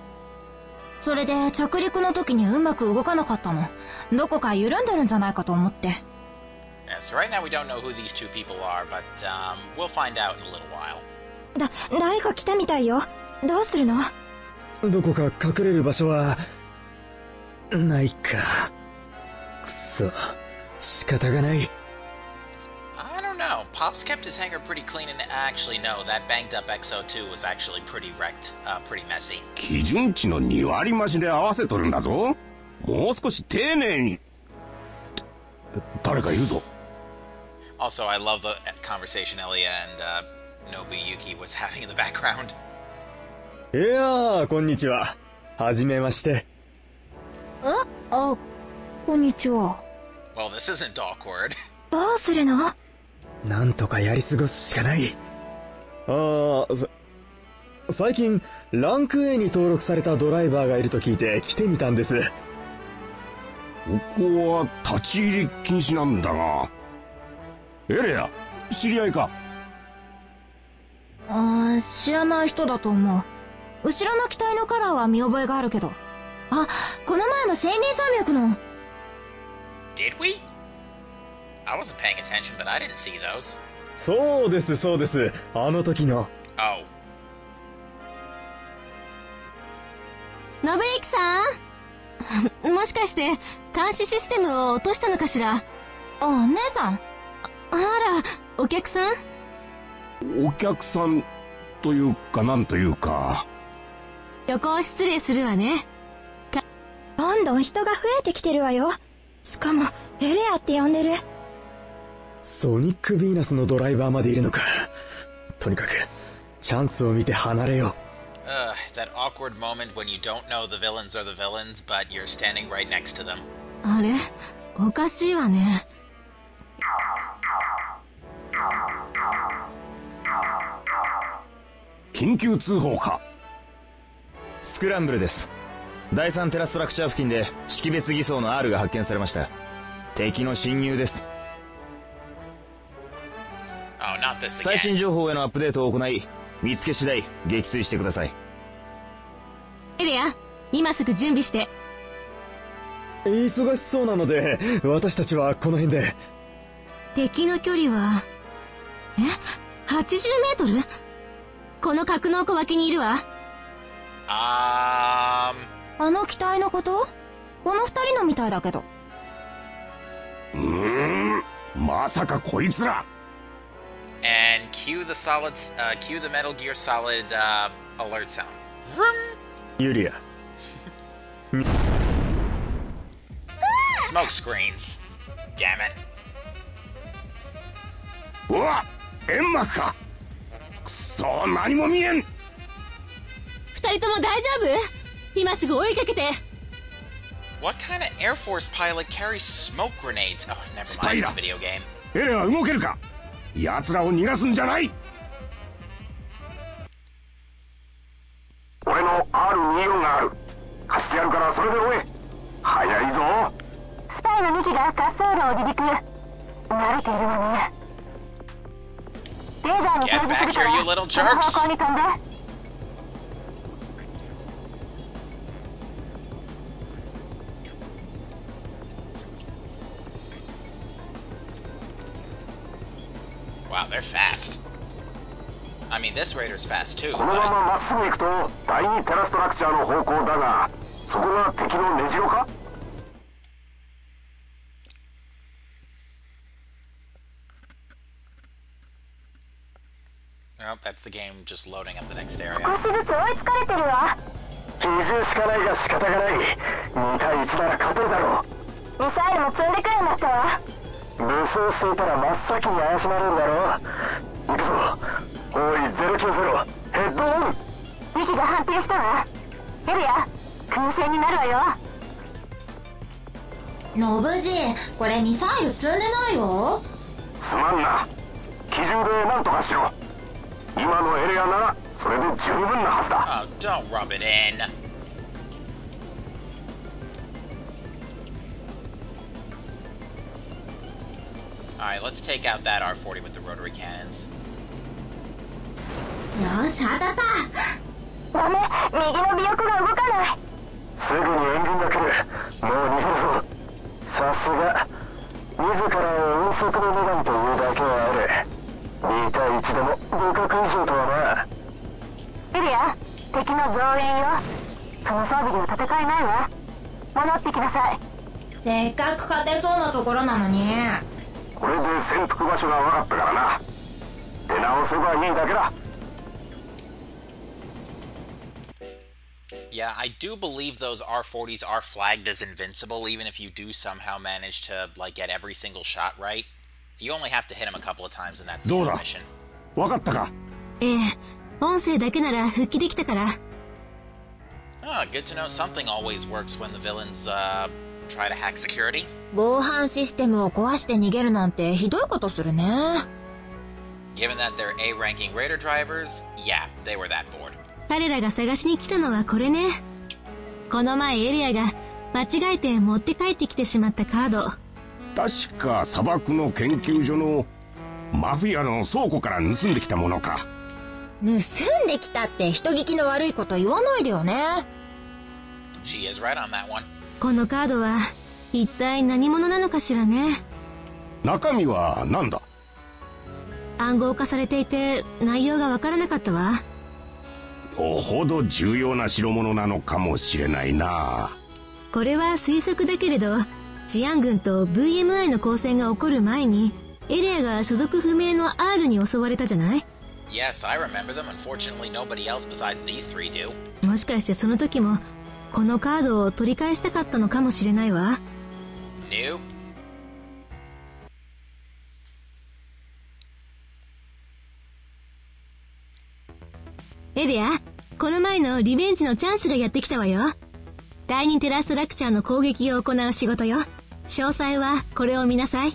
それで着陸の時にうまく動かなかったの。どこか緩んでるんじゃないかと思って。So right now we don't know who these two people are, but we'll find out in a little while. 誰か来たみたいよ。どうするの？どこか隠れる場所はないか。くそ、仕方がない。I don't know. Pops kept his hangar pretty clean, and actually no, that banged up XO2 was actually pretty wrecked, pretty messy. 基準値の2割増しで合わせとるんだぞ。もう少し丁寧に。誰かいるぞ。Also, I love the conversation Elia and Nobuyuki was having in the background. いやー、こんにちは。はじめまして。こんにちは。Well, this isn't awkward. どうするの？なんとかやり過ごすしかない。最近ランク A に登録されたドライバーがいると聞いて来てみたんです。ここは立ち入り禁止なんだが。エレア、知り合いか？知らない人だと思う。後ろの機体のカラーは見覚えがあるけど。この前のシェイニー山脈の。Did we? I wasn't paying attention, but I didn't see those. そうですそうです。あの時の。Oh. 信之さんもしかして監視システムを落としたのかしら？姉さん。あら、お客さん？お客さんというかなんというか。旅行失礼するわね。どんどん人が増えてきてるわよ。しかもエレアって呼んでる。ソニック・ヴィーナスのドライバーまでいるのか。とにかくチャンスを見て離れよう。That awkward moment when you don't know the villains are the villains, but you're standing right next to them. あれ、おかしいわね。緊急通報か。スクランブルです。第3テラストラクチャー付近で識別偽装の R が発見されました。敵の侵入です。最新情報へのアップデートを行い、見つけ次第撃墜してください。エレア、今すぐ準備して。忙しそうなので私たちはこの辺で。敵の距離は80メートル？この格納庫脇にいるわ。あの機体のこと？この二人のみたいだけど。まさかこいつら。And cue the Metal Gear Solid alert sound. ユリア。Smoke screens. Damn it. うわ、煙幕か。くそ、何も見えん。二人とも大丈夫？今すぐ追いかけて。What kind of Air Force pilot carries smoke grenades? Oh, never mind. It's a video game. エレは動けるか？奴らを逃がすんじゃない。R24 がある。貸してやるからそれで追え。早いぞ。スパイの2機が滑走路を離陸。慣れているわね。レーダーに表示するから、その方向に飛んで。Wow, they're fast. I mean, this Raider's fast too. このまままっすぐ行くと第2テラストラクチャーの方向だが、そこが敵の根城か？ Oh, that's the game just loading up the next area. 少しずつ追いつかれてるわ。奇襲しかないが仕方がない。2対1なら勝てるだろう。ミサイルも積んでくるんだったわ。武装していたら真っ先に怪しまれるだろう。行くぞ。おい090、ヘッドオン。2機が反転したわ。エリア、空戦になるわよ。ノブジ、これミサイル積んでないよ。すまんな。機銃で何とかしろ。今のエリアならそれで十分なはずだ。Oh, don't rub it in. Alright, let's take out that R40 with the rotary cannons. よし、当たった。ダメ、右の尾翼が動かない。すぐにエンジンが来る。もう逃げるぞ。さすが自らを音速の女神というだけはある。2対1でも互角以上とはエリア、敵の増援よ。その装備では戦えないわ。戻ってきなさい。せっかく勝てそうなところなのに。これで潜伏場所が分かったからな。出直せばいいだけだ。Yeah, I do believe those R40s are flagged as invincible, even if you do somehow manage to, like, get every single shot right. You only have to hit him a couple of times, and that's the whole mission. わかったか？音声だけなら復帰できたから。Ah, good to know something always works when the villains, try to hack security. 防犯システムを壊して逃げるなんてひどいことするね。Given that they're A-ranking Raider drivers, yeah, they were that bored. 彼らが探しに来たのはこれね。この前エリアが間違えて持って帰ってきてしまったカード。確か砂漠の研究所のマフィアの倉庫から盗んできたものか。盗んできたって人聞きの悪いこと言わないでよね。She is right on that one. このカードは一体何者なのかしらね。中身は何だ？暗号化されていて内容がわからなかったわ。よほど重要な代物なのかもしれないな。これは推測だけれど、治安軍と VMI の交戦が起こる前にエリアが所属不明の R に襲われたじゃない？ Yes, I remember them. Unfortunately, nobody else besides these three do. もしかしてその時もこのカードを取り返したかったのかもしれないわ。New? エリア、この前のリベンジのチャンスがやってきたわよ。第2テラストラクチャーの攻撃を行う仕事よ。詳細はこれを見なさい。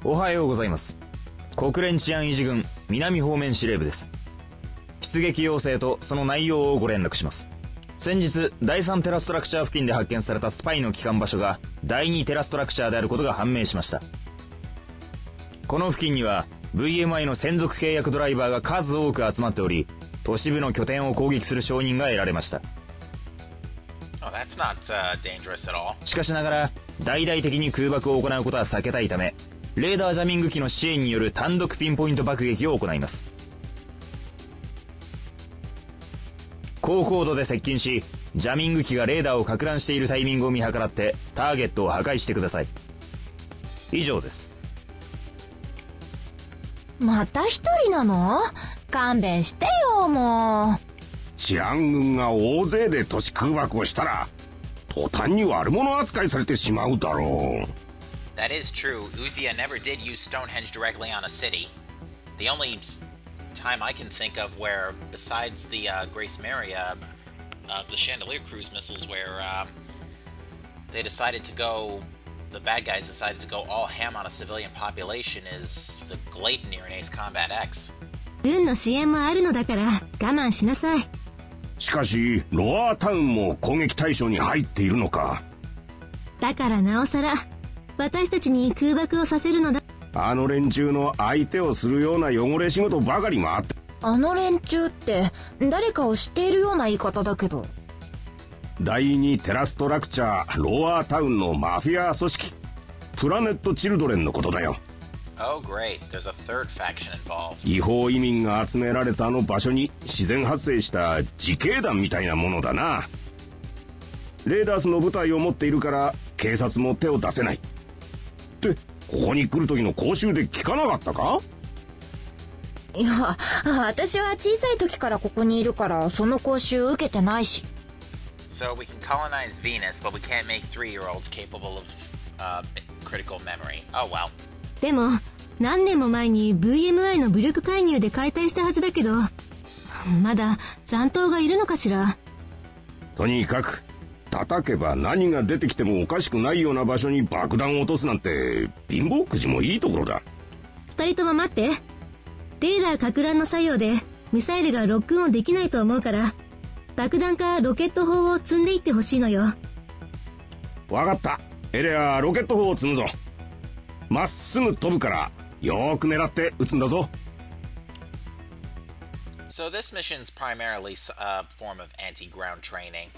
おはようございます。国連治安維持軍南方面司令部です。出撃要請とその内容をご連絡します。先日第3テラストラクチャー付近で発見されたスパイの帰還場所が第2テラストラクチャーであることが判明しました。この付近には VMI の専属契約ドライバーが数多く集まっており、都市部の拠点を攻撃する承認が得られました。Oh, that's not, dangerous at all. しかしながら大々的に空爆を行うことは避けたいため、レーダージャミング機の支援による単独ピンポイント爆撃を行います。高高度で接近し、ジャミング機がレーダーを撹乱しているタイミングを見計らってターゲットを破壊してください。以上です。また一人なの？勘弁してよ、もう。治安軍が大勢で都市空爆をしたら途端に悪者扱いされてしまうだろう。That is true. Uzia never did use Stonehenge directly on a city. The only time I can think of where, besides the Grace Mary, the Chandelier cruise missiles, where they decided to go, the bad guys decided to go all ham on a civilian population, is the Gleiton near in Ace Combat X. 運の支援もあるのだから我慢しなさい。しかしロアータウンも攻撃対象に入っているのか。だからなおさら私たちに空爆をさせるのだ。あの連中の相手をするような汚れ仕事ばかり回って。あの連中って誰かを知っているような言い方だけど。第2テラストラクチャーロアータウンのマフィア組織プラネット・チルドレンのことだよ。Oh, great. There's a third faction involved. 違法移民が集められたあの場所に自然発生した自警団みたいなものだな。レーダースの部隊を持っているから警察も手を出せないってここに来る時の講習で聞かなかったか。いや、私は小さい時からここにいるからその講習受けてないし。So we can colonize Venus, but we can't make 3-year-olds capable of critical memory. Oh well. でも何年も前に VMI の武力介入で解体したはずだけど、まだ残党がいるのかしら。とにかく叩けば何が出てきてもおかしくないような場所に爆弾を落とすなんて貧乏くじもいいところだ。二人とも待って。レーダーか乱の作用でミサイルがロックオンできないと思うから爆弾かロケット砲を積んでいってほしいのよ。わかった。エレアロケット砲を積むぞ。まっすぐ飛ぶからよーく狙って撃つんだぞ。So this mission's primarily a form of anti-ground training.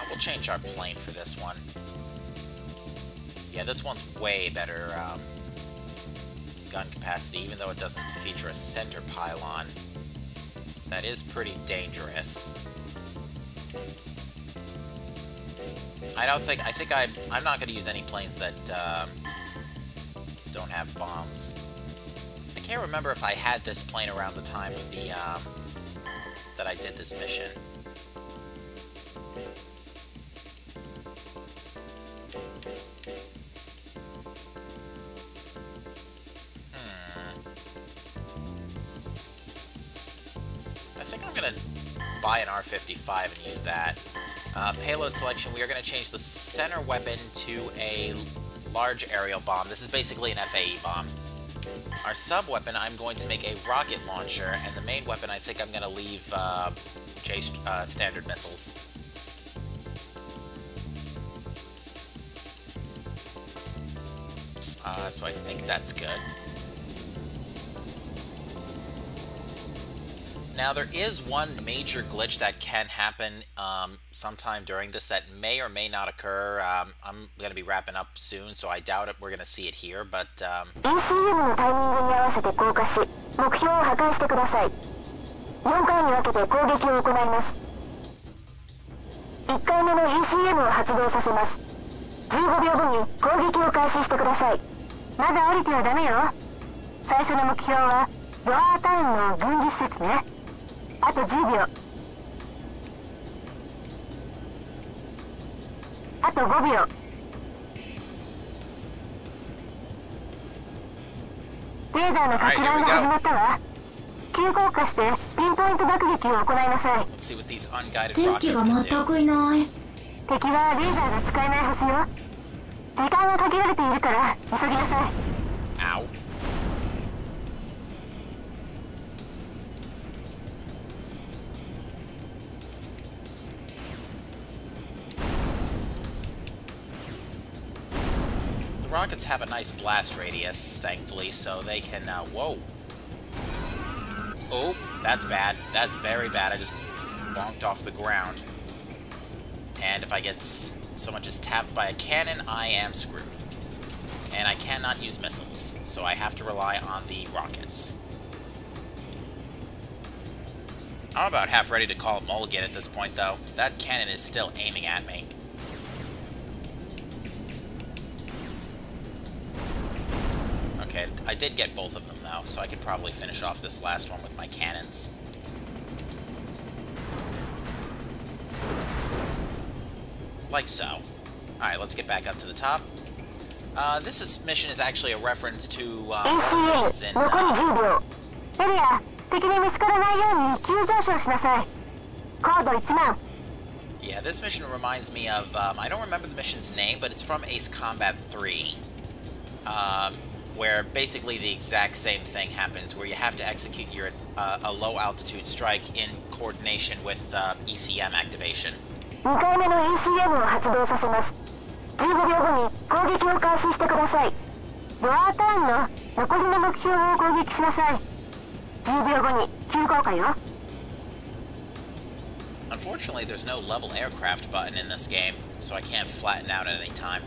We'll change our plane for this one. Yeah, this one's way better gun capacity, even though it doesn't feature a center pylon. That is pretty dangerous. I think I'm not going to use any planes that don't have bombs. I can't remember if I had this plane around the time of the that I did this mission. I think I'm gonna buy an R-55 and use that. Payload selection, we are going to change the center weapon to a large aerial bomb. This is basically an FAE bomb. Our sub-weapon, I'm going to make a rocket launcher, and the main weapon, I think I'm going to leave standard missiles. So I think that's good. Now, there is one major glitch that can happen sometime during this that may or may not occur. I'm going to be wrapping up soon, so I doubt it we're going to see it here, but... ECM のタイミングに合わせて降下し、目標を破壊してください。4回に分けて攻撃を行います。1回目の ECM を発動させます。15秒後に攻撃を開始してください。まだ降りてはダメよ。最初の目標はロアータウンの軍事施設ね。あと10秒。あと5秒。レーダーのか乱が始まったわ。急降下してピンポイント爆撃を行いなさい。天気が全くいない。敵はレーダーが使えないはずよ。時間が限られているから急ぎなさい。Ow. The rockets have a nice blast radius, thankfully, so they can, whoa. Oh, that's bad. That's very bad. I just bonked off the ground. And if I get so much as tapped by a cannon, I am screwed. And I cannot use missiles, so I have to rely on the rockets. I'm about half ready to call it mulligan at this point, though. That cannon is still aiming at me. Okay, I did get both of them, though, so I could probably finish off this last one with my cannons. Like so. Alright, let's get back up to the top. This mission is actually a reference to one of the missions in... Yeah, this mission reminds me of... I don't remember the mission's name, but it's from Ace Combat 3. where basically the exact same thing happens, where you have to execute your a low altitude strike in coordination with ECM activation. 2回目の ECM を発動させます。15秒後に攻撃を開始してください。ドアターンの残りの目標を攻撃しなさい。10秒後に急降下よ。Unfortunately, there's no level aircraft button in this game, so I can't flatten out at any time.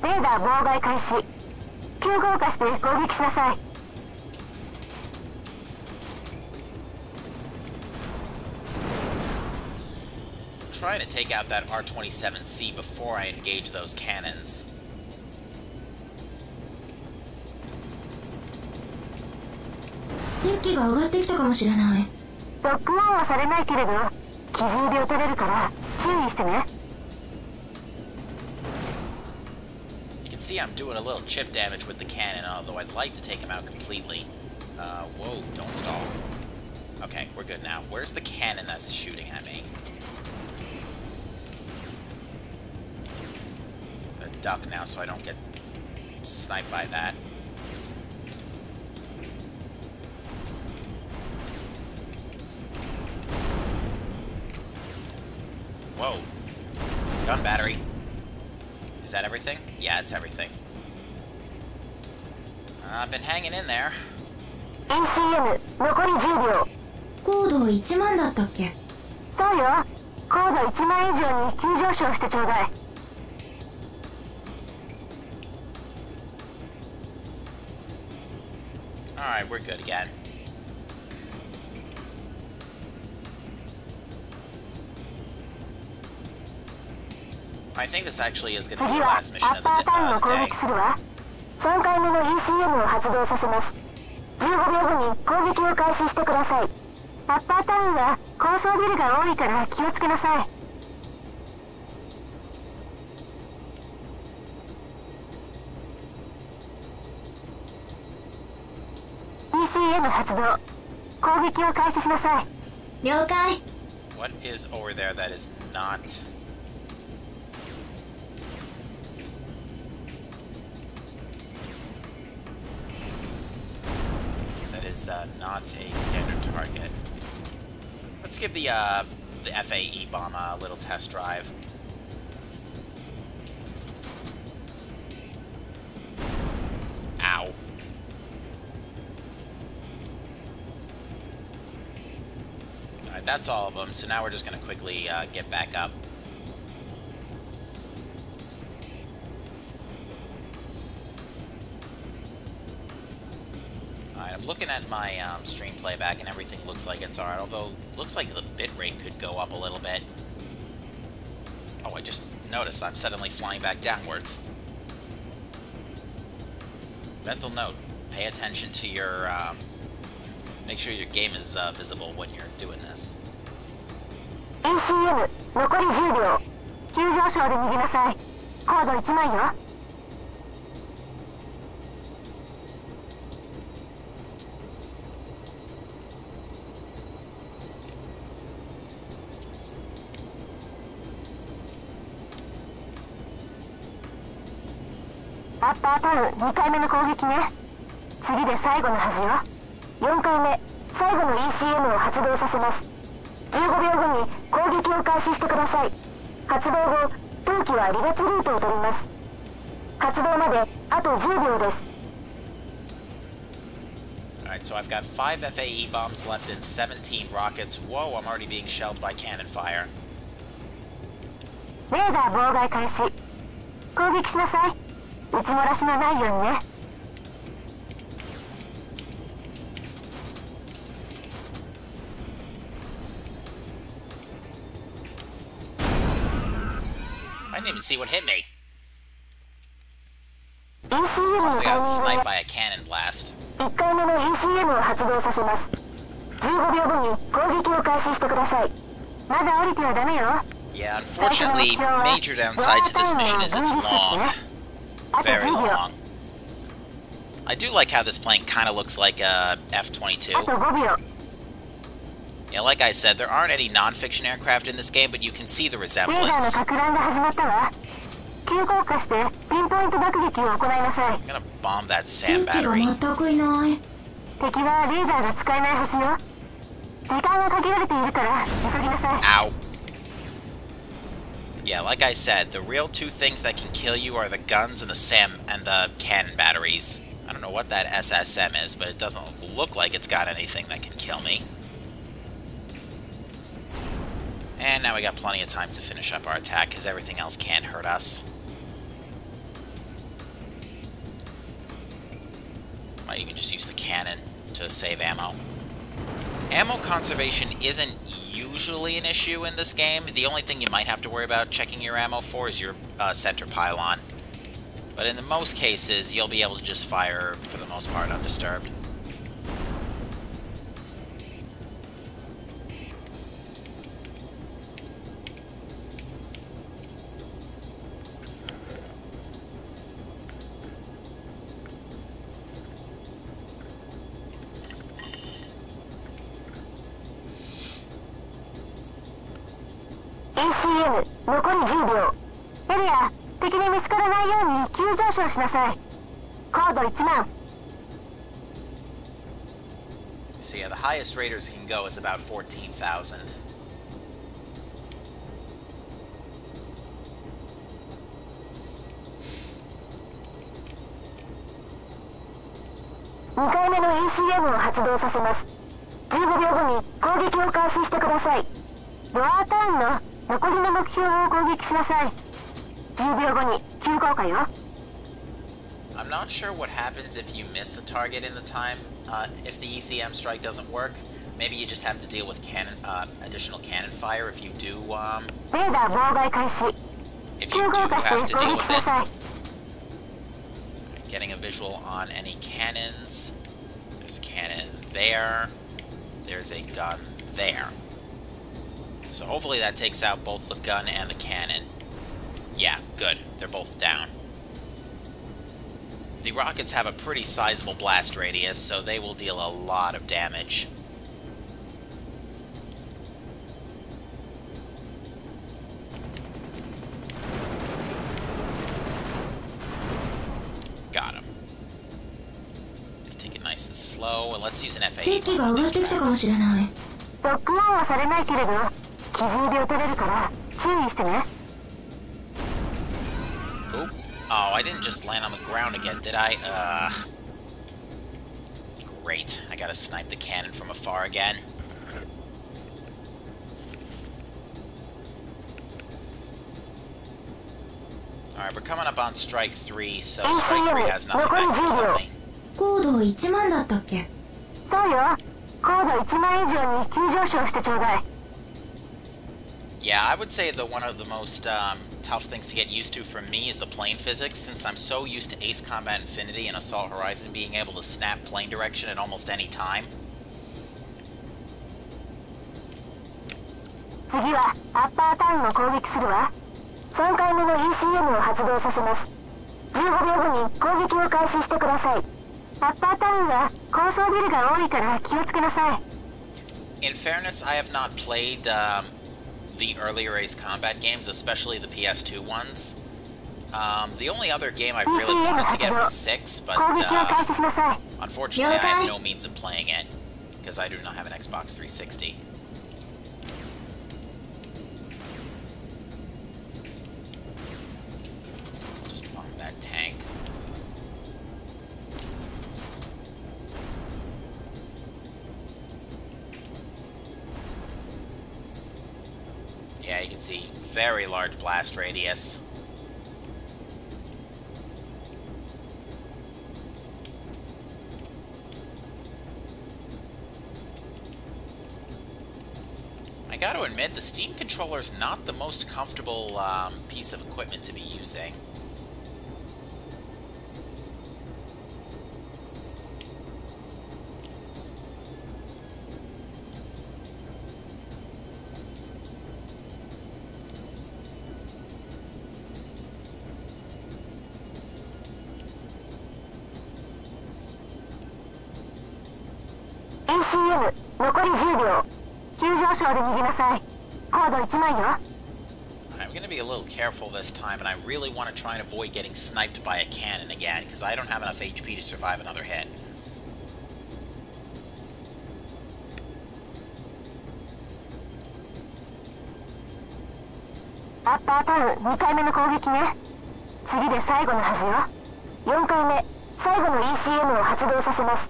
レーダー妨害開始。急降下して攻撃しなさい。Trying to take out that R-27C before I engage those cannons. 敵機が上がってきたかもしれない。ロックオンはされないけれど、機銃で撃たれるから注意してね。You can see I'm doing a little chip damage with the cannon, although I'd like to take him out completely. Whoa, don't stall. Okay, we're good now. Where's the cannon that's shooting at me? I'm gonna duck now so I don't get sniped by that. Whoa. Gun battery. Is that everything? Yeah, it's everything. I've been hanging in there. ECM 残り10秒。高度1万だったっけ？そうよ。高度1万以上に急上昇してちょうだい。Alright, we're good again. I think this actually is going to be the last mission of the day. 3回目の ECM を発動させます。15秒後に攻撃を開始してください。アッパータウンは高層ビルが多いから気をつけなさい。ECM 発動。攻撃を開始しなさい。了解。What is over there that is not... not a standard target. Let's give the FAE bomb a little test drive. Ow. Alright, that's all of them, so now we're just going to quickly get back up. I'm looking at my stream playback and everything looks like it's alright, although looks like the bitrate could go up a little bit. Oh, I just noticed I'm suddenly flying back downwards. Mental note, pay attention to your, make sure your game is visible when you're doing this. ECM 残り10秒。急上昇で逃げなさい。高度1万よ。アッパータウン2回目の攻撃ね。次で最後のはずよ。4回目、最後の ECM を発動させます。15秒後に攻撃を開始してください。発動後、当機は離脱ルートを取ります。発動まであと10秒です。Alright, so I've got 5 FAE bombs left and 17 rockets. Whoa, I'm already being shelled by cannon fire. レーダー妨害開始。攻撃しなさい。撃ち漏らしのないようにね。I didn't even see what hit me. ECM の Must タ have イ got ミング sniped で by a cannon blast. 1回目の ECM を発動させます。15秒後に攻撃を開始してください。まだ降りてはダメよ。Yeah, unfortunately, major downside to this mission is it's long. Very long. I do like how this plane kind of looks like a F-22. あと5秒。 Yeah, like I said, there aren't any non-fiction aircraft in this game, but you can see the レーダーの resemblance. か乱が始まったわ。急降下してピンポイント爆撃を行いなさい。 I'm gonna bomb that SAM 敵が battery. 全くいない。敵はレーザーが使えないはずよ。時間が限られているから急ぎなさい。 Ow. Yeah, like I said, the real two things that can kill you are the guns and the SAM and the cannon batteries. I don't know what that SSM is, but it doesn't look like it's got anything that can kill me. And now we got plenty of time to finish up our attack, because everything else can't hurt us. Might even just use the cannon to save ammo. Ammo conservation isn't usually an issue in this game. The only thing you might have to worry about checking your ammo for is your center pylon. But in the most cases, you'll be able to just fire, for the most part, undisturbed. ACM 残り10秒。エリア、敵に見つからないように急上昇しなさい。高度1万。 So yeah, the highest raiders can go is about 14,000. 2回目の ACM を発動させます。15秒後に攻撃を開始してください。ロアータウンの残りの目標を攻撃しなさい。10秒後に急降下よ。 I'm not sure what happens if you miss a target in the time, if the ECM strike doesn't work. Maybe you just have to deal with cannon, additional cannon fire if you do, レーダー妨害開始。 if 急 you 降 do 下 have して to 攻 deal 撃 with しな it. さい。 Getting a visual on any cannons. There's a cannon there. There's a gun there. So hopefully that takes out both the gun and the cannon. Yeah, good. They're both down. The rockets have a pretty sizable blast radius, so they will deal a lot of damage. Got him. Take it nice and slow, and let's use an F8 敵が on 上が these ってきたかも tracks. しれない。ロックオンはされないけれど、機銃で撃たれるから注意してね。 Oop. Oh, I didn't just land on the ground again, did I? Great. I gotta snipe the cannon from afar again. Alright, we're coming up on Strike 3, so Strike 3 has nothing that can kill me. 高度1万だったっけ？そうよ。高度1万以上に急上昇してちょうだい。 Yeah, I would say that one of the most tough things to get used to for me is the plane physics, since I'm so used to Ace Combat Infinity and Assault Horizon being able to snap plane direction at almost any time. 次はアッパータウンを攻撃するわ。3回目の ECM を発動させます。15秒後に攻撃を開始してください。アッパータウンは高層ビルが多いから気をつけなさい。 In fairness, I have not played the earlier Ace Combat games, especially the PS2 ones. The only other game I really wanted to get was 6, but 攻撃を開始しなさい。 unfortunately I have no means of playing it, because I do not have an Xbox 360. Just bomb that tank. Yeah, you can see very large blast radius. I gotta admit, the Steam controller is not the most comfortable piece of equipment to be using. ACM 残り10秒。急上昇で逃げなさい。高度1万よ。 Alright, I'm going to be a little careful this time, and I really want to try and avoid getting sniped by a cannon again, because I don't have enough HP to survive another hit. Upper Town 2回目の攻撃ね。次で最後のはずよ。4回目、最後の ECM を発動させます。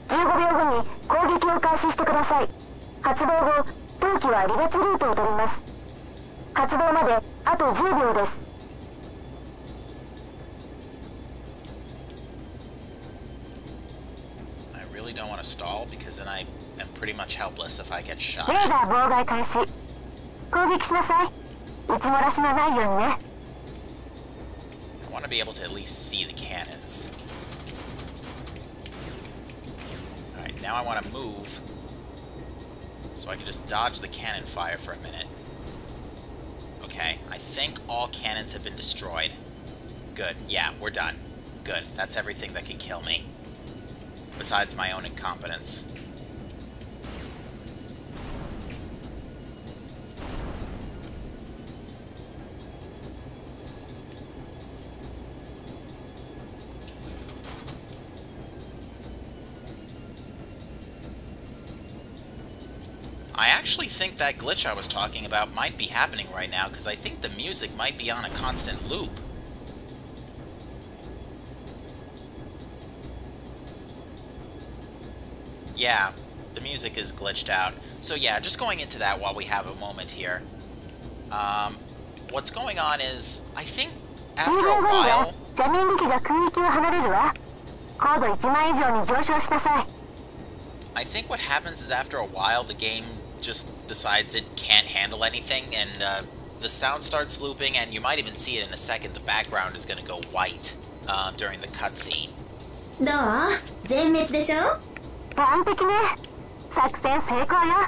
15秒後に攻撃を開始してください。発動後、当機は離脱ルートを取ります。発動まであと10秒です。I really don't want to stall because then I am pretty much helpless if I get shot. レーダー妨害開始。攻撃しなさい。撃ち漏らしのないようにね。I want to be able to at least see the cannons. Alright, now I want to move so I can just dodge the cannon fire for a minute. Okay, I think all cannons have been destroyed. Good, yeah, we're done. Good, that's everything that can kill me. Besides my own incompetence. I actually think that glitch I was talking about might be happening right now, because I think the music might be on a constant loop. Yeah, the music is glitched out. So yeah, just going into that while we have a moment here. What's going on is, I think after a while... I think what happens is after a while the game just decides it can't handle anything, and the sound starts looping, and you might even see it in a second. The background is going to go white during the cutscene. どう？全滅でしょ？完璧ね。作戦成功よ。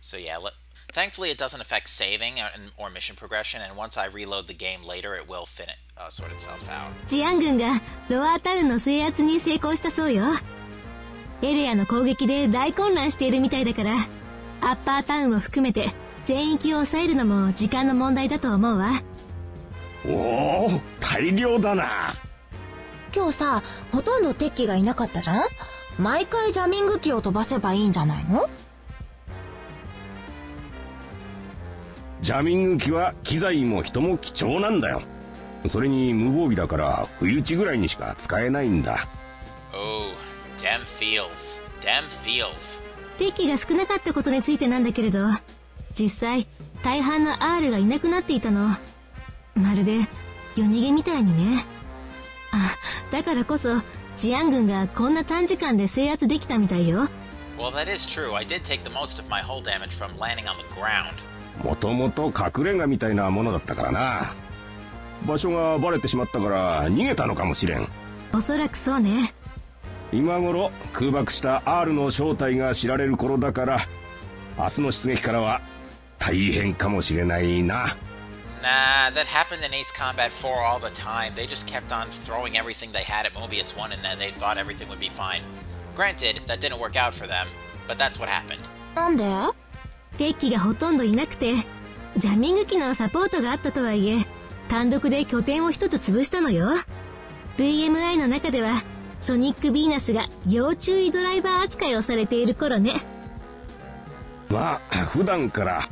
So yeah, thankfully it doesn't affect saving or mission progression, and once I reload the game later, it will sort itself out. 治安軍がロアタウンの制圧に成功したそうよ。エレアの攻撃で大混乱しているみたいだから、アッパータウンを含めて全域を抑えるのも時間の問題だと思うわ。おお、大量だな。今日さ、ほとんど敵機がいなかったじゃん？毎回ジャミング機を飛ばせばいいんじゃないの？ジャミング機は機材も人も貴重なんだよ。それに無防備だから不意打ちぐらいにしか使えないんだ。Oh, damn feels. Damn feels. 敵機が少なかったことについてなんだけれど、実際大半の R がいなくなっていたの。まるで夜逃げみたいにね。あ、だからこそ治安軍がこんな短時間で制圧できたみたいよ。Well, that is true. I did take the most of my hull damage from landing on the ground. もともと隠れ家みたいなものだったからな。場所がバレてしまったから逃げたのかもしれん。おそらくそうね。今頃空爆した R の正体が知られる頃だから、明日の出撃からは大変かもしれないな。Nah, that happened in Ace Combat 4 all the time. They just kept on throwing everything they had at Mobius 1, and then they thought everything would be fine. Granted, that didn't work out for them, but that's what happened. なんで？敵機がほとんどいなくて、ジャミング機のサポートがあったとはいえ、単独で拠点を一つ潰したのよ。VMI の中では、ソニック・ヴィーナスが要注意ドライバー扱いをされている頃ね。まあ、普段から。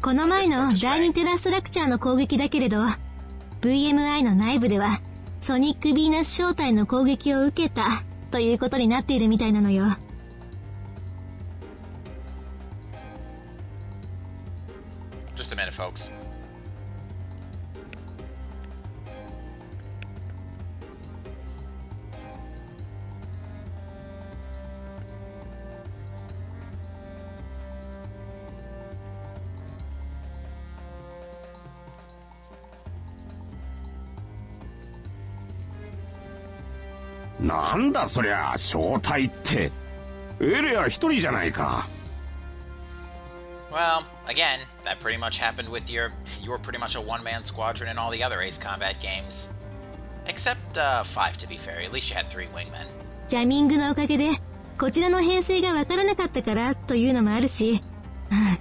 この前の第2テラストラクチャーの攻撃だけれど、VMI の内部では、ソニック・ヴィーナス正体の攻撃を受けた、ということになっているみたいなのよ。Just a minute, folks. "なんだそりゃ正体って。エレア一人じゃないか。Well, again, that pretty much happened with you were pretty much a one-man squadron in all the other Ace Combat games. Except 5, to be fair. At least you had 3 wingmen. ジャミングのおかげでこちらの編成がわからなかったからというのもあるし、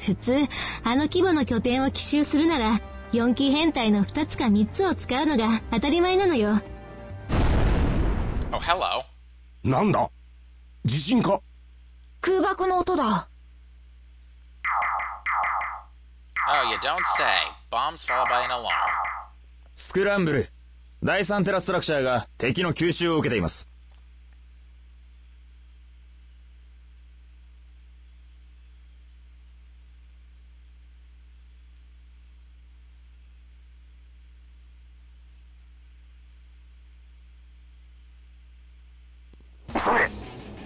普通、あの規模の拠点を奇襲するなら、4機編隊の2つか3つを使うのが当たり前なのよ。Oh, hello. なんだ地震か？空爆の音だ。Oh, you don't say. Bombs followed by an alarm. スクランブル。第3テラストラクチャーが敵の吸収を受けています。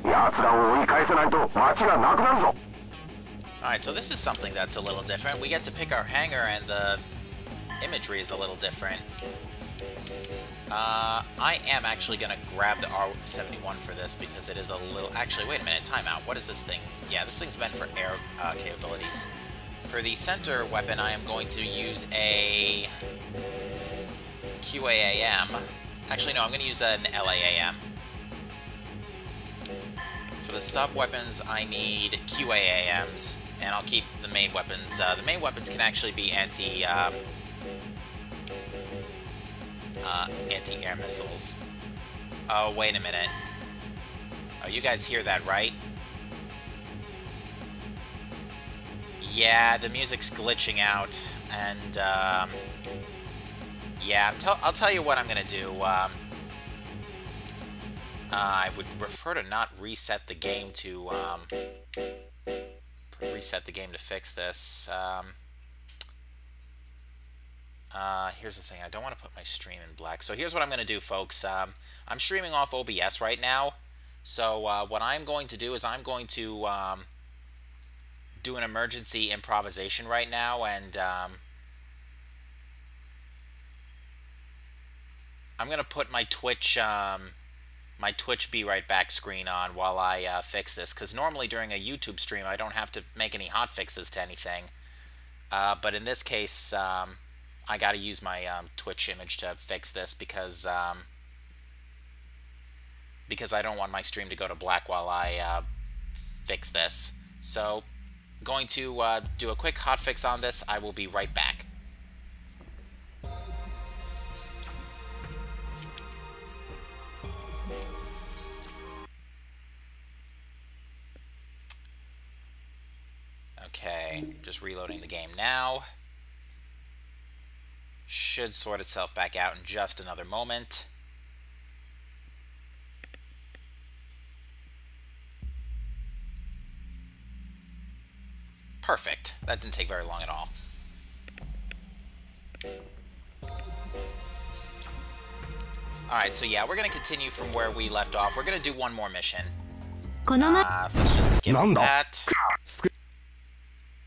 奴らを追い返せないと街がなくなるぞ。Alright, so this is something that's a little different. We get to pick our hangar and the imagery is a little different. I am actually going to grab the R-71 for this because it is a little... Actually, wait a minute, timeout. What is this thing? Yeah, this thing's meant for air capabilities. For the center weapon, I am going to use a QAAM. Actually, no, I'm going to use an LAAM. For the sub-weapons, I need QAAMs, and I'll keep the main weapons. The main weapons can actually be anti-air missiles. Oh, wait a minute. Oh, you guys hear that, right? Yeah, the music's glitching out, and, yeah, I'll tell you what I'm gonna do. I would prefer to not reset the game to, fix this. Here's the thing, I don't want to put my stream in black. So here's what I'm going to do, folks. I'm streaming off OBS right now. So what I'm going to do is I'm going to do an emergency improvisation right now, and I'm going to put my Twitch Be Right Back screen on while I fix this, because normally during a YouTube stream I don't have to make any hotfixes to anything. But in this case, I gotta use my Twitch image to fix this because I don't want my stream to go to black while I fix this. So, going to do a quick hotfix on this. I will be right back. Okay, just reloading the game now. Should sort itself back out in just another moment. Perfect. That didn't take very long at all. Alright, so yeah, we're going to continue from where we left off. We're going to do one more mission. Let's just skip that.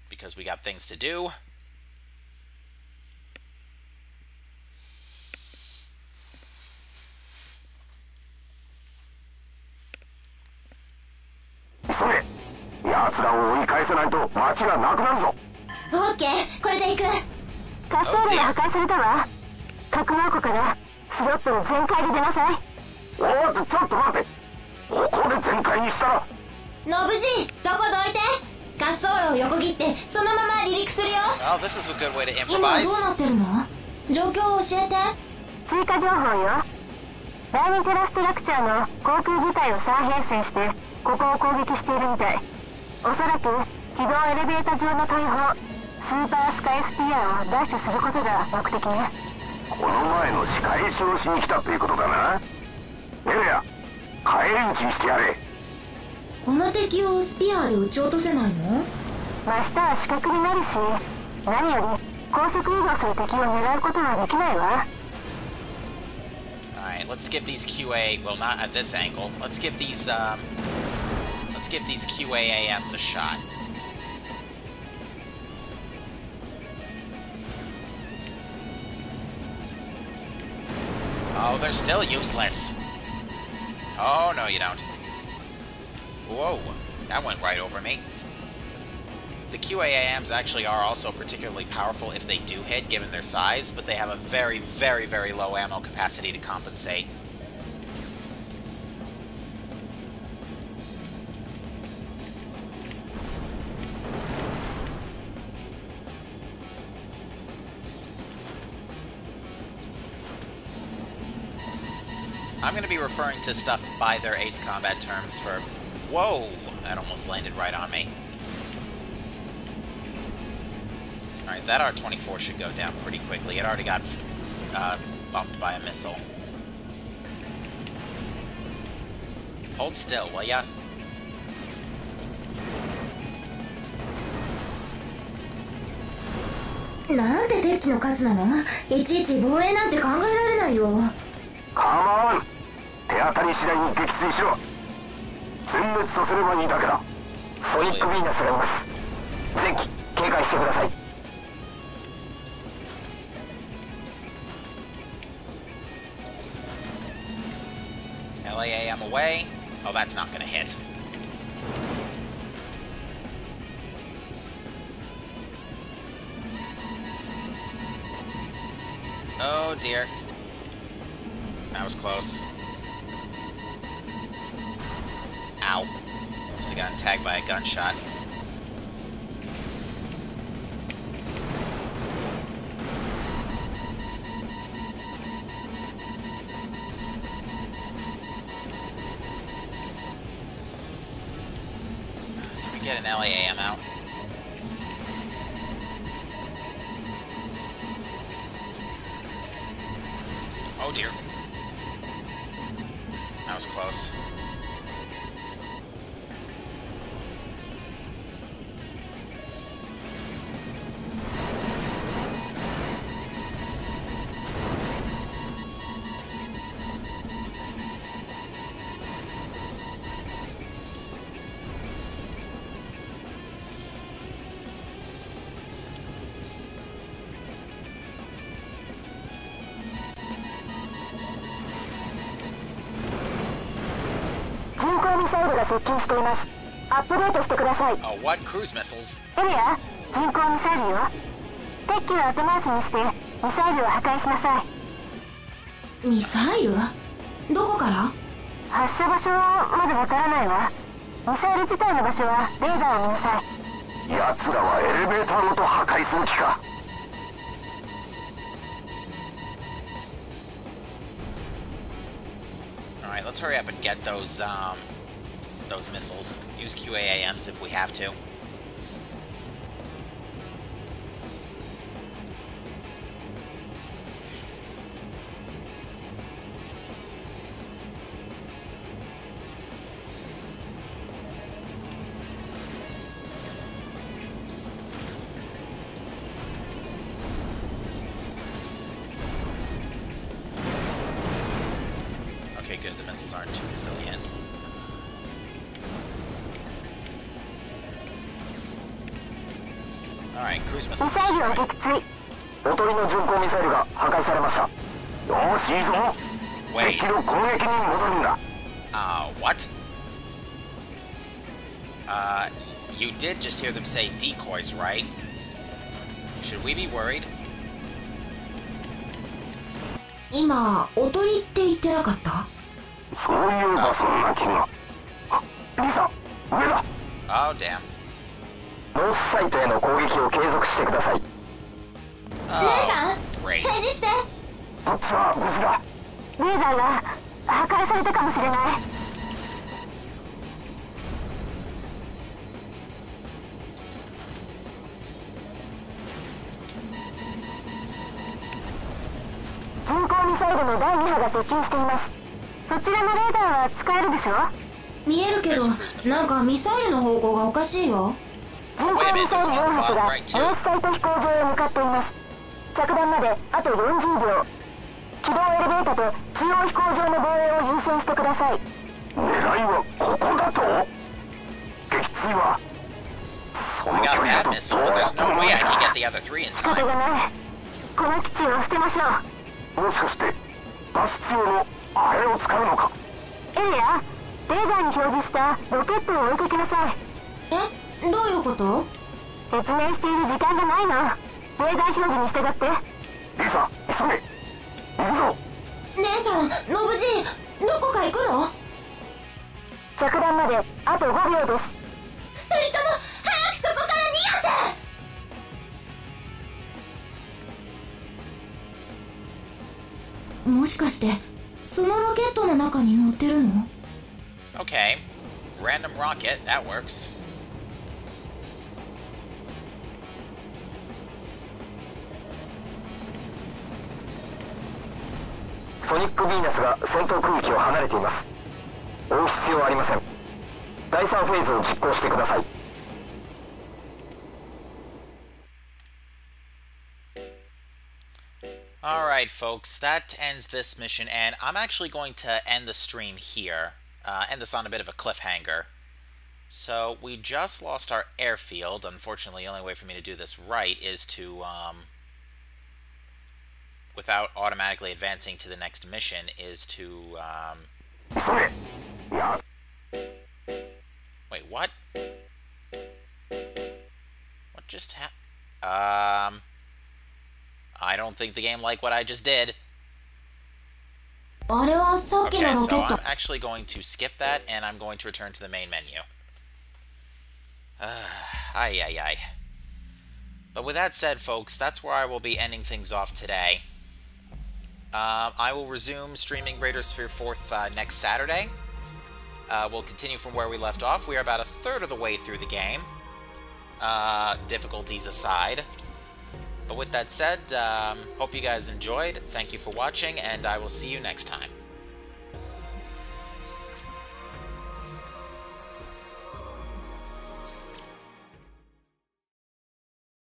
Because we got things to do. OK、これで行く。滑走路が破壊されたわ。格納庫からスロットル全開で出なさい。おっと、ちょっと待って。ここで全開にしたら。ノブジ、そこどいて。滑走路を横切ってそのまま離陸するよ。Oh, this is a good way to improvise. 今どうなってるの？状況を教えて。追加情報よ。第2テラストラクチャーの航空部隊を再編成してここを攻撃しているみたい。おそらく軌道エレベータ上の大砲スーパースカイスピアを奪取することが目的ね。この前の仕返しをしに来たっていうことだな。エレア、返り討ちにしてやれ。この敵をスピアで撃ち落とせないの？真下は死角になるし、何より高速移動する敵を狙うことはできないわ。Alright, let's give these QA, well, not at this angle. Let's give these QAAMs a shot. Oh, they're still useless. Oh, no, you don't. Whoa, that went right over me. The QAAMs actually are also particularly powerful if they do hit, given their size, but they have a very, very, very low ammo capacity to compensate. I'm going to be referring to stuff by their Ace Combat terms for... Whoa! That almost landed right on me. Alright, that R-24 should go down pretty quickly. It already got bumped by a missile. Hold still, will ya?なんて敵機の数なの？いちいち防衛なんて考えられないよ。カモン、手当たり次第に撃墜しろ。全滅させればいいだけだ。ソニックヴィーナスがいます。前期警戒してください。LAAM away. Oh, that's not gonna hit. Oh dear. That was close. Ow. Must have gotten tagged by a gunshot. Can we get an LAAM out? Oh dear. That was close. Oh, what? Cruise missiles? エリア、人工ミサイルよ。敵機を後回しにしてミサイルを破壊しなさい。ミサイル？どこから？発射場所はまだわからないわ。ミサイル自体の場所はレーダーを見なさい。奴らはエレベーターごと破壊する気か。Alright, let's hurry up and get those missiles. Use QAAMs if we have to. Okay, good. The missiles aren't too resilient. Alright, cruise missiles destroyed. おとりの巡航ミサイルが破壊されました。よし、いいぞ。敵の攻撃に戻るんだ。What? You did just hear them say decoys, right? Should we be worried? 今、おとりって言ってなかった？そういえばそんな気が。リサ、上だ。Oh, damn. ノースサイトへの攻撃を継続してください。レイさん、great. 返事して。どっちは無事だ。レーダーが破壊されたかもしれない。巡航ミサイルの第2波が接近しています。そちらのレーダーは使えるでしょ？見えるけど、なんかミサイルの方向がおかしいよ。巡航ミサイル4発がエースサイト飛行場へ向かっています。着弾まであと40秒。軌道エレベータと中央飛行場の防衛を優先してください。狙いはここだと？撃墜は I got that missile, but there's no way I can get the other three in 仕方 time. がない。この基地を捨てましょう。もしかして脱出用のあれを使うのか？エリア、レーダーに表示したロケットを追いかけなさい。え、どういうこと？説明している時間がないの。レーダー表示に従って。リサ、急げ。行くぞ。姉さん、ノブジー、どこか行くの？着弾まであと5秒です。二人とも早くそこから逃げて！もしかしてそのロケットの中に乗ってるの？ Okay. Random rocket, that works. ソニック・ヴィーナスが戦闘区域を離れています。追う必要はありません。第3フェーズを実行してください。Alright, folks, that ends this mission, and I'm actually going to end the stream here. End this on a bit of a cliffhanger. So, we just lost our airfield. Unfortunately, the only way for me to do this right is to, without automatically advancing to the next mission, is to, Wait, what? What just happened? I don't think the game liked what I just did. Okay, so I'm actually going to skip that, and I'm going to return to the main menu. Ay, ay, ay. But with that said, folks, that's where I will be ending things off today. I will resume streaming Greater Sphere 4th next Saturday. We'll continue from where we left off. We are about a third of the way through the game. Difficulties aside. But with that said, hope you guys enjoyed. Thank you for watching, and I will see you next time.